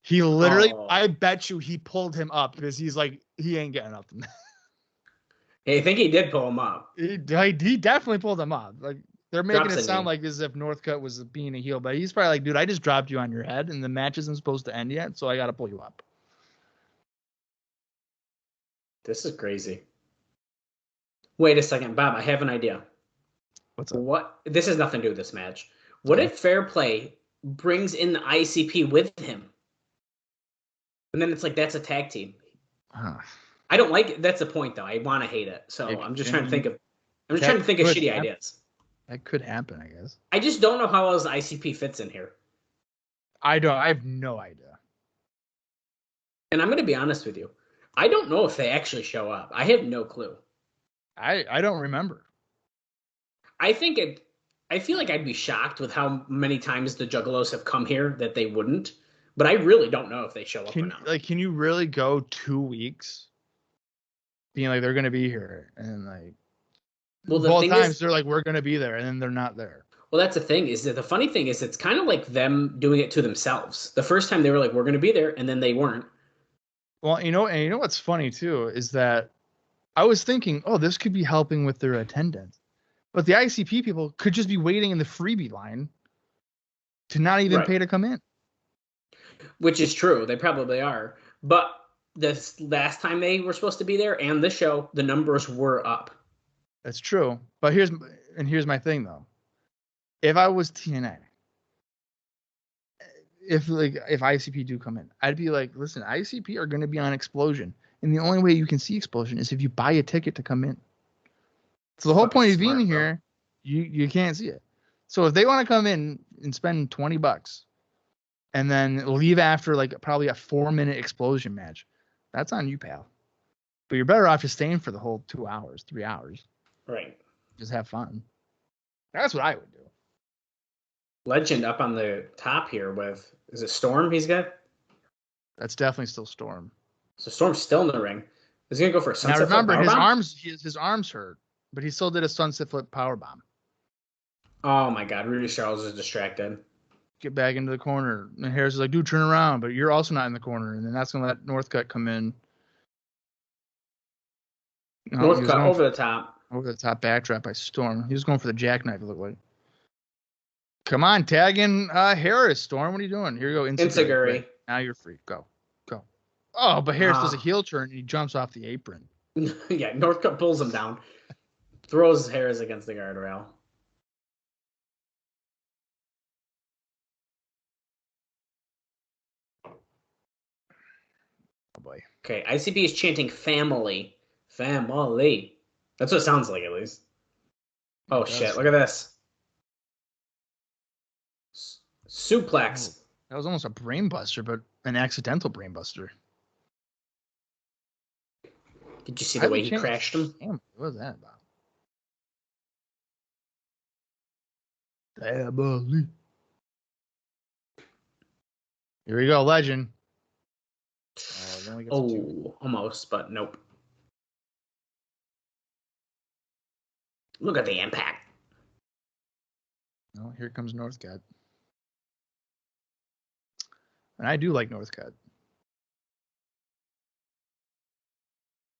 He literally, I bet you he pulled him up because he's like, he ain't getting up. I think he did pull him up. He definitely pulled him up. Like they're making it sound like as if Northcutt was being a heel, but he's probably like, dude, I just dropped you on your head and the match isn't supposed to end yet, so I got to pull you up. This is crazy. Wait a second, Bob. I have an idea. What's up? What? This has nothing to do with this match. What if Fair Play brings in the ICP with him? And then it's like, that's a tag team. I don't like it. That's the point, though. I want to hate it. So I'm just trying to think of shitty ideas. That could happen, I guess. I just don't know how else the ICP fits in here. I have no idea. And I'm going to be honest with you. I don't know if they actually show up. I have no clue. I don't remember. I feel like I'd be shocked with how many times the Juggalos have come here that they wouldn't. But I really don't know if they show up or not. Like, can you really go 2 weeks being like, they're going to be here? And like, both times they're like, we're going to be there. And then they're not there. Well, that's the thing is that the funny thing is it's kind of like them doing it to themselves. The first time they were like, we're going to be there, and then they weren't. Well, you know what's funny too is that I was thinking, oh, this could be helping with their attendance, but the ICP people could just be waiting in the freebie line to not even Right. pay to come in. Which is true. They probably are. But this last time they were supposed to be there and the show, the numbers were up. That's true. But here's my thing though. If I was TNA, if ICP do come in, I'd be like, listen, ICP are going to be on Explosion, and the only way you can see Explosion is if you buy a ticket to come in. So the whole point of being here, you can't see it. So if they want to come in and spend $20 and then leave after like probably a 4-minute Explosion match, that's on you, pal. But you're better off just staying for the whole 2 hours, 3 hours. Right. Just have fun. That's what I would do. Legend up on the top here with, is it Storm he's got? That's definitely still Storm. So Storm's still in the ring. Is he going to go for a sunset Now remember, flip his arms hurt, but he still did a sunset flip powerbomb. Oh my God, Rudy Charles is distracted. Get back into the corner. And Harris is like, dude, turn around, but you're also not in the corner. And then that's going to let Northcutt come in. Northcutt over the top. Over the top backdrop by Storm. He was going for the jackknife, it looked like. Come on, tag in Harris, Storm. What are you doing? Here you go. Inseguri. Now you're free. Go. Oh, but Harris does a heel turn and he jumps off the apron. Yeah, Northcutt pulls him down. Throws Harris against the guardrail. Oh, boy. Okay, ICP is chanting family. Family. That's what it sounds like, at least. Oh, shit. Look at this. Suplex. That was almost a brain buster, but an accidental brain buster. Did you see the way he crashed him? Damn, what was that about? Family. Here we go, Legend. Almost, but nope. Look at the impact. Oh, here comes Northcutt. And I do like Northcutt.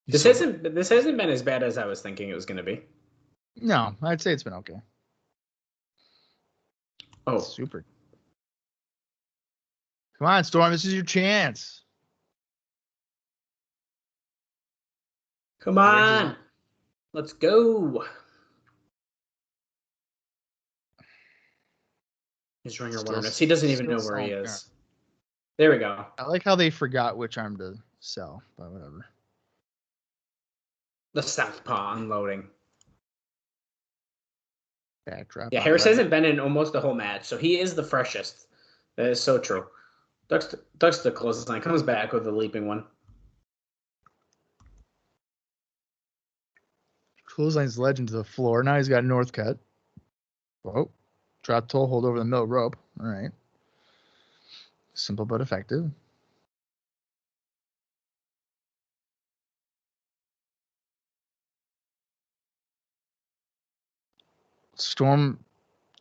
This hasn't been as bad as I was thinking it was going to be. No, I'd say it's been okay. Oh, super. Come on, Storm. This is your chance. Come on. Let's go. His ring awareness. He doesn't even know where he is. There we go. I like how they forgot which arm to sell, but whatever. The southpaw unloading. Backdrop. Yeah, Harris hasn't been in almost the whole match, so he is the freshest. That is so true. Ducks the closest line. Comes back with the leaping one. Clothesline's Legend to the floor. Now he's got Northcutt. Whoa. Drop toe hold over the middle rope. All right. Simple but effective. Storm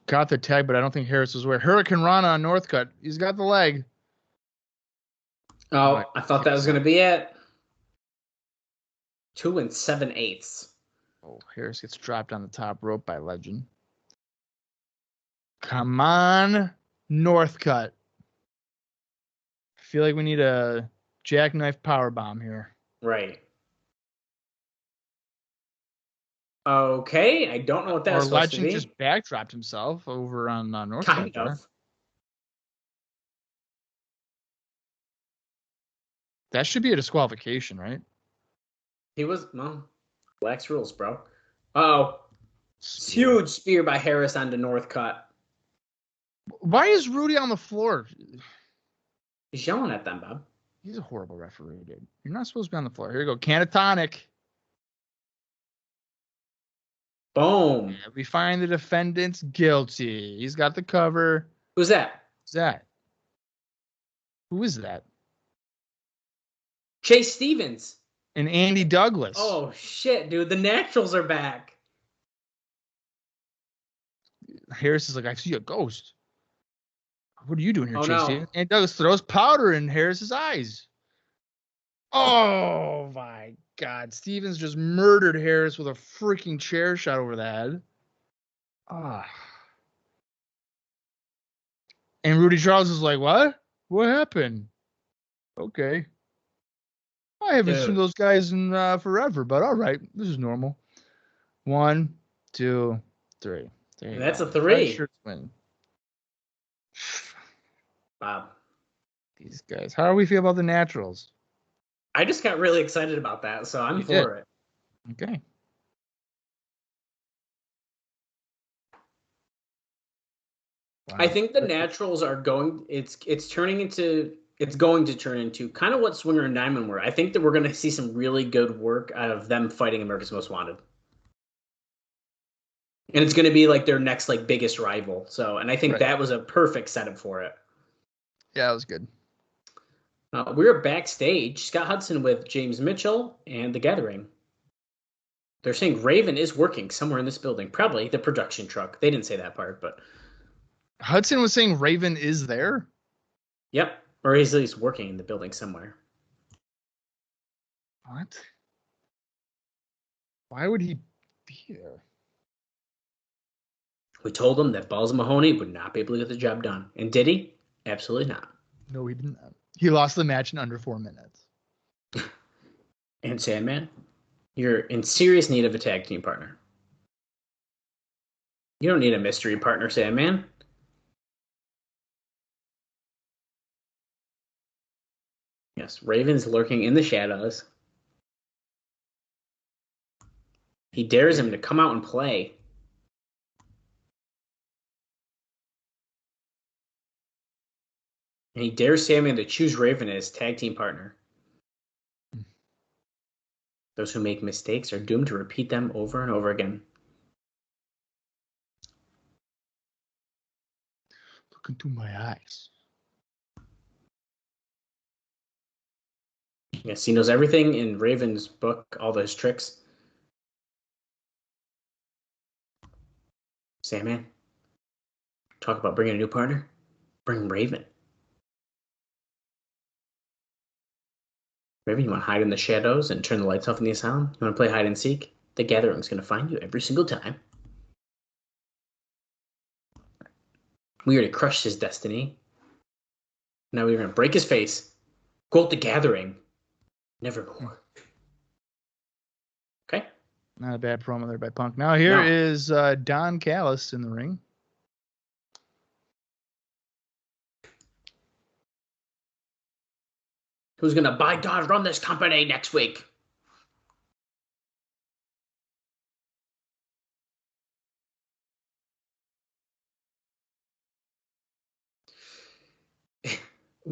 got the tag, but I don't think Harris was aware. Hurricane Rana on Northcutt. He's got the leg. Oh, I thought that was going to be it. 2 7/8. Oh, Harris gets dropped on the top rope by Legend. Come on, Northcutt. I feel like we need a jackknife powerbomb here. Right. Okay, I don't know what that was supposed to be. Legend just backdropped himself over on Northcutt. Kind of. That should be a disqualification, right? He was, well, Black's rules, bro. Uh-oh. Huge spear by Harris onto Northcutt. Why is Rudy on the floor? He's yelling at them, Bob. He's a horrible referee, dude. You're not supposed to be on the floor. Here you go. Canatonic. Boom. Yeah, we find the defendant's guilty. He's got the cover. Who's that? Who's that? Who is that? Chase Stevens. And Andy Douglas. Oh, shit, dude. The Naturals are back. Harris is like, I see a ghost. What are you doing here, Oh, Chase? no. Stevens? And Douglas throws powder in Harris's eyes. Oh my God. Stevens just murdered Harris with a freaking chair shot over the head. Ah. And Rudy Charles is like, what? What happened? Okay. I haven't seen those guys in forever, but all right. This is normal. 1, 2, 3. And that's a 3. Win. Bob. These guys. How do we feel about the Naturals? I just got really excited about that, so I'm for it. Okay. Wow. I think the Naturals are going. It's going to turn into kind of what Swinger and Diamond were. I think that we're going to see some really good work out of them fighting America's Most Wanted, and it's going to be like their next like biggest rival. So, and I think that was a perfect setup for it. Yeah, it was good. We're backstage. Scott Hudson with James Mitchell and The Gathering. They're saying Raven is working somewhere in this building, probably the production truck. They didn't say that part, but Hudson was saying Raven is there. Yep. Or he's at least working in the building somewhere. What? Why would he be there? We told him that Balls Mahoney would not be able to get the job done. And did he? Absolutely not. No, he did not. He lost the match in under 4 minutes. And Sandman, you're in serious need of a tag team partner. You don't need a mystery partner, Sandman. Yes, Raven's lurking in the shadows. He dares him to come out and play. And he dares Sandman to choose Raven as tag team partner. Those who make mistakes are doomed to repeat them over and over again. Look into my eyes. Yes, he knows everything in Raven's book, all those tricks. Sandman, talk about bringing a new partner. Bring Raven. Raven, you want to hide in the shadows and turn the lights off in the asylum? You want to play hide and seek? The Gathering's going to find you every single time. We already crushed his destiny. Now we're going to break his face. Quote the Gathering. Nevermore. Okay? Not a bad promo there by Punk. Now here is Don Callis in the ring. Who's going to, by God, run this company next week?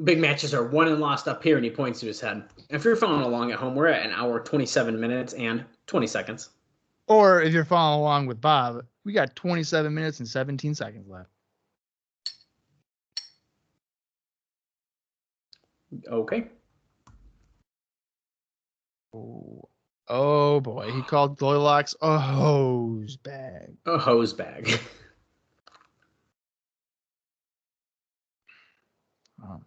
Big matches are won and lost up here, and he points to his head. If you're following along at home, we're at 1 hour, 27 minutes, and 20 seconds. Or if you're following along with Bob, we got 27 minutes and 17 seconds left. Okay. Oh boy, he called Goldilocks a hose bag. A hose bag. Oh.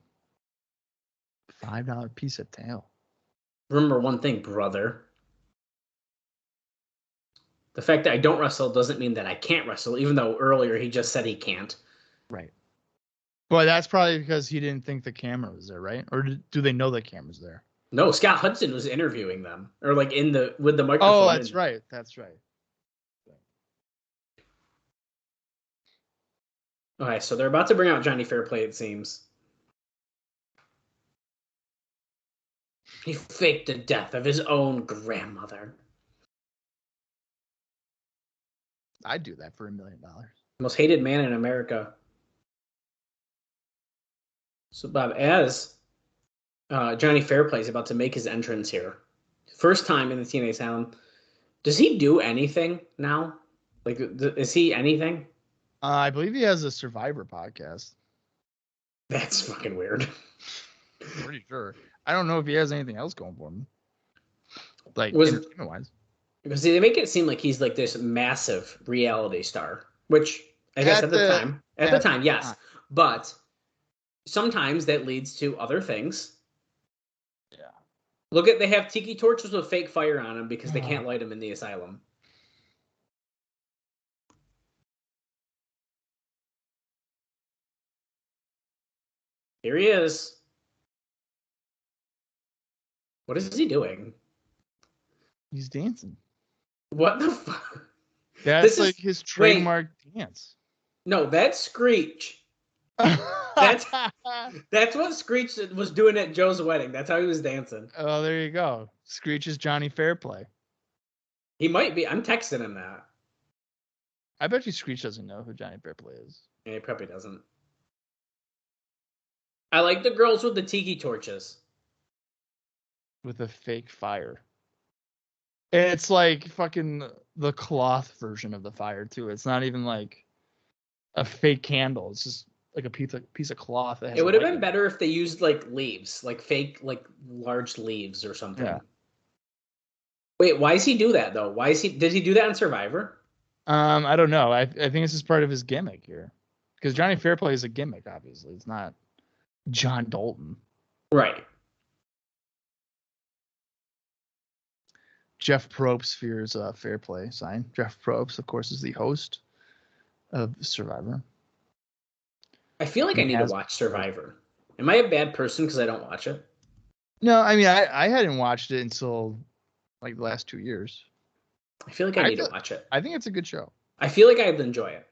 $5 piece of tail. Remember one thing, brother. The fact that I don't wrestle doesn't mean that I can't wrestle, even though earlier he just said he can't. Right. But that's probably because he didn't think the camera was there, right? Or do they know the camera's there? No, Scott Hudson was interviewing them, or like with the microphone. Oh, that's right. That's right. Okay, so they're about to bring out Johnny Fairplay, it seems. He faked the death of his own grandmother. I'd do that for $1 million. Most hated man in America. So, Bob, as Johnny Fairplay is about to make his entrance here, first time in the TNA Asylum, does he do anything now? Like, is he anything? I believe he has a Survivor podcast. That's fucking weird. Pretty sure. I don't know if he has anything else going for him. Like, entertainment-wise. Because they make it seem like he's like this massive reality star, which I guess at the time. At the time, yes. But sometimes that leads to other things. Yeah. Look at, they have tiki torches with fake fire on them because they can't light them in the asylum. Here he is. What is he doing? He's dancing. What the fuck? That's like his trademark dance. No, that's Screech. That's what Screech was doing at Joe's wedding. That's how he was dancing. Oh, there you go. Screech is Johnny Fairplay. He might be. I'm texting him that. I bet you Screech doesn't know who Johnny Fairplay is. Yeah, he probably doesn't. I like the girls with the tiki torches. With a fake fire. It's like fucking the cloth version of the fire too. It's not even like a fake candle. It's just like a piece of cloth. That has It would have been better if they used like leaves, like fake, like large leaves or something. Yeah. Wait, why does he do that though? Did he do that on Survivor? I don't know. I think this is part of his gimmick here, because Johnny Fairplay is a gimmick. Obviously, it's not John Dalton. Right. Jeff Probst fears fair play sign. Jeff Probst, of course, is the host of Survivor. I feel like I need to watch Survivor. Am I a bad person because I don't watch it? No, I mean, I hadn't watched it until like the last 2 years. I feel like I need to watch it. I think it's a good show. I feel like I'd enjoy it.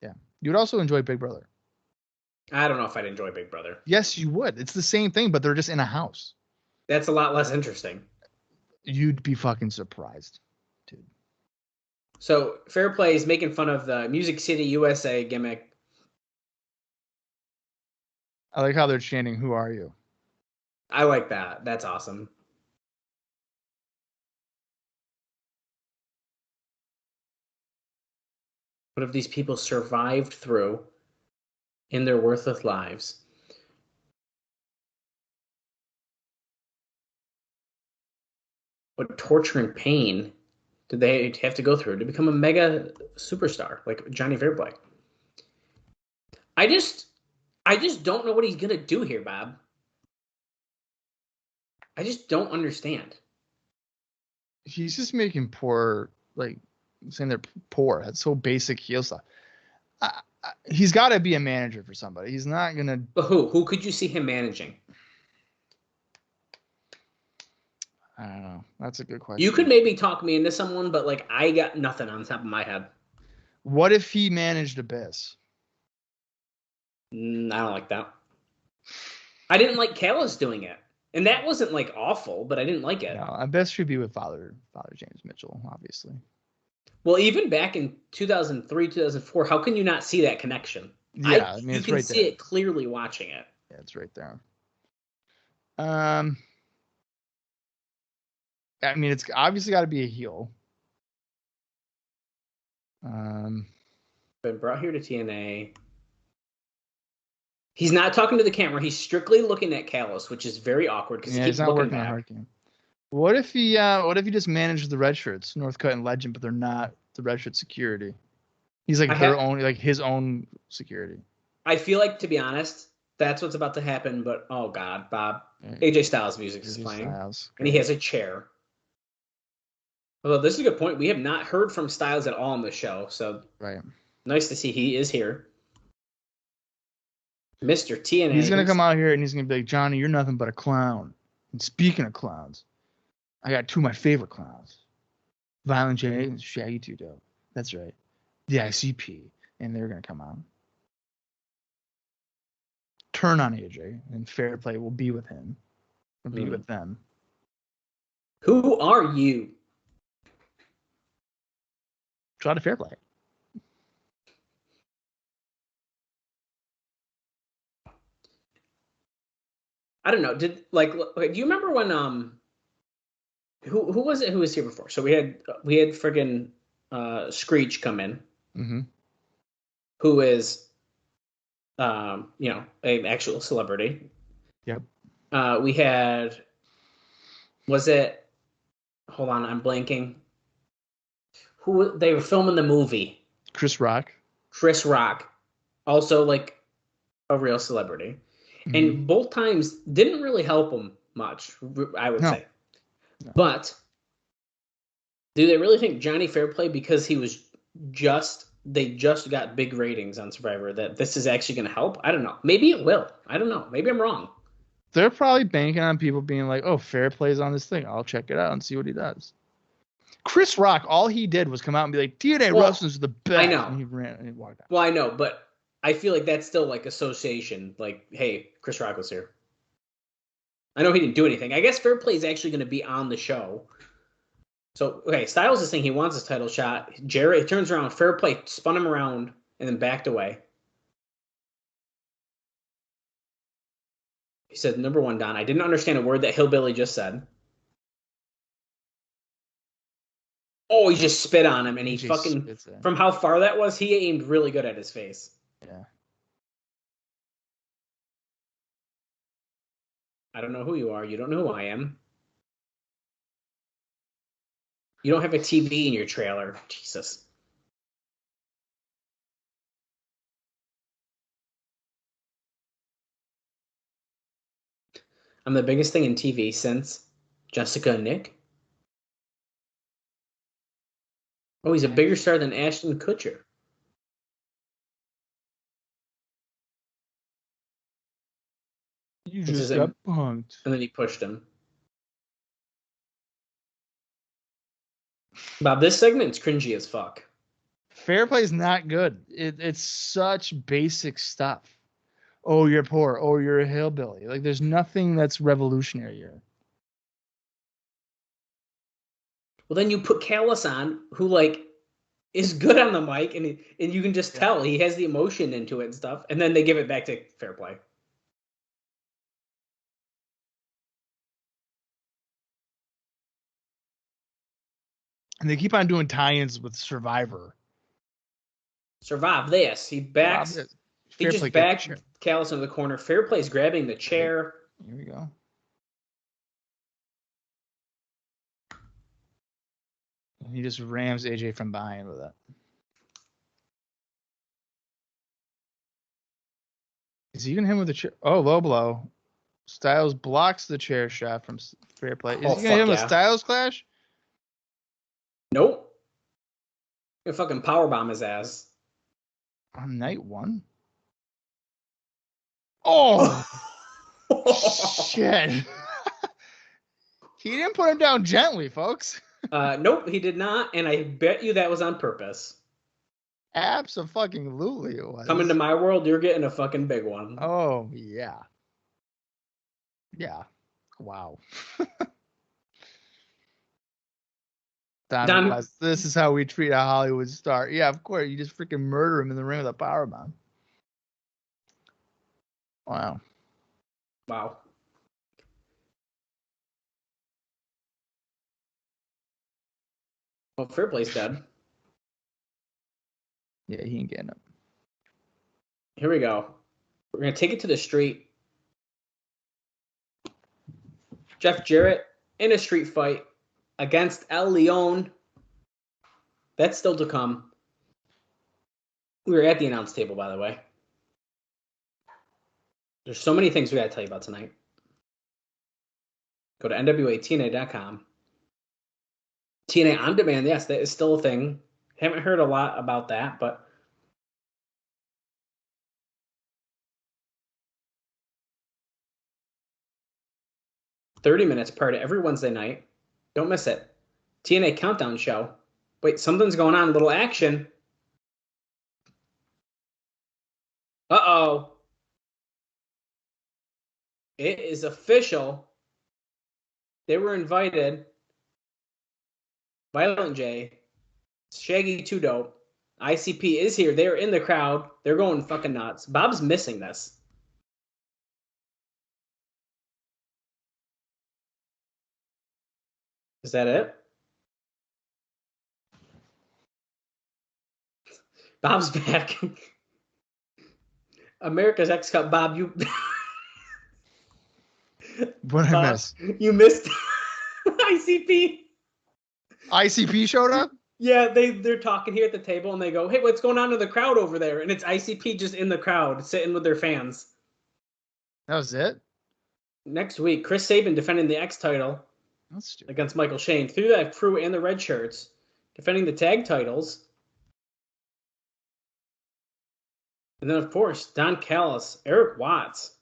Yeah. You would also enjoy Big Brother. I don't know if I'd enjoy Big Brother. Yes, you would. It's the same thing, but they're just in a house. That's a lot less interesting. You'd be fucking surprised, dude. So Fair Play is making fun of the Music City USA gimmick. I like how they're chanting, "Who are you?" I like that. That's awesome. What have these people survived through in their worthless lives? What torture and pain did they have to go through to become a mega superstar like Johnny Fairplay? I just don't know what he's gonna do here, Bob. I just don't understand. He's just making poor, like saying they're poor. That's so basic heel stuff. He's got to be a manager for somebody. He's not gonna. But who could you see him managing? I don't know. That's a good question. You could maybe talk me into someone, but like I got nothing on top of my head. What if he managed Abyss? I don't like that. I didn't like Callis doing it, and that wasn't like awful, but I didn't like it. No, Abyss should be with Father James Mitchell, obviously. Well, even back in 2003, 2004, how can you not see that connection? Yeah, I mean, it's right there. You can see it clearly watching it. Yeah, it's right there. I mean, it's obviously got to be a heel. Been brought here to TNA. He's not talking to the camera. He's strictly looking at Callis, which is very awkward because he keeps not looking working back. hard game. What if he just managed the red shirts, Northcutt and Legend, but they're not the red shirt security? He's like his own security. I feel like, to be honest, that's what's about to happen. But oh god, Bob, AJ Styles music is playing, and he has a chair. Although this is a good point, we have not heard from Styles at all on the show, so right, nice to see he is here. Mr. TNA. He's gonna come out here and he's gonna be like, Johnny, you're nothing but a clown. And speaking of clowns, I got two of my favorite clowns. Violent J and Shaggy 2 Dope. That's right. The ICP. And they're going to come on. Turn on AJ. And Fair Play will be with him. Will be with them. Who are you? Try to Fair Play. I don't know. Do you remember when who was it who was here before? So we had friggin' Screech come in, who is an actual celebrity. Yep. We had, was it? Hold on, I'm blanking. Who they were filming the movie? Chris Rock. Chris Rock, also like a real celebrity. And both times didn't really help him much, I would say. No. But do they really think Johnny Fairplay, because they just got big ratings on Survivor, that this is actually going to help? I don't know. Maybe it will. I don't know. Maybe I'm wrong. They're probably banking on people being like, oh, Fairplay's on this thing. I'll check it out and see what he does. Chris Rock, all he did was come out and be like, TNA wrestlers are the best. I know. And he ran and he walked out. Well, I know, but I feel like that's still like association. Like, hey, Chris Rock was here. I know he didn't do anything. I guess Fairplay is actually going to be on the show. So, okay, Styles is saying he wants his title shot. Jarrett turns around. Fairplay spun him around and then backed away. He said, number one, Don, I didn't understand a word that Hillbilly just said. Oh, he just spit on him, and he fucking, from how far that was, he aimed really good at his face. Yeah. I don't know who you are. You don't know who I am. You don't have a TV in your trailer. Jesus. I'm the biggest thing in TV since Jessica and Nick. Oh, he's a bigger star than Ashton Kutcher. You just got punked. And then he pushed him. Bob, this segment's cringy as fuck. Fairplay's not good. It's such basic stuff. Oh, you're poor. Oh, you're a hillbilly. Like, there's nothing that's revolutionary here. Well, then you put Callis on, who, like, is good on the mic, and you can just tell he has the emotion into it and stuff, and then they give it back to Fairplay. And they keep on doing tie-ins with Survivor. Survive this. He backs. He just backed Callis into the corner. Fairplay's grabbing the chair. Here we go. He just rams AJ from behind with it. Is he even him with the chair? Oh, low blow. Styles blocks the chair shot from Fairplay. Is he going to hit him with Styles Clash? Nope. Gonna fucking powerbomb his ass. On night one? Oh! Shit. He didn't put him down gently, folks. Nope, he did not, and I bet you that was on purpose. Abso-fucking-lutely it was. Coming to my world, you're getting a fucking big one. Oh, yeah. Yeah. Wow. Don, this is how we treat a Hollywood star. Yeah, of course. You just freaking murder him in the ring with a powerbomb. Wow. Wow. Well, Fairplay's dead. Yeah, he ain't getting up. Here we go. We're going to take it to the street. Jeff Jarrett in a street fight against El Leon. That's still to come. We were at the announce table, by the way. There's so many things we got to tell you about tonight. Go to NWA-TNA.com. TNA On Demand, yes, that is still a thing. Haven't heard a lot about that, but $30 minutes prior to every Wednesday night. Don't miss it. TNA Countdown Show. Wait, something's going on. A little action. Uh-oh. It is official. They were invited. Violent J, Shaggy 2 Dope, ICP is here. They're in the crowd. They're going fucking nuts. Bob's missing this. Is that it? Bob's back. America's X Cup. Bob, you... What I miss? You missed ICP. ICP showed up? Yeah, they're talking here at the table, and they go, "Hey, what's going on in the crowd over there?" And it's ICP just in the crowd, sitting with their fans. That was it? Next week, Chris Sabin defending the X title against Michael Shane through that crew and the red shirts, defending the tag titles. And then, of course, Don Callis, Eric Watts.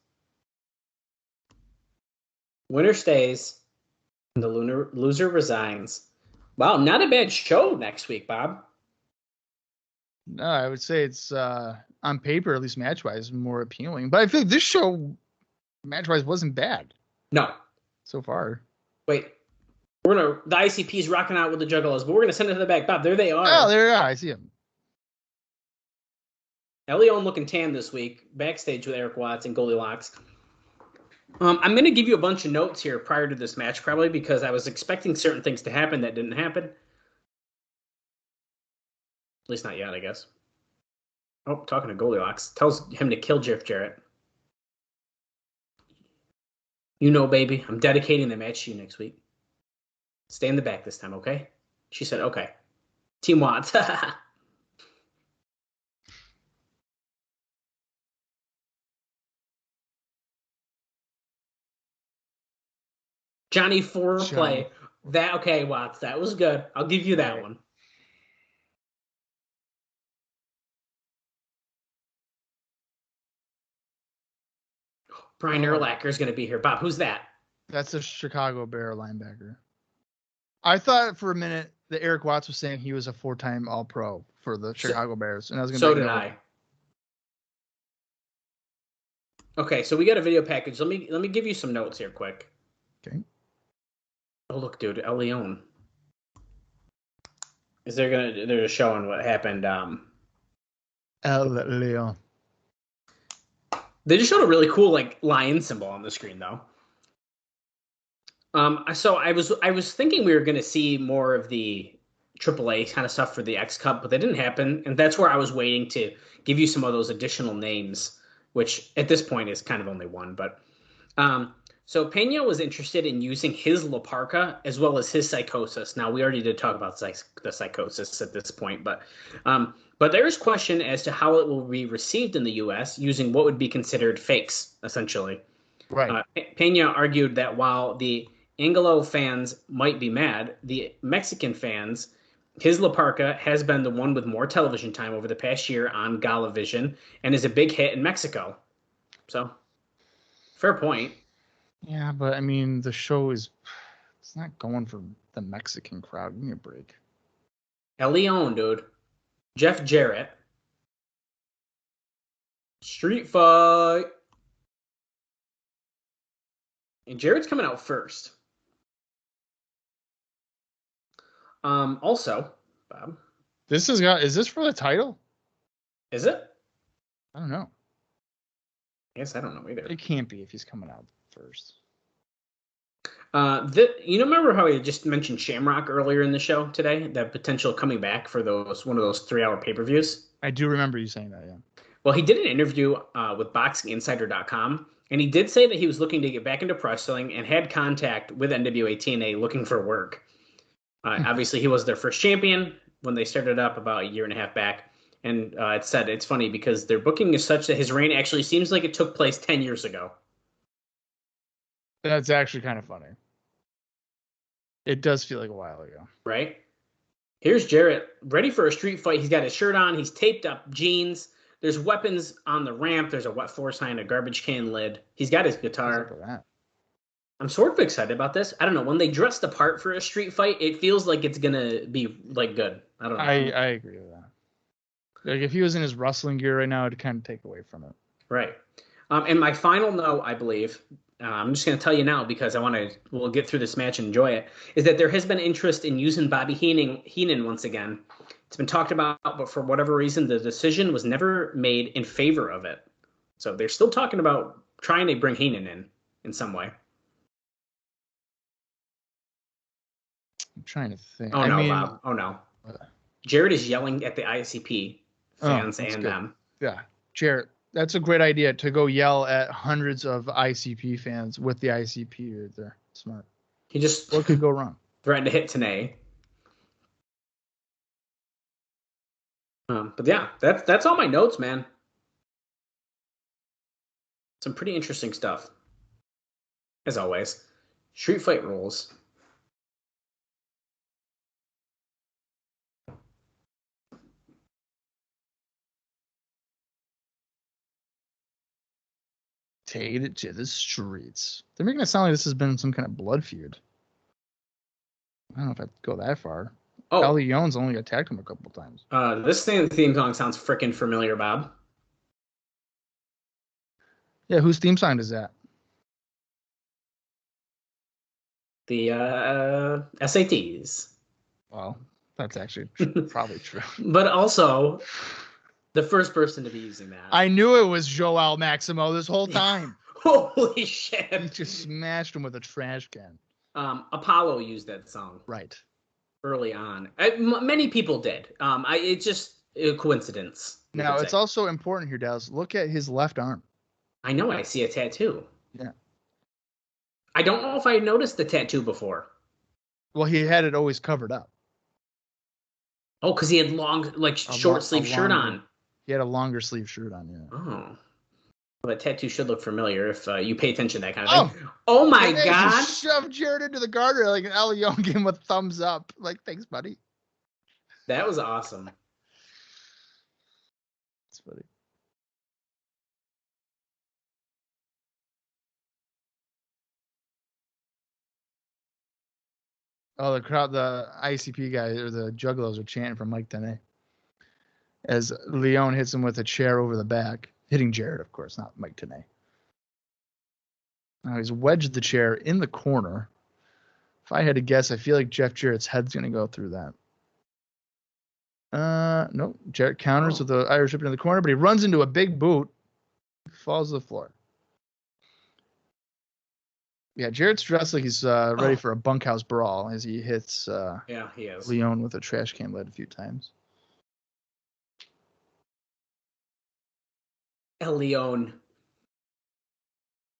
Winner stays, and the loser resigns. Wow, not a bad show next week, Bob. No, I would say it's on paper, at least match-wise, more appealing. But I feel like this show, match-wise, wasn't bad. No. So far. Wait. The ICP's rocking out with the Juggalos, but we're gonna send it to the back. Bob, there they are. Oh, there they are. I see them. Leon looking tan this week, backstage with Eric Watts and Goldilocks. I'm going to give you a bunch of notes here prior to this match, probably because I was expecting certain things to happen that didn't happen. At least not yet, I guess. Oh, talking to Goldilocks. Tells him to kill Jeff Jarrett. You know, baby, I'm dedicating the match to you next week. Stay in the back this time, okay? She said, okay. Team Watts. Johnny foreplay. That okay, Watts. That was good. I'll give you that one. Brian Urlacher is going to be here. Bob, who's that? That's a Chicago Bear linebacker. I thought for a minute that Eric Watts was saying he was a 4-time All-Pro for the Chicago Bears, and I was going to. So did I. Okay, so we got a video package. Let me give you some notes here, quick. Okay. Oh look, dude, El Leon. They're just showing what happened. El Leon. They just showed a really cool like lion symbol on the screen though. So I was thinking we were gonna see more of the AAA kind of stuff for the X Cup, but that didn't happen, and that's where I was waiting to give you some of those additional names, which at this point is kind of only one, but so Pena was interested in using his La Parka as well as his Psychosis. Now, we already did talk about the Psychosis at this point, but there is question as to how it will be received in the U.S. using what would be considered fakes, essentially. Right. Pena argued that while the Anglo fans might be mad, the Mexican fans, his La Parka has been the one with more television time over the past year on Galavision and is a big hit in Mexico. So, fair point. Yeah, but I mean, the show it's not going for the Mexican crowd. Give me a break. El Leon, dude. Jeff Jarrett. Street fight. And Jarrett's coming out first. Also, Bob. Is this for the title? Is it? I don't know. I guess I don't know either. It can't be if he's coming out first. Remember how I just mentioned Shamrock earlier in the show today? That potential coming back for one of those 3-hour pay-per-views? I do remember you saying that, yeah. Well, he did an interview with BoxingInsider.com, and he did say that he was looking to get back into wrestling and had contact with NWA-TNA looking for work. Obviously, he was their first champion when they started up about a year and a half back. And it's funny because their booking is such that his reign actually seems like it took place 10 years ago. That's actually kind of funny. It does feel like a while ago. Right? Here's Jarrett, ready for a street fight. He's got his shirt on. He's taped up jeans. There's weapons on the ramp. There's a wet floor sign, a garbage can lid. He's got his guitar. I'm sort of excited about this. I don't know. When they dress the part for a street fight, it feels like it's going to be like good. I don't know. I agree with that. Like if he was in his wrestling gear right now, it'd kind of take away from it. Right. And my final note, I believe, I'm just going to tell you now because we'll get through this match and enjoy it, is that there has been interest in using Bobby Heenan once again. It's been talked about, but for whatever reason, the decision was never made in favor of it. So they're still talking about trying to bring Heenan in some way. I'm trying to think. Oh, no, Bob. Oh, no. Jarrett is yelling at the ICP fans and them. Yeah, Jarrett. That's a great idea to go yell at hundreds of ICP fans with the ICP right there. Smart. He just what could go wrong? Threatened to hit Tenay. But yeah, that's all my notes, man. Some pretty interesting stuff. As always. Street Fight rules. Take it to the streets. They're making it sound like this has been some kind of blood feud. I don't know if I'd go that far. Oh, El Leon's only attacked him a couple times. this theme song sounds freaking familiar, Bob. Yeah, whose theme song is that? The SATs. Well, that's actually probably true. But also, the first person to be using that. I knew it was Joel Maximo this whole time. Holy shit. He just smashed him with a trash can. Apollo used that song. Right. Early on. Many people did. It's just a coincidence. Now, it's also important here, Dallas. Look at his left arm. I know, I see a tattoo. Yeah. I don't know if I noticed the tattoo before. Well, he had it always covered up. Oh, because he had long, short sleeve shirt on. He had a longer sleeve shirt on, yeah. Oh. Well, that tattoo should look familiar if you pay attention to that kind of thing. Oh my God. He just shoved Jarrett into the guardrail like an El Leon gave him a thumbs up. Like, thanks, buddy. That was awesome. It's funny. Oh, the crowd, the ICP guys or the Juggalos are chanting for Mike Tenay as Leon hits him with a chair over the back, hitting Jarrett, of course, not Mike Tenay. Now he's wedged the chair in the corner. If I had to guess, I feel like Jeff Jarrett's head's going to go through that. Nope. Jarrett counters with the Irish whip in the corner, but he runs into a big boot, falls to the floor. Yeah, Jarrett's dressed like he's ready for a bunkhouse brawl as he hits yeah, he is. Leon with a trash can lid a few times. El Leon.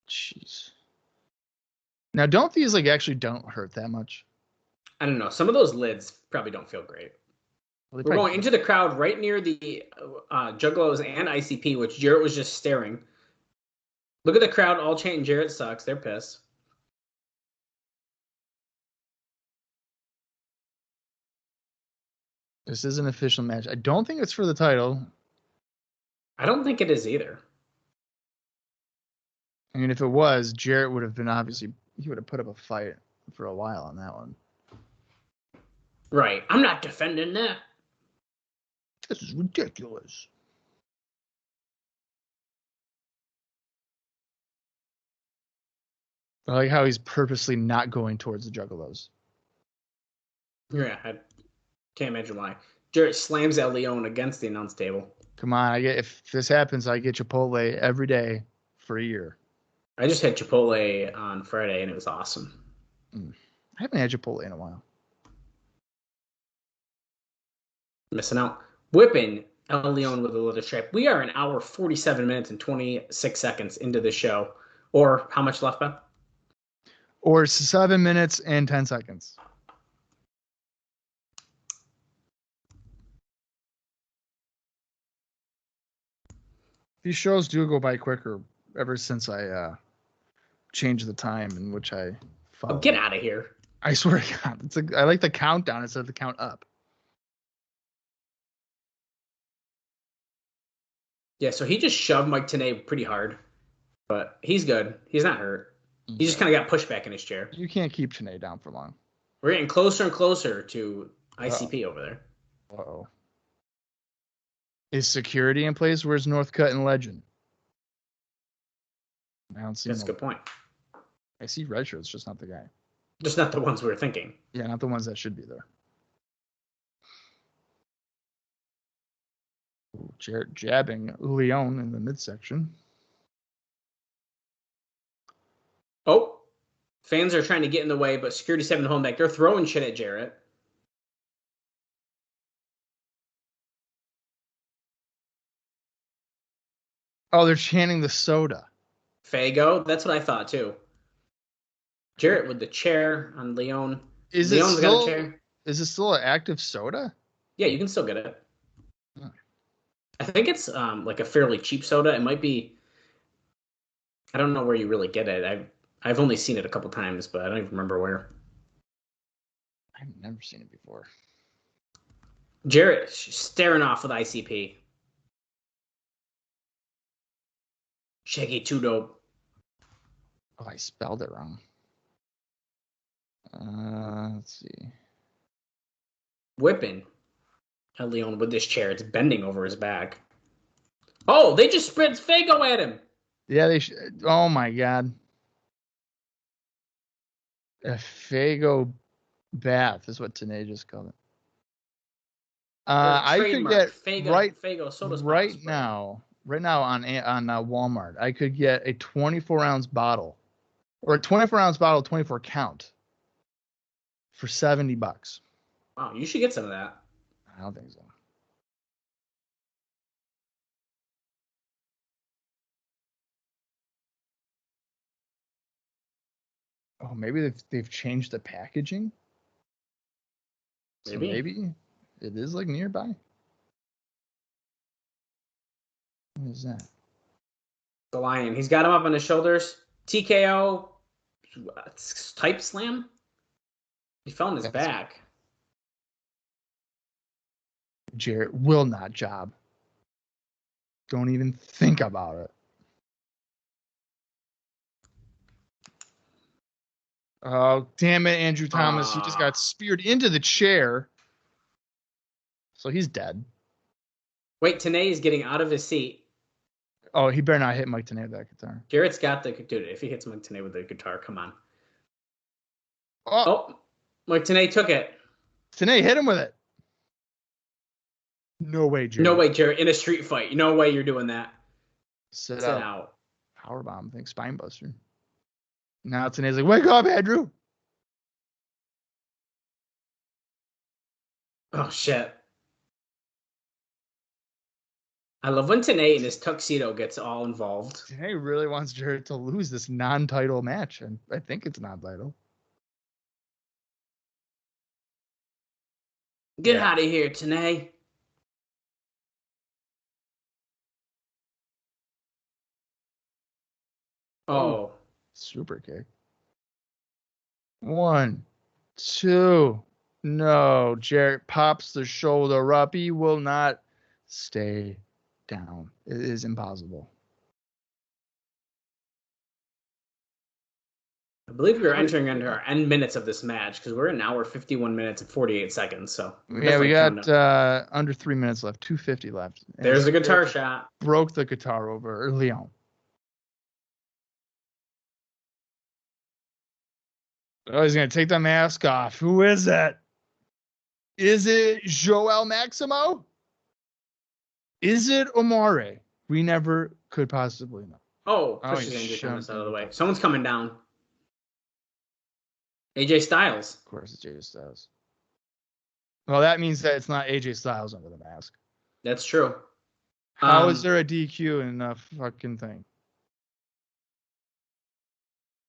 Jeez. Now, don't these actually don't hurt that much? I don't know. Some of those lids probably don't feel great. Well, We're going into the crowd right near the Juggalos and ICP, which Jarrett was just staring. Look at the crowd all chanting Jarrett sucks. They're pissed. This is an official match. I don't think it's for the title. I don't think it is either. I mean, if it was, Jarrett would have been he would have put up a fight for a while on that one. Right. I'm not defending that. This is ridiculous. I like how he's purposely not going towards the Juggalos. Yeah, I can't imagine why. Jarrett slams El Leon against the announce table. Come on, if this happens, I get Chipotle every day for a year. I just had Chipotle on Friday, and it was awesome. I haven't had Chipotle in a while. Missing out. Whipping El Leon with a little stripe. We are an hour, 47 minutes, and 26 seconds into the show. Or how much left, Ben? Or 7 minutes and 10 seconds. These shows do go by quicker ever since I changed the time in which I follow. Oh, get out of here. I swear to God. I like the countdown instead of the count up. Yeah, so he just shoved Mike Tenay pretty hard. But he's good. He's not hurt. He just kind of got pushed back in his chair. You can't keep Tenay down for long. We're getting closer and closer to ICP over there. Uh-oh. Is security in place? Where's Northcutt and Legend? I don't see That's a good point. I see red shirts, just not the guy. Just not the ones we were thinking. Yeah, not the ones that should be there. Ooh, Jarrett jabbing Leon in the midsection. Oh, fans are trying to get in the way, but security's having to hold back. They're throwing shit at Jarrett. Oh, they're chanting the soda. Faygo. That's what I thought too. Jarrett with the chair on Leon. Leon's got a chair. Is it still an active soda? Yeah, you can still get it. I think it's like a fairly cheap soda. It might be. I don't know where you really get it. I've only seen it a couple times, but I don't even remember where. I've never seen it before. Jarrett staring off with ICP. Shaggy 2 Dope. Oh, I spelled it wrong. Let's see. Whipping at Leon with this chair. It's bending over his back. Oh, they just spread Faygo at him. Yeah, they. Oh my God. A Faygo bath is what TNA just called it. I could get Faygo soda right now on Walmart. I could get a 24-ounce bottle, or a 24-ounce bottle, 24 count, for $70. Wow, you should get some of that. I don't think so. Oh, maybe they've changed the packaging. Maybe. So maybe it is like nearby. What is that? The Lion. He's got him up on his shoulders. TKO. Type slam. He fell on his back. Jarrett will not job. Don't even think about it. Oh, damn it, Andrew Thomas. He just got speared into the chair. So he's dead. Wait, TNA is getting out of his seat. Oh, he better not hit Mike TNA with that guitar. Jarrett's got the... Dude, if he hits Mike TNA with the guitar, come on. Oh, Mike TNA took it. TNA hit him with it. No way, Jarrett. No way, Jarrett. In a street fight. No way you're doing that. Sit Sit out. out. Powerbomb thing, spine buster. Now TNA's like, wake up, Andrew. Oh, shit. I love when TNA in his tuxedo gets all involved. TNA really wants Jarrett to lose this non-title match, and I think it's non-title. Get out of here, TNA. Oh. Super kick. 1, 2. No, Jarrett pops the shoulder up. He will not stay down. It is impossible. I believe we're entering into our end minutes of this match because we're in hour 51 minutes and 48 seconds. So yeah, we got under 3 minutes left. 2:50 left. And there's a guitar shot. Broke the guitar over early on. Oh, he's going to take the mask off. Who is that? Is it Joel Maximo? Is it Omare? We never could possibly know. Oh, pushes AJ Thomas out of the way. Someone's coming down. AJ Styles. Of course, it's AJ Styles. Well, that means that it's not AJ Styles under the mask. That's true. How is there a DQ in a fucking thing?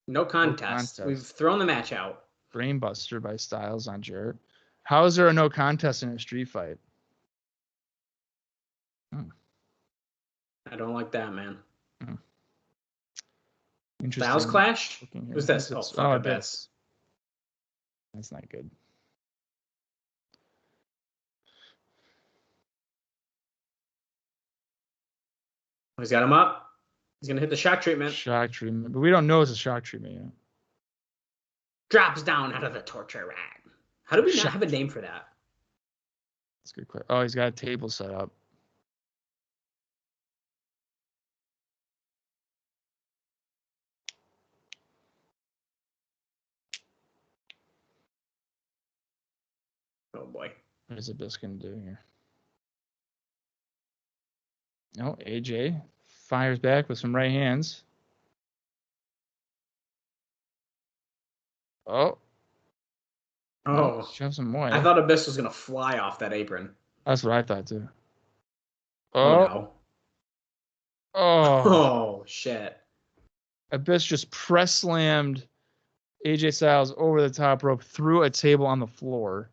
No contest. We've thrown the match out. Brainbuster by Styles on Jarrett. How is there a no contest in a street fight? I don't like that, man. Interesting. Styles clash? Who's that? Oh, fuck, that's not good. He's got him up. He's going to hit the shock treatment. Shock treatment. But we don't know it's a shock treatment yet. Drops down out of the torture rack. How do we not have a name for that? That's a good question. Oh, he's got a table set up. Oh, boy. What is Abyss going to do here? No, AJ fires back with some right hands. Oh. Shove some more. I thought Abyss was going to fly off that apron. That's what I thought, too. Oh, no. Oh. Oh, shit. Abyss just press slammed AJ Styles over the top rope through a table on the floor.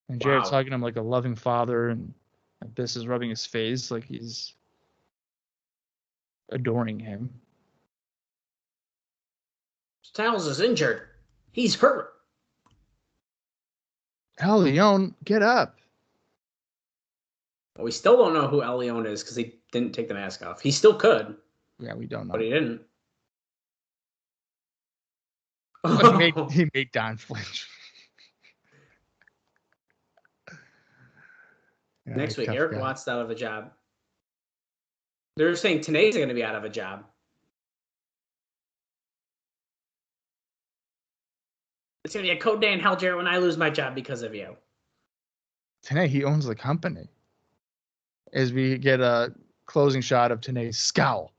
And Jarrett's Wow. talking to him like a loving father, and Abyss is rubbing his face like he's adoring him. Styles is injured. He's hurt. El Leon, get up. Well, we still don't know who El Leon is because he didn't take the mask off. He still could, Yeah, we don't know. but he didn't. He made Don flinch. Yeah, Next week, tough Eric guy. Watts out of a job. They're saying TNA's going to be out of a job. It's going to be a code day in hell, Jarrett, when I lose my job because of you. Tenay, he owns the company. As we get a closing shot of Tenay's scowl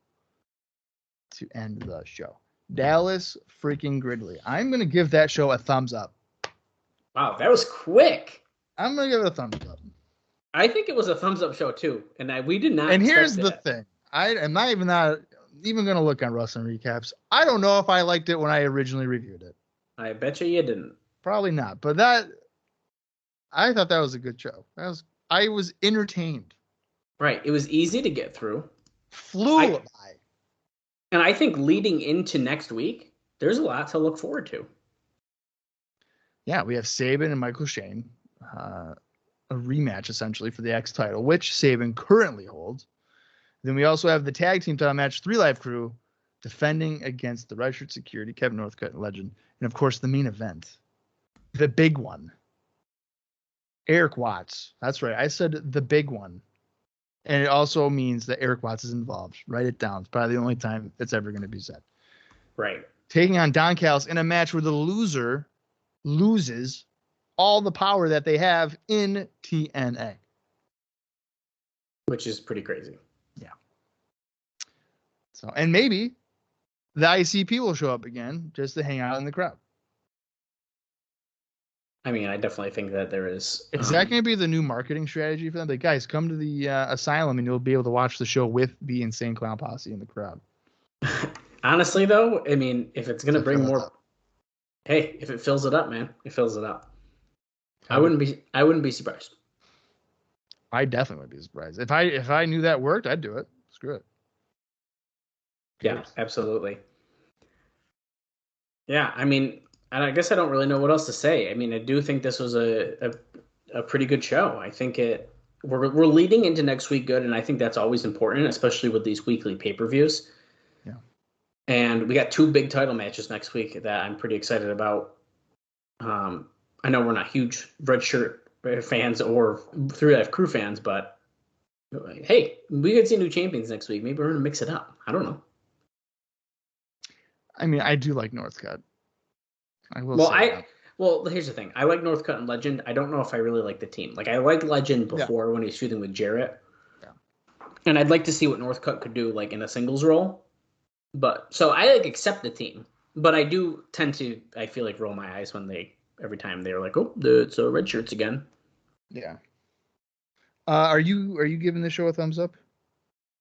to end the show. Dallas freaking Gridley. I'm going to give that show a thumbs up. Wow, that was quick. I'm going to give it a thumbs up. I think it was a thumbs up show, too. And we did not And here's expect the that. thing. I am not even going to look on wrestling recaps. I don't know if I liked it when I originally reviewed it. I bet you didn't. Probably not. But I thought that was a good show. I was entertained. Right. It was easy to get through. Flew by. And I think leading into next week, there's a lot to look forward to. Yeah, we have Saban and Michael Shane. A rematch, essentially, for the X title, which Saban currently holds. Then we also have the tag team title match, 3 Live Crew, defending against the Red Shirt Security, Kevin Northcutt and Legend. And, of course, the main event, the big one, Eric Watts. That's right. I said the big one. And it also means that Eric Watts is involved. Write it down. It's probably the only time it's ever going to be said. Right. Taking on Don Callis in a match where the loser loses all the power that they have in TNA. Which is pretty crazy. Yeah. So, and maybe the ICP will show up again just to hang out in the crowd. I mean, I definitely think that there is. Is that going to be the new marketing strategy for them? Like, guys, come to the Asylum and you'll be able to watch the show with the Insane Clown Posse in the crowd. Honestly, though, I mean, if it's going to bring more. Hey, if it fills it up, man, it fills it up. I wouldn't be surprised. I definitely would be surprised. If I knew that worked, I'd do it. Screw it. Yeah, absolutely. Yeah, I mean, I guess I don't really know what else to say. I mean, I do think this was a pretty good show. I think we're leading into next week good, and I think that's always important, especially with these weekly pay-per-views. Yeah. And we got 2 big title matches next week that I'm pretty excited about. I know we're not huge Red Shirt fans or 3 Live Crew fans, but hey, we could see new champions next week. Maybe we're going to mix it up. I don't know. I mean, I do like Northcutt. I will say that. Well, here's the thing. I like Northcutt and Legend. I don't know if I really like the team. Like, I liked Legend before when he was shooting with Jarrett. Yeah. And I'd like to see what Northcutt could do, like, in a singles role. But, so I, like, accept the team. But I do tend to, I feel like, roll my eyes when every time they're like, oh, it's red shirts again. Yeah. Are you giving the show a thumbs up?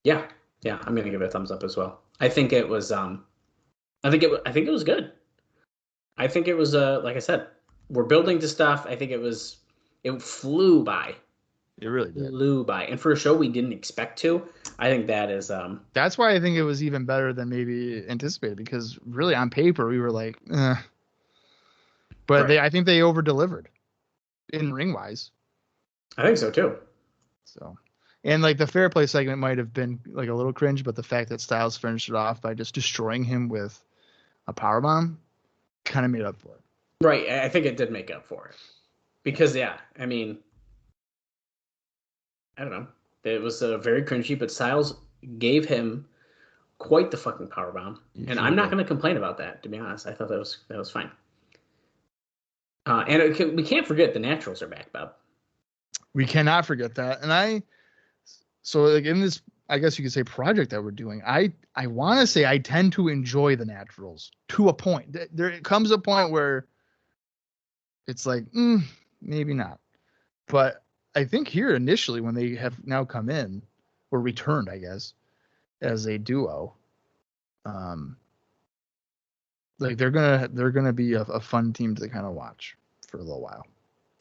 Yeah. Yeah, I'm going to give it a thumbs up as well. I think it was, I think it was good. I think it was, like I said, we're building to stuff. I think it flew by. It really did. Flew by. And for a show we didn't expect to, I think that is... That's why I think it was even better than maybe anticipated, because really on paper we were like, eh. But right. I think they over-delivered in ring-wise. I think so, too. So, and like the fair play segment might have been like a little cringe, but the fact that Styles finished it off by just destroying him with a powerbomb kind of made up for it. Right. I think it did make up for it. Because, yeah, I mean, I don't know. It was very cringy, but Styles gave him quite the fucking powerbomb. And I'm not going to complain about that, to be honest. I thought that was fine. And we can't forget the Naturals are back, Bob. We cannot forget that. And so like in this, I guess you could say, project that we're doing, I want to say I tend to enjoy the Naturals to a point. There comes a point where it's like, maybe not. But I think here initially, when they have now come in or returned, I guess, as a duo, like they're gonna be a fun team to kind of watch for a little while.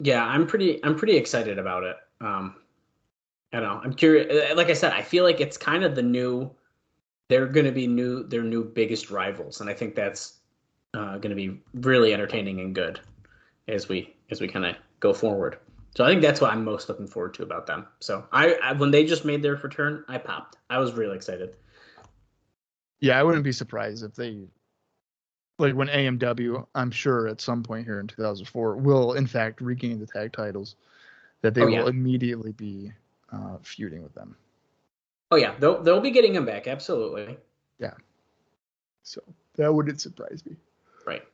Yeah, I'm pretty excited about it. I don't know. I'm curious. Like I said, I feel like it's kind of they're going to be their new biggest rivals, and I think that's going to be really entertaining and good as we kind of go forward. So I think that's what I'm most looking forward to about them. So I when they just made their return, I popped. I was really excited. Yeah, I wouldn't be surprised if they, like when AMW, I'm sure at some point here in 2004, will in fact regain the tag titles, that they will immediately be feuding with them. Oh yeah, they'll be getting them back, absolutely. Yeah. So that wouldn't surprise me. Right.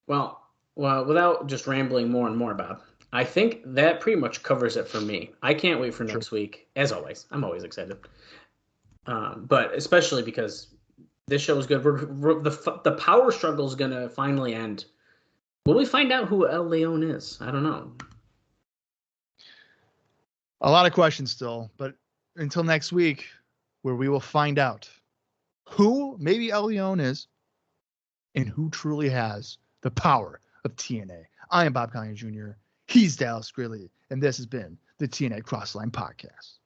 Well, without just rambling more and more, Bob, I think that pretty much covers it for me. I can't wait for next week. As always, I'm always excited. But especially because this show is good. The power struggle is gonna finally end. Will we find out who El Leon is? I don't know. A lot of questions still, but until next week, where we will find out who maybe El Leon is and who truly has the power of TNA. I am Bob Colling Jr. He's Dallas Gridley, and this has been the TNA Crossline Podcast.